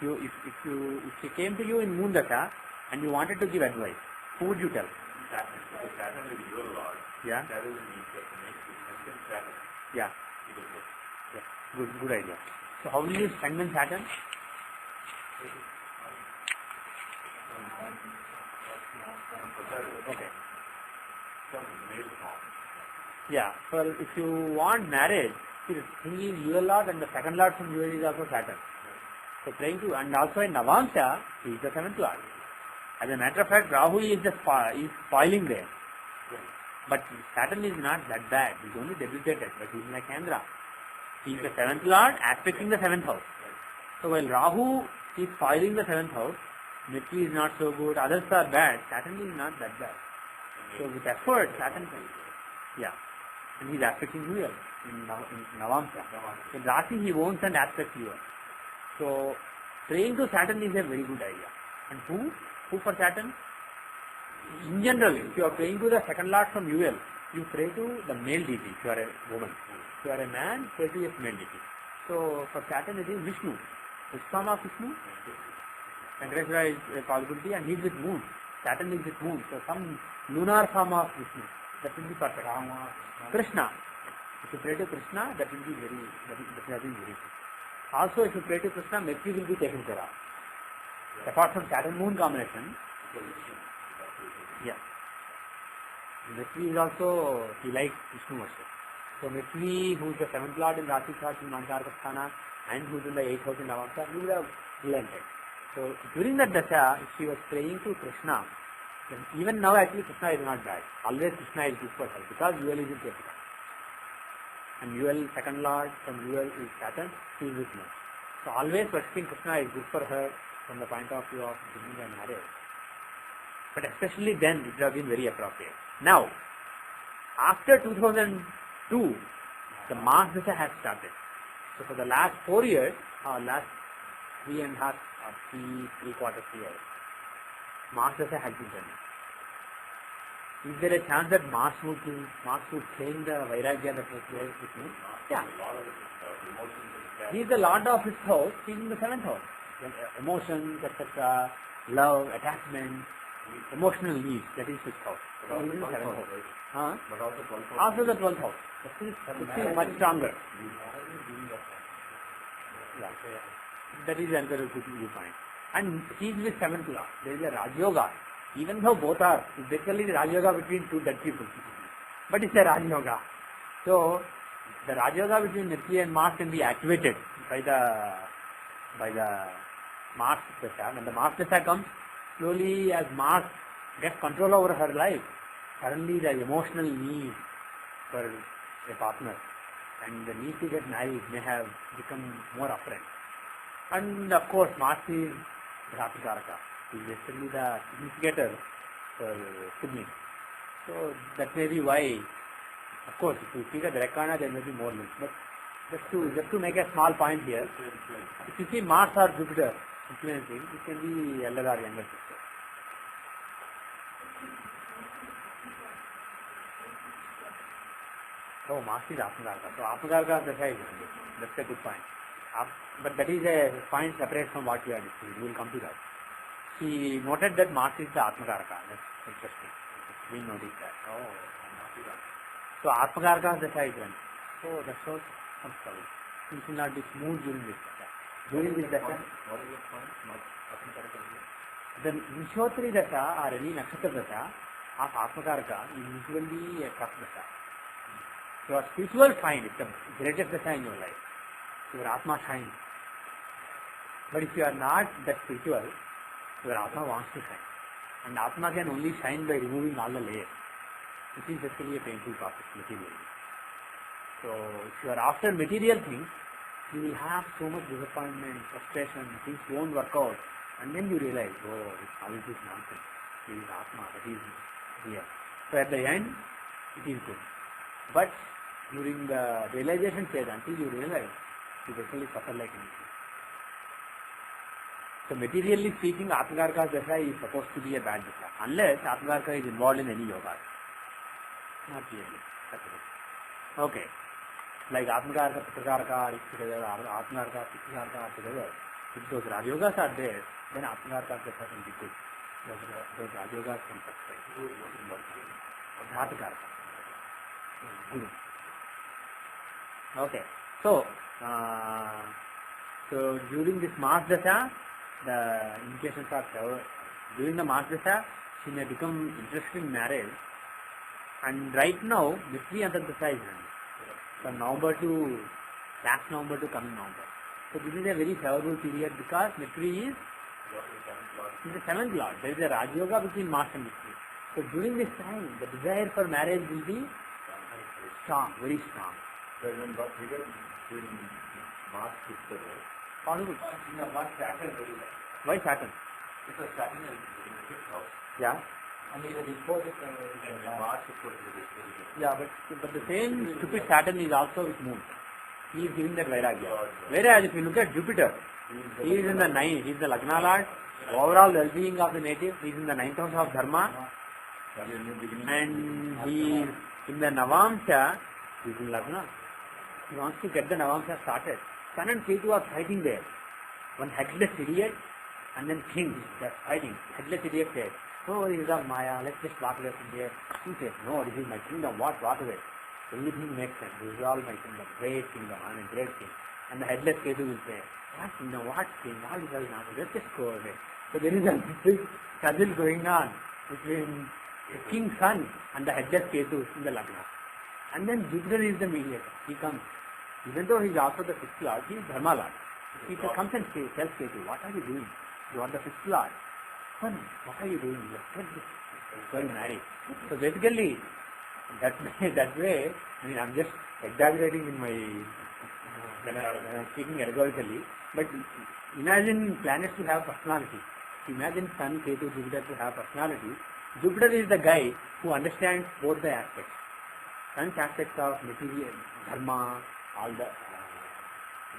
If she came to you in Moon Dasha and you wanted to give advice, who would you tell? Saturn is your Lord. Yeah. That is the Saturn. Yeah. Yeah. Good idea. So how will you strengthen Saturn? Okay. Yeah. Well, if you want marriage, see, the thing is, your Lord and the second Lord from UL is also Saturn. So trying to, and also in Navamsha, he is the 7th Lord. As a matter of fact, Rahu is spoiling there. But Saturn is not that bad. He is only debilitated, but he is like Andra. He is the 7th Lord, aspecting the 7th house. So while Rahu is spoiling the 7th house, Mercury is not so good, others are bad, Saturn is not that bad. So with effort, Saturn can. Yeah. And he is aspecting UL in Navamsha. In Rashi, he owns and aspects UL. So praying to Saturn is a very good idea. And who? Who for Saturn? In general, if you are praying to the second Lord from UL, you pray to the male deity if you are a woman. If you are a man, pray to a male deity. So for Saturn it is Vishnu. Which form of Vishnu? Venkateswara is a possibility and he is with moon. Saturn is with moon. So some lunar form of Vishnu. That will be perfect. Krishna. If you pray to Krishna, that will be very good. Also, if you pray to Krishna, Mercury will be taken care of. Apart from Saturn-Moon combination, yeah. Mercury is also, he likes Vishnu also. So Mercury, who is the 7th Lord in Rashi chart in Mankarasthana, and who is in the 8th house in Navamsha, he would have relented. So during that Dasha, if she was praying to Krishna, then even now actually Krishna is not bad. Always Krishna is good for her, because UL is in Ketu. And UL, second Lord from UL is Saturn, he is with me. So always worshipping Krishna is good for her from the point of view of giving her marriage. But especially then, it would have been very appropriate. Now, after 2002, the Mars Dasha has started. So for the last 4 years, or last 3.5 or 3.75 years, Mars Dasha has been running. Is there a chance that Mars would claim the Vairagya that was there with me? Yeah. He is the Lord of his house, he is in the 7th house. Emotions, etc., love, attachment, emotional needs, that is 6th house. But also Moon is 7th 12th house. house, right? Huh? But also 12th house. After the 12th house, this is much stronger. Yeah. That is another good viewpoint. And he is with 7th law. There is a Raj Yoga. Even though both are, basically the Raj Yoga between two dead people. But it's a Raj Yoga. So, the Raj Yoga between Mercury and Mars can be activated by the Mars Dasha. When the Mars Dasha comes, slowly as Mars gets control over her life, suddenly the emotional need for a partner and the need to get married may have become more apparent. And of course, Mars is Dhatukaraka. He is basically the instigator for siblings. So that may be why, of course, if you see the Drekana, there may be more links. But just to make a small point here, if you see Mars or Jupiter influencing, it can be elder or younger sister. So Mars is Atmakaraka. So Atmakaraka, that's a good point. But that is a point separate from what we are discussing. We will come to that. He noted that Mars is the Atmakaraka. That's interesting. We noticed that. Oh, Mars is Atmakaraka. So Atmakaraka is the side one. So that shows some struggle. It will not be smooth during this Dasha. During this Dasha, What is the point? Not Atmakaraka. the Vishwatri Dasha or any Nakshatra Dasha of Atmakaraka is usually a tough Dasha. Your spiritual find is the greatest Dasha in your life. Your Atma shines. But if you are not that spiritual, your Atma wants to shine. And Atma can only shine by removing all the layers. This is basically a painful process materially. So if you are after material things, you will have so much disappointment, frustration, things won't work out. And then you realize, oh, all this is nonsense. This is Atma, that is real. So at the end, it is good. But during the realization stage, until you realize, you basically suffer like anything. So materially speaking, Atmakaraka's Dasha is supposed to be a bad Dasha, unless Atmakaraka is involved in any yoga. Not really. That's it. Okay. Like Atmakaraka, Pitrakaraka are together, Atmakaraka, Pitrakaraka are together. If those Rajogas are there, then Atmakaraka's Dasha can be good. Those Rajogas can subscribe. Dhatukaraka. Good. Okay. So during this Mars Dasha, the indications are covered. During the Mars Dasha, she may become interested in marriage. And right now, Mitri Antar Dasha is running. From last November to coming November. So this is a very favorable period because Mitri is the 7th Lord. There is a Raj Yoga between Mars and Mitri. So during this time, the desire for marriage will be strong, very strong. So when God figured in Mars sister, Possible. Mars Saturn, Why Saturn? because Saturn is in the 5th house. Yeah. And it was before the Mars is supposed to be Yeah, but the same stupid Saturn is also with Moon. He is giving that Vairagya. Whereas if you look at Jupiter, he is in the 9th, he is the Lagna Lord. Overall well-being of the native, he is in the 9th house of Dharma. And he is in the Navamsha, he is in Lagna. He wants to get the Navamsha started. Sun and Ketu are fighting there. One headless idiot and then king, they are fighting. Headless idiot says, oh, this is all Maya, let's just walk away from here. He says, no, this is my kingdom, walk away. Everything makes sense, this is all my kingdom, great kingdom, I am a great king. And the headless Ketu will say, what kingdom, what king, all is all now, let's just go away. So there is a big struggle going on between the king's son and the headless Ketu in the Lagna. And then Jupiter is the mediator, he comes. Even though he is also the 6th Lord, he is Dharma Lord. He comes and tells Ketu, what are you doing? You are the 6th Lord. Son, what are you doing? Let's go marry. So basically, that way, I mean, I'm just exaggerating in my, when I'm speaking allegorically, but imagine planets to have personality. Imagine Sun, Ketu, Jupiter to have personality. Jupiter is the guy who understands both the aspects. Sun's aspects of material, dharma, all the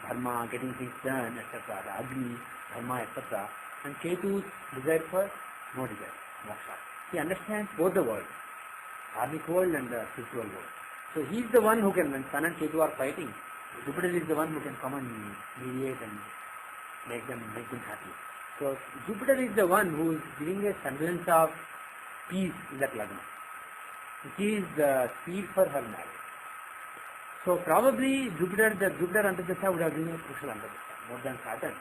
dharma, getting things done, etc., the Agni, dharma, etc., and Ketu's desire for no desire, moksha. He understands both the worlds, karmic world and the spiritual world. So he is the one who can, when Sun and Ketu are fighting, Jupiter is the one who can come and mediate and make them happy. So Jupiter is the one who is giving a semblance of peace in that lagna. It is the speed for her marriage. So probably Jupiter Antardasha would have been a crucial Antardasha, more than Saturn.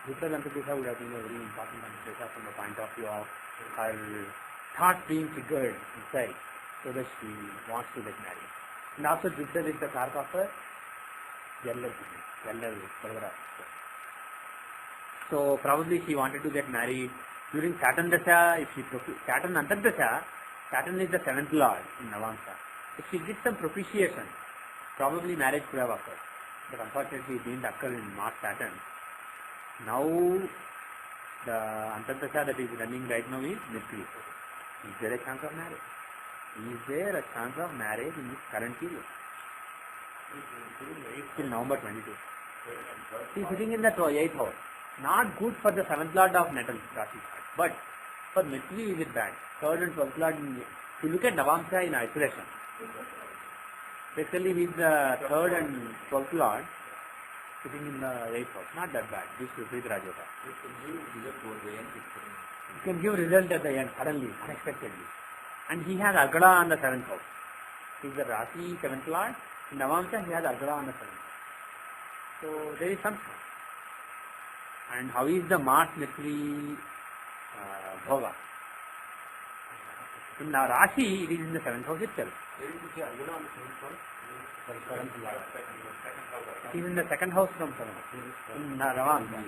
Jupiter Antardasha would have been a very important Antardasha from the point of view of her thoughts being figured inside, so that she wants to get married. And also Jupiter is the kark of her younger brother. So probably she wanted to get married during Saturn Dasha. If she Saturn Antardasha, Saturn is the 7th lord in Navamsa. If she did some propitiation, probably marriage could have occurred. But unfortunately it didn't occur in Mars Saturn. Now the Antardasha that is running right now is Mercury. Is there a chance of marriage? Is there a chance of marriage in this current period? Till November 22. She is sitting in the 8th house. Not good for the 7th lord of natal Rashi. But for Mercury is it bad? 3rd and 12th lord, if you look at Navamsa in isolation, especially with the 3rd and 12th lord sitting in the 8th house, not that bad. This is with Rajyoga. It can give result at the end, suddenly, unexpectedly. And he has Argada on the 7th house. He is the Rashi 7th lord. In Navamsa he has Argada on the 7th. So there is some chance. And how is the Mars Mercury Bhoga? In Rashi it is in the 7th house itself. It is in the 2nd house from 7th. In Navamsa.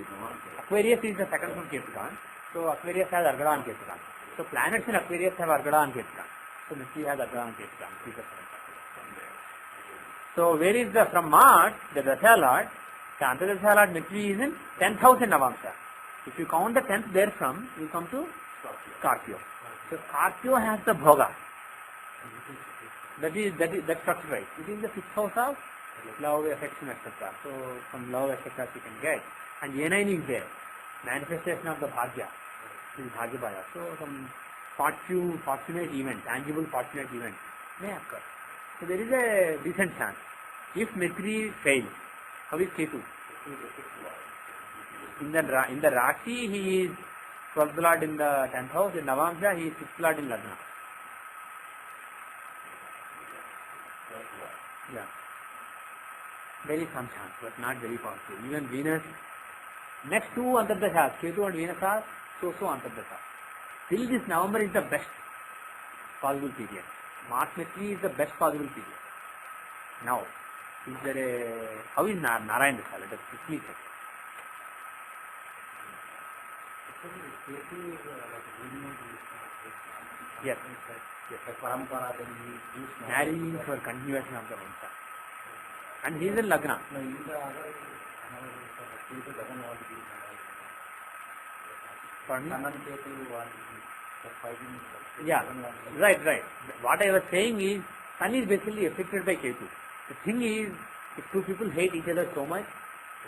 Aquarius is the 2nd from Ketukan. So Aquarius has Argada on Ketukan. So planets in Aquarius have Argada on Ketukan. So Mercury has Argada on Ketukan. So where is the, from Mars, the Dasha Lord, the Antardasha Lord Mercury is in 10th house in Navamsa. If you count the 10th there from, you come to Scorpio. So Scorpio has the Bhoga. That's structure right. It is the 6th house of love, affection, etc. So from love, etc. you can get. And A9 is there. Manifestation of the Bhagya. This is Bhagya Bhaya. So some fortunate event, tangible fortunate event may occur. So there is a decent chance. If Mercury fails, how is Ketu? In the Rashi he is 12th lord in the 10th house. In Navamsa he is 6th lord in Lagna. Yeah. There is some chance, but not very positive. Even Venus, next two Antardashas, Ketu and Venus are so Antardasha. Till this November is the best possible period. Mars Mercury is the best possible period. Now, is there a, how is Narayan Dasha? Let us quickly check. Yes. Marrying for continuation of the Vansa. And he is in Lagna. Yeah, right. What I was saying is, Sun is basically affected by Ketu. The thing is, if two people hate each other so much,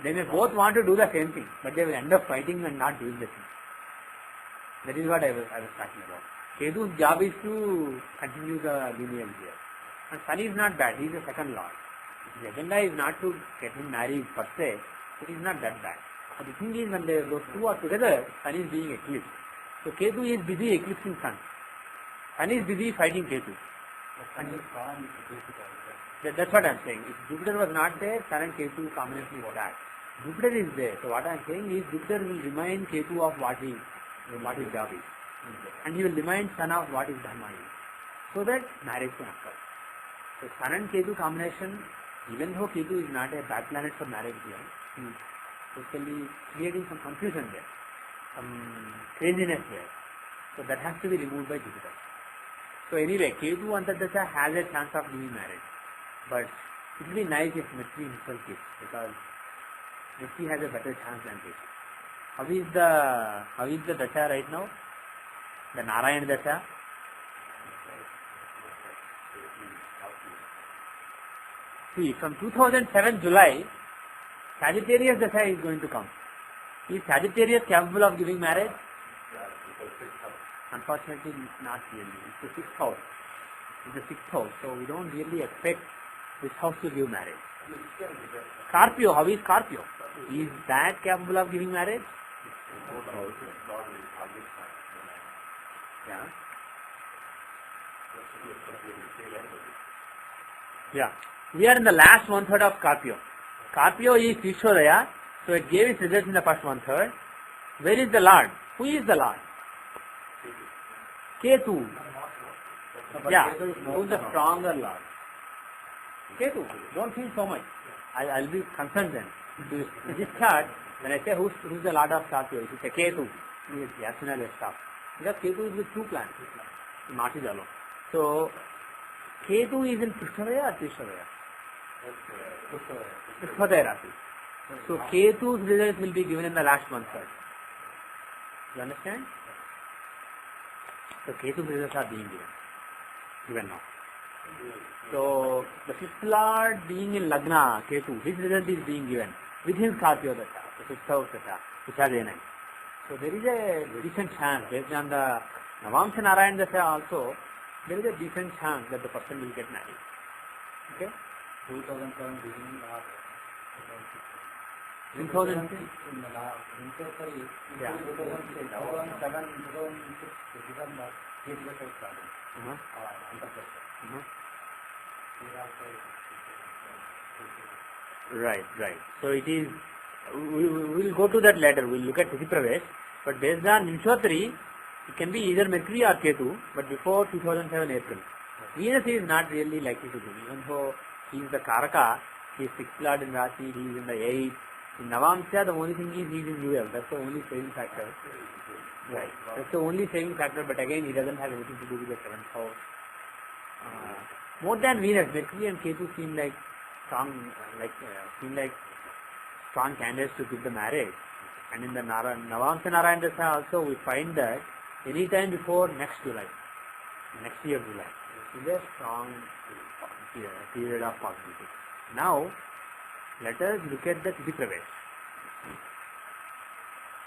they may both want to do the same thing, but they will end up fighting and not doing the thing. That is what I was talking about. Ketu's job is to continue the lineage here. And Sun is not bad, he is the 2nd lord. His agenda is not to get him married per se, it is not that bad. But the thing is, when those two are together, Sun is being eclipsed. So Ketu is busy eclipsing Sun. Sun is busy fighting Ketu. That's what I am saying. If Jupiter was not there, Sun and Ketu combination is bad. Jupiter is there. So what I am saying is, Jupiter will remind Ketu of what his job is. And he will remind Sun of what his dharma is. So that marriage can occur. So Sun and Ketu combination, even though Ketu is not a bad planet for marriage here, he is totally creating some confusion there, some craziness there. So that has to be removed by Jupiter. So anyway, Ketu Antardasha has a chance of doing marriage. But it will be nice if Mercury himself gives, because Mercury has a better chance than Ketu. How is the Dasha right now? The Narayan Dasha. See, from 2007 July, Sagittarius Dasha is going to come. Is Sagittarius capable of giving marriage? Unfortunately, not really. It's the 6th house. So we don't really expect this house to give marriage. Scorpio, how is Scorpio? Is that capable of giving marriage? Yeah. Yeah. We are in the last one third of Scorpio. Scorpio is Vishwadaya, so it gave its results in the first one third. Where is the Lord? Who is the Lord? Ketu. Yeah. Who is the stronger Lord? Ketu. Don't feel so much. I'll be concerned then. In this chart, when I say who's the Lord of Scorpio, if you say Ketu, it's absolutely stop. Because Ketu is with two planets. Mars is alone. So, Ketu is in Krishnavaya or Krishnavaya? Krishnavaya Rasi. So, Ketu's results will be given in the last one third. You understand? So, Ketu's results are being given now. So, the fifth lord being in Lagna, Ketu, his result is being given within Scorpio Dasha, the fifth house Dasha, which are Day 9. So, there is a decent chance, based on the Navamsha Narayan Dasha also, there is a decent chance that the person will get married. Okay? 2007 beginning or 2006? in the last, Yeah. 2007, 2006, December, he started. Right. So it is, we will go to that later, we will look at Tithi Pravesh, but based on Nimshotri, it can be either Mercury or Ketu, but before 2007 April. Venus is not really likely to do, even though he is the Karaka, he is 6th Lord in Rashi, he is in the 8th. In Navamsha, the only thing is he is in UL, that's the only saving factor. Right, that's the only saving factor, but again he doesn't have anything to do with the 7th house. More than Venus, Mercury and Ketu seem like strong candidates to give the marriage. And in the Navamsha Narayan Dasha also we find that any time before next year July, is a strong period of possibility. Now, let us look at the Tithi Pravesh.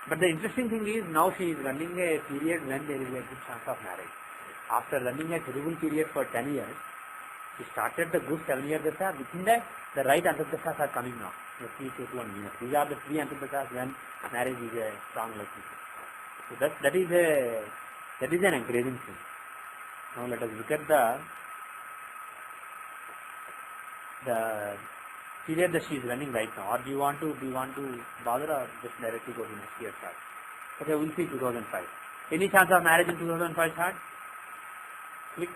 But the interesting thing is, now she is running a period when there is a good chance of marriage. After running a terrible period for 10 years, she started the good 7-year Dasha. Within that, the right Antardashas are coming now. The 3, Ketu and Venus. These are the 3 Antardashas when marriage is a strong likelihood. So that is an encouraging thing. Now let us look at the period that she is running right now. Or do you want to bother or just directly go to next year chart? Okay, we'll see 2005. Any chance of marriage in 2005 chart? Quick.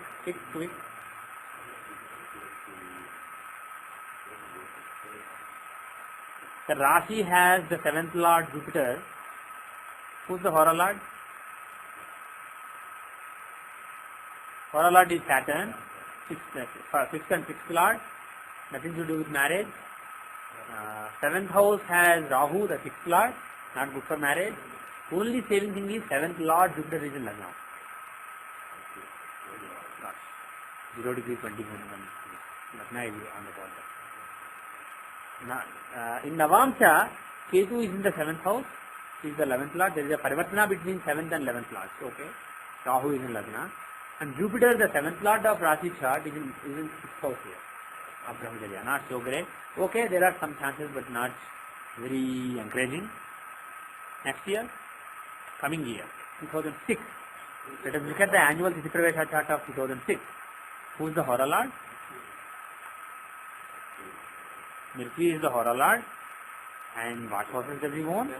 The Rashi has the 7th Lord Jupiter. Who's the Hora Lord? Hora Lord is Saturn. 6th and 6th Lord. Nothing to do with marriage. 7th house has Rahu, the 6th Lord. Not good for marriage. Only saving thing is 7th Lord Jupiter is in Lagna. 0 degree 20 Lagna is on the border. In Navamsha, Ketu is in the 7th house, he is the 11th Lord. There is a Parivartana between 7th and 11th Lord. Okay. Rahu is in Lagna. And Jupiter, the 7th Lord of Rashi chart, is in 6th house here. Of Brahmacharya. Not so great. Okay, there are some chances, but not very encouraging. Next year, coming year, 2006. Let us look at the annual Tithi Pravesha chart of 2006. Who is the Hora Lord? Mercury is the Hora Lord. And what houses does he own?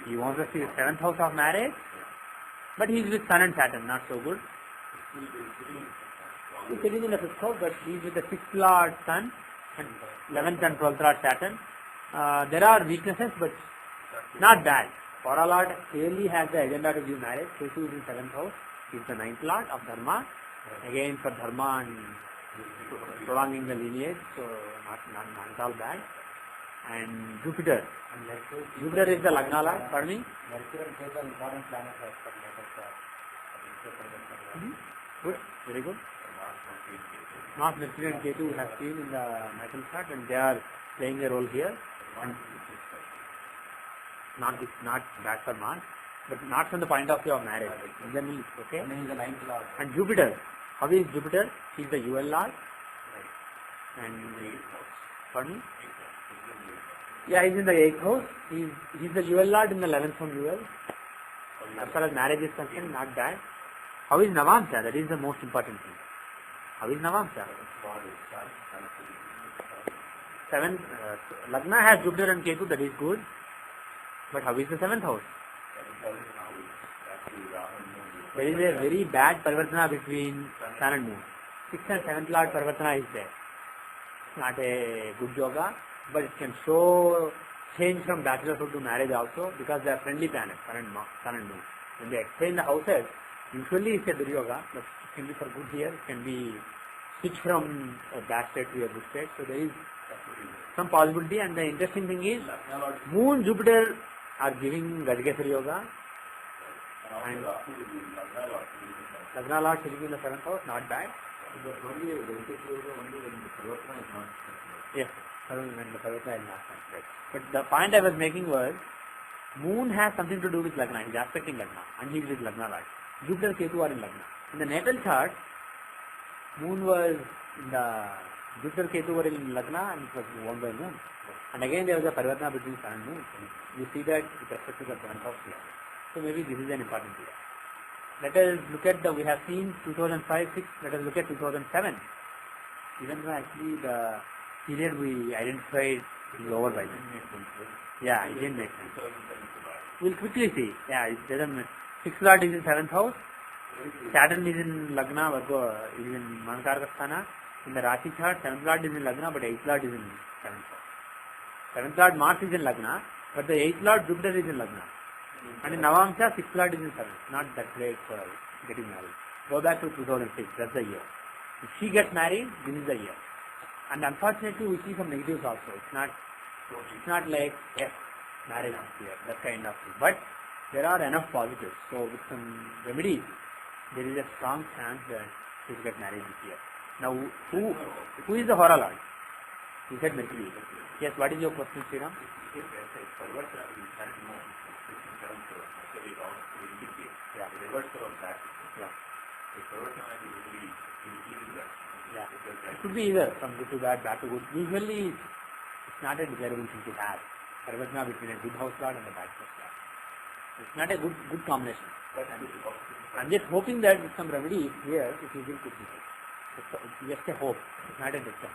He owns the 7th house of marriage. But he is with Sun and Saturn, not so good. He is sitting in the 5th house, but he is with the 6th Lord Sun and 11th and 12th Lord Saturn. There are weaknesses, but not bad. Hora Lord clearly has the agenda to give marriage. Ketu is in 7th house. He is the 9th Lord of Dharma. Again for Dharma and prolonging the lineage, so not at all bad. And Jupiter. Jupiter is the Lagna Lord, pardon me? Mercury and Ketu are important planets as per Good, very good. Mars, Mercury and Ketu have seen in the natal chart and they are playing a role here. And not bad for Mars, but not from the point of view of marriage. In general, it's okay. And then the 9th Lord. And Jupiter, how is Jupiter? He is the UL Lord. And pardon me? Yeah, he's in the 8th house. He's the UL Lord in the 11th from UL. As far as marriage is concerned, not bad. How is Navamsa? That is the most important thing. How is Navamsa? Seventh, Lagna has Jupiter and Ketu, that is good. But how is the seventh house? There is a very bad Parivartana between Sun and Moon. Sixth and seventh Lord Parivartana is there. It's not a good yoga, but it can show change from bachelorhood to marriage also, because they are friendly planets, Sun and Moon. When they explain the houses, usually it's a Duryoga, but it can be for good here, it can be switch from a bad state to a good state. So there is some possibility, and the interesting thing is Moon, Jupiter are giving Gajgesari Yoga, and Lagna Lord sitting in the seventh house, not bad. Yes, when the Parivartana is not right. But the point I was making was, Moon has something to do with Lagna. He is aspecting Lagna, and he is with Lagna Lord. Jupiter, Ketu are in Lagna. In the natal chart, Moon was in the Jupiter, Ketu were in Lagna, and it was won by Moon. And again there was a Parivartana between Sun and Moon. You see that with respect to the seventh house here. So maybe this is an important year. Let us look at we have seen 2005-6, let us look at 2007. Even though actually the period we identified is over by then. Yeah, it didn't make sense. We'll quickly see. Yeah, it doesn't make sense. 6th Lord is in 7th house. Saturn is in Lagna, Virgo is in Mankaraka. In the Rashi chart, 7th Lord is in Lagna, but 8th Lord is in 7th house. 7th Lord Mars is in Lagna, but the 8th Lord Jupiter is in Lagna. And in Navamsa, 6th Lord is in 7th. Not that great for getting married. Go back to 2006, that's the year. If she gets married, this is the year. And unfortunately, we see some negatives also. It's not like, yes, marriage is here, that kind of thing. But there are enough positives. So with some remedies, there is a strong chance that she will get married this year. Now, who is the Hora Lord? You said Mercury. Yes, what is your question, Sriram? Yeah. Yeah. It could be either from good to bad, bad to good. Usually, it's not a desirable thing to have. Parivartana between a good house lord and a bad house lord. It's not a good combination. I'm just hoping that with some remedy here, it will could be. It's just a hope. It's not a dictum.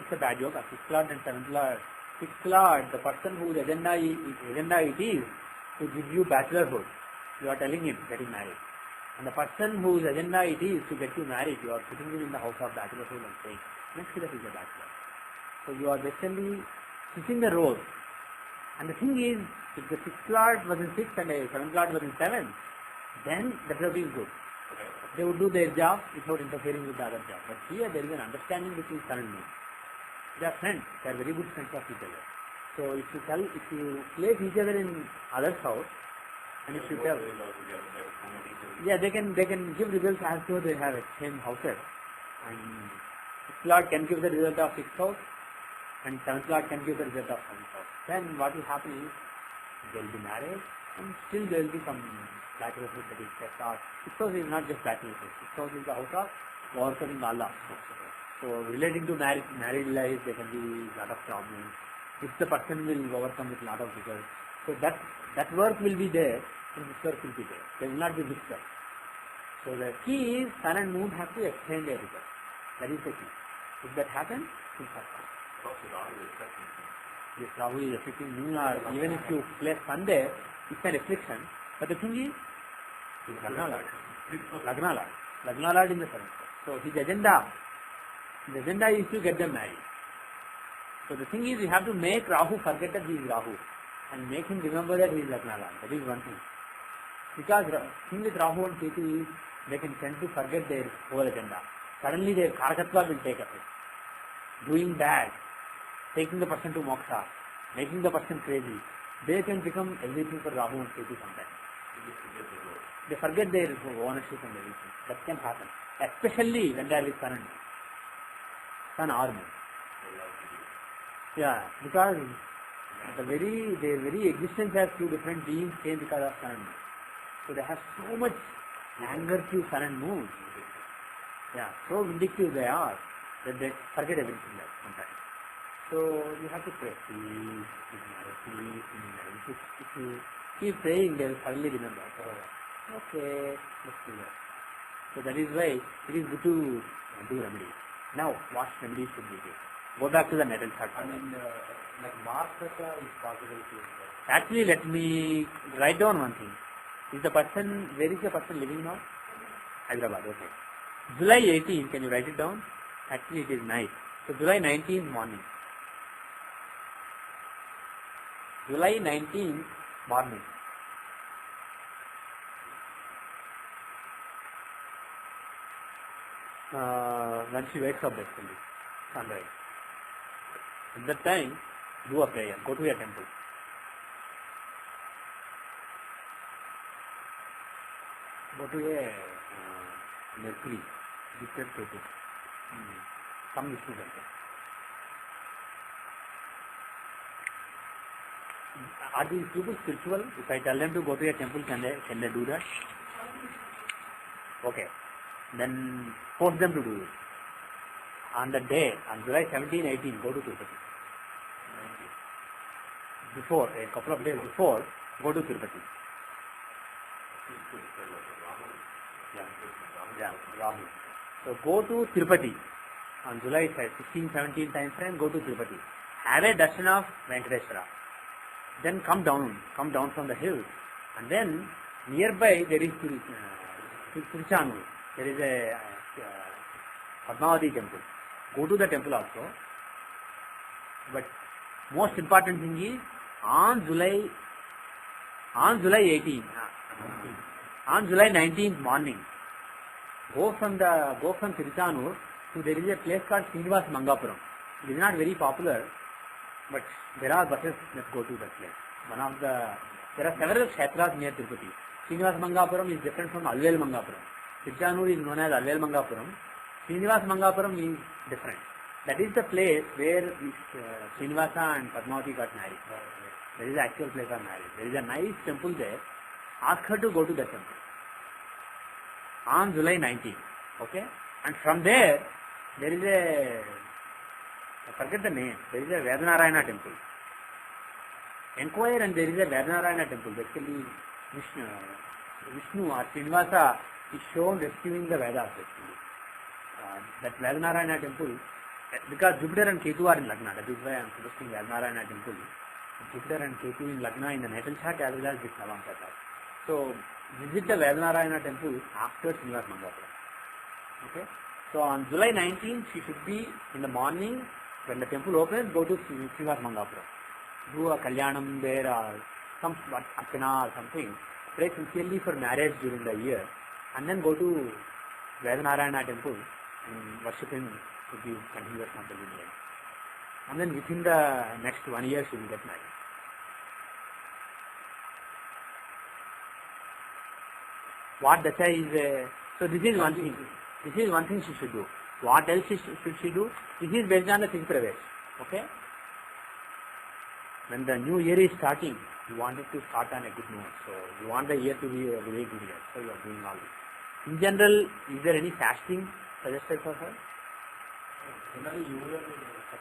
It's a bad yoga. 6th Lord and 7th Lord. 6th Lord, the person whose agenda it is to give you bachelorhood, you are telling him getting married. And the person whose agenda it is to get you married, you are putting him in the house of bachelorhood and saying, next year is a bachelor. So you are basically switching the roles. And the thing is, if the 6th Lord was in 6th and the 7th Lord was in 7th, then that would have been good. They would do their job without interfering with the other job. But here there is an understanding between Sun and Moon. They are friends. They are very good friends of each other. So if you place each other in other's house, and if you tell, yeah, they can give results as though they have same houses. And 6th Lord can give the result of 6th house, and 7th Lord can give the result of 7th house. Then what will happen is, they will be married, and still there will be some bachelorhood that is kept out. 6th house is not just bachelorhood. 6th house is the house of overcoming Allah. So relating to married life, there can be a lot of problems. If the person will overcome with a lot of results. So that work will be there, and this work will be there. There will not be mixed up. So the key is Sun and Moon have to exchange their results. That is the key. If that happens, things happen. Yes, Rahu is affecting Moon, or even if you place Sun there, it's an affliction. But the thing is, Lagna Lord. Lagna Lord in the 7th house. So his agenda is to get them married. So the thing is, you have to make Rahu forget that he is Rahu, and make him remember that he is Lagna Lord. That is one thing. Because the thing with Rahu and Ketu is, they can tend to forget their whole agenda. Suddenly their Karakatva will take effect. Doing bad, taking the person to moksha, making the person crazy, they can become everything for Rahu and Ketu sometimes. They forget their ownership and everything. That can happen. Especially when they are with Sun and Moon. Sun or Moon. Yeah, because their very existence has two different beings came because of Sun and Moon. So they have so much anger to Sun and Moon. Yeah, so vindictive they are that they forget everything else sometimes. So you have to pray. If you keep praying, they will suddenly remember. So Okay, let's do that. So that is why it is good to do remedy. Now, what remedy should we do? Go back to the natal chart. I mean, like March is possible to Actually, let me write down one thing. Is the person, where is the person living now? Hyderabad, okay. July 18, can you write it down? Actually, it is night. So, July 19th morning. July 19th morning. When she wakes up, basically, sunrise. At that time, do a prayer. Go to a temple. Go to a Mercury, gifted Ketu. Some Vishnu temple. Are these people spiritual? If I tell them to go to a temple, can they do that? Okay. Then force them to do it. On the day, on July 17, 18, go to Tirupati. Before, a couple of days before, go to Tirupati. Yeah, Rahu. So go to Tirupati on July 16, 17 time frame, go to Tirupati. Have a darshan of Venkateshwara. Then come down from the hills. And then nearby there is Tiruchanur. There is a Padmavati temple. Go to the temple also. But most important thing is on July 18, on July 19th morning, go from Tiruchanur to there is a place called Srinivas Mangapuram. It is not very popular, but there are buses that go to that place. There are several kshetras near Tirupati. Srinivas Mangapuram is different from Alvel Mangapuram. Tiruchanur is known as Alvel Mangapuram. Srinivas Mangapuram is different. That is the place where Srinivasa and Padmavati got married. There is the actual place of marriage. There is a nice temple there. Ask her to go to the temple on July 19th. Okay? And from there is I forget the name. There is a Vedanarayana temple. Inquire and there is a Vedanarayana temple. Basically, Vishnu or Srinivasa is shown rescuing the Vedas. That Vedanarayana temple, because Jupiter and Ketu are in Lagna, that is why I am suggesting Vedanarayana temple. Jupiter and Ketu in Lagna in the natal chart as well as with Navamsa chart. So, visit the Vedanarayana temple after Srinivas Mangapuram. Okay? So, on July 19th, she should be in the morning, when the temple opens, go to Srinivas Mangapuram. Do a Kalyanam there or some Archana or something. Pray sincerely for marriage during the year. And then go to Vedanarayana temple and worship him to give continuous temple in life. And then within the next 1 year, she will get married. What Dasha is, so this is one thing. This is one thing she should do. What else should she do? This is based on the Tithi Pravesh. Okay? When the new year is starting, you want it to start on a good note. So you want the year to be a very good year. So you are doing all this. In general, is there any fasting suggested for her?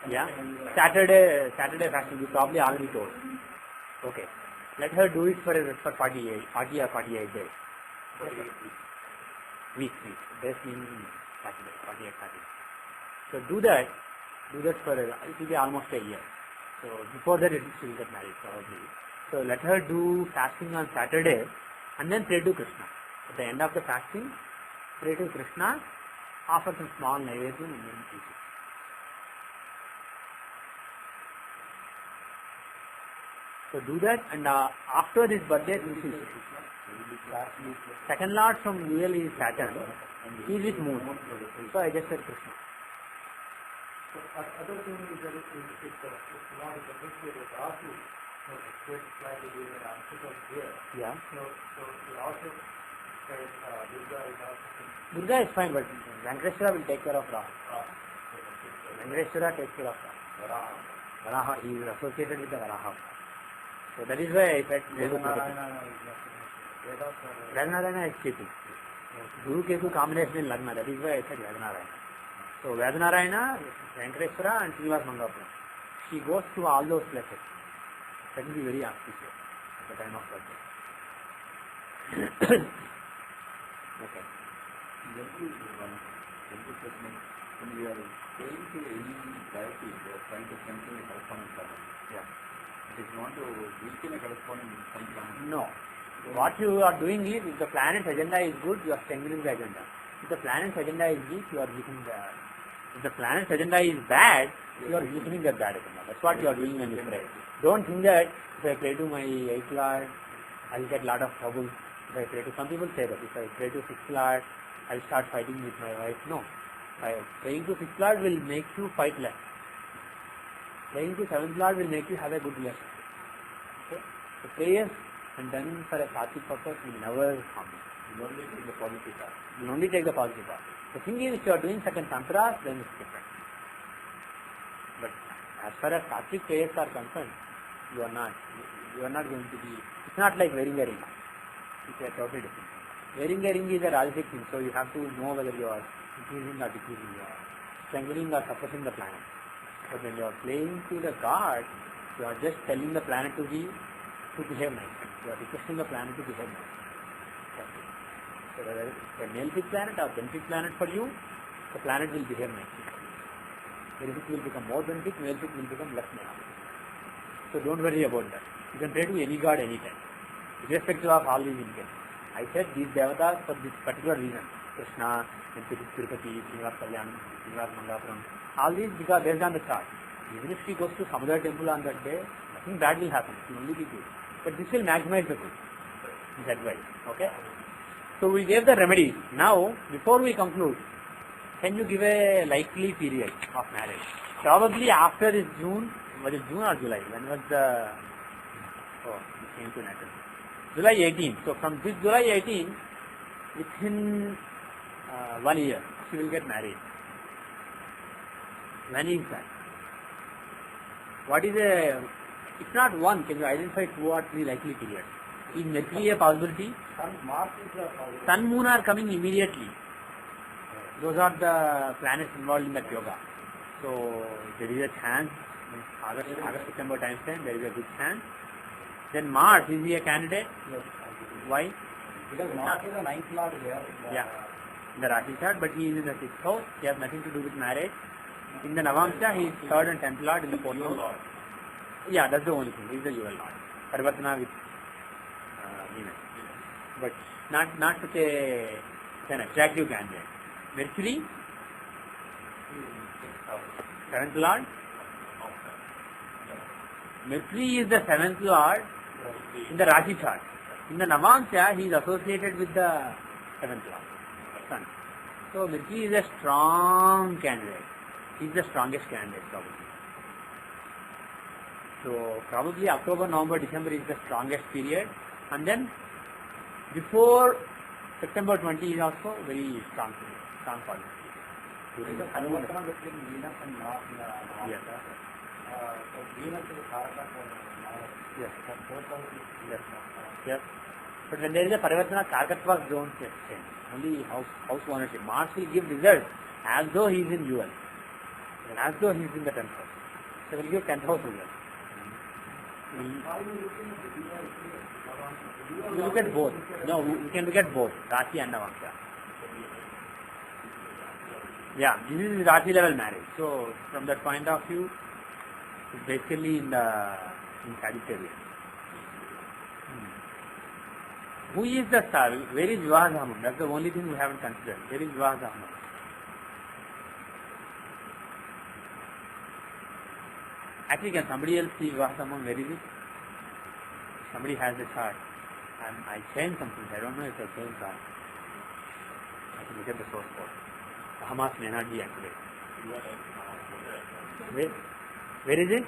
Yeah. Saturday fasting, you probably already told. Okay. Let her do it for 40 or 48 days. Week. Days means Saturday, 48, 40. So do that for, it will be almost a year. So before that she will get married probably. So let her do fasting on Saturday and then pray to Krishna. At the end of the fasting, pray to Krishna, offer some small naivedya and then eat it. So do that, and after this birthday, second lord from UL is Saturn, he is with moon. So I just said Krishna. So other thing is that if you want to appreciate the Rahu, it's slightly doing an answer here. Yeah. So you also said Durga is also. Durga is fine, but Venkateshwara will take care of Rahu. Venkateshwara takes care of Rahu. Varaha, he is associated with the Varaha. So that is why I said Vedanarayana is Ketu. Guru Ketu combination in Lagna, that is why I said Vedanarayana. So Vedanarayana, Venkateshwara and Srinivas Mangapuram. She goes to all those places. That will be very auspicious at the time of birthday. is one simple question. When we are going to any directly, we are trying to strengthen the correspondence pattern. Yeah. If you want to weaken a corresponding some planet, No. What you are doing is, if the planet's agenda is good, you are strengthening the agenda. If the planet's agenda is weak, you are weakening the. If the planet's agenda is bad, you are weakening the bad agenda. That's what you are doing when you pray. Don't think that if I pray to my 8th Lord, I'll get a lot of trouble. If I pray to, some people say that if I pray to 6th Lord, I'll start fighting with my wife. No. Praying to 6th Lord will make you fight less. Praying to 7th Lord will make you have a good relationship. Okay? So prayers and done for a sattvic purpose will never harm you. you only take the positive path. You only take the positive part. The thing is, if you are doing certain tantras, then it's different. But as far as sattvic prayers are concerned, you are not going to be, it's not like wearing a ring. It's a totally different thing. Wearing a ring is a rajasic thing, so you have to know whether you are increasing or decreasing, you are strengthening or suppressing the planet. But when you are playing to the god, you are just telling the planet to behave nicely. You are requesting the planet to behave nicely. That's it. So whether it's a malefic planet or benefic planet for you, the planet will behave nicely. Benefic will become more benefic, malefic will become less malefic. So don't worry about that. You can pray to any god anytime, irrespective of all these indications. I said these devatas for this particular reason. Krishna, Tirupati, Srinivas Kalyanam, Srinivas Mangapuram, all these because based on the chart. Even if she goes to some other temple on that day, nothing bad will happen. It will only be good. But this will maximize the good. This advice. Okay? So we gave the remedies. Now, before we conclude, can you give a likely period of marriage? Probably after this June, was it June or July? When was the... Oh, it came to natal. July 18. So from this July 18, within 1 year, she will get married. When is that? What is a... It's not one. Can you identify 2 or 3 likely periods? Is Mercury a possibility? Sun, Moon are coming immediately. Those are the planets involved in that yoga. So there is a chance, August, September time frame, there is a good chance. Then Mars, is he a candidate? Yes. Why? Because Mars is a 9th Lord here. Yeah. In the Rashi chart, but he is in the 6th house. He has nothing to do with marriage. In the Navamsha, he is 3rd and 10th Lord in the 4th house. Yeah, that's the only thing. He is the UL Lord. Parvatana with Venus. But not such an attractive candidate. Mercury, 7th Lord. Mercury is the 7th Lord in the Rashi chart. In the Navamsha, he is associated with the 7th Lord, Sun. So Mercury is a strong candidate. He is the strongest candidate probably. So probably October, November, December is the strongest period. And then before September 20 is also very strong period, strong policy. During the honeymoon. Between Venus and Mars in the Yes. so Venus is a Karaka for Mars. Yes. The 4th house is Yes. Yes. But when there is a Parivartana, Karkatva don't change. Only house ownership. Mars will give results as though he is in UL. And as though he is in the 10th house. So will give 10th house results. How are you looking at the Venus here? We look at both. No, we can look at both. Rashi and Navamsha. Yeah, this is Rashi level marriage. So from that point of view, it's basically in Sagittarius. Who is the star? Where is Vivahasamam? That's the only thing we haven't considered. Where is Vivahasamam? Actually, can somebody else see Vivahasamam? Where is it? Somebody has a chart. I changed something. I don't know if I changed that. I can look at the source code. Hamas may not be accurate. Where is it?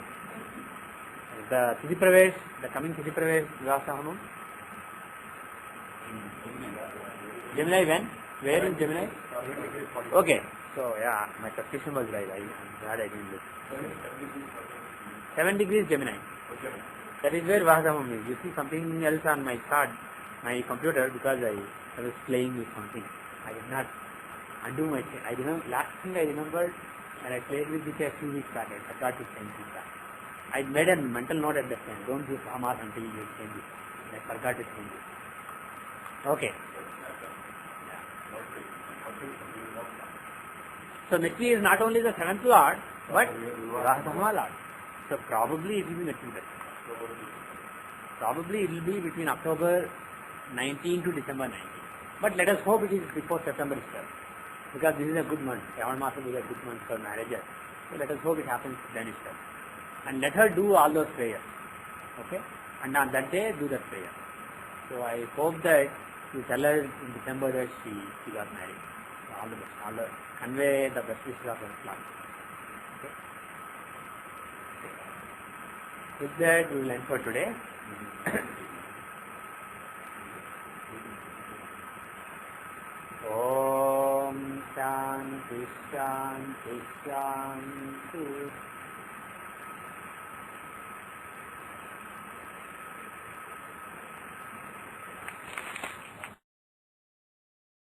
The Tithi Pravesh, the coming Tithi Pravesh, Vivahasamam? Gemini when? Where is Gemini? Okay. So yeah, my suspicion was right. I'm glad I didn't look. 7 degrees Gemini. That is where Vivahasamam is. You see something else on my chart, my computer, because I was playing with something. I did not undo my thing. I remember, last thing I remembered when I played with it a few weeks back, I forgot to change it back. I made a mental note at that time. Don't do Hamas until you change it. I forgot to change it. Okay. So Mritvi is not only the seventh lord, but Vivaha lord. So probably it will be Mritvi Darshan. Probably it will be between October 19 to December 19. But let us hope it is before September itself. Because this is a good month. Shravan Masa is a good month for marriages. So let us hope it happens then itself. And let her do all those prayers. Okay? And on that day, do that prayer. So I hope that you tell her in December that she got married. So all the best. Convey the best wishes of her class. Okay? With that, we will end for today. Om Shanti Shanti Shanti.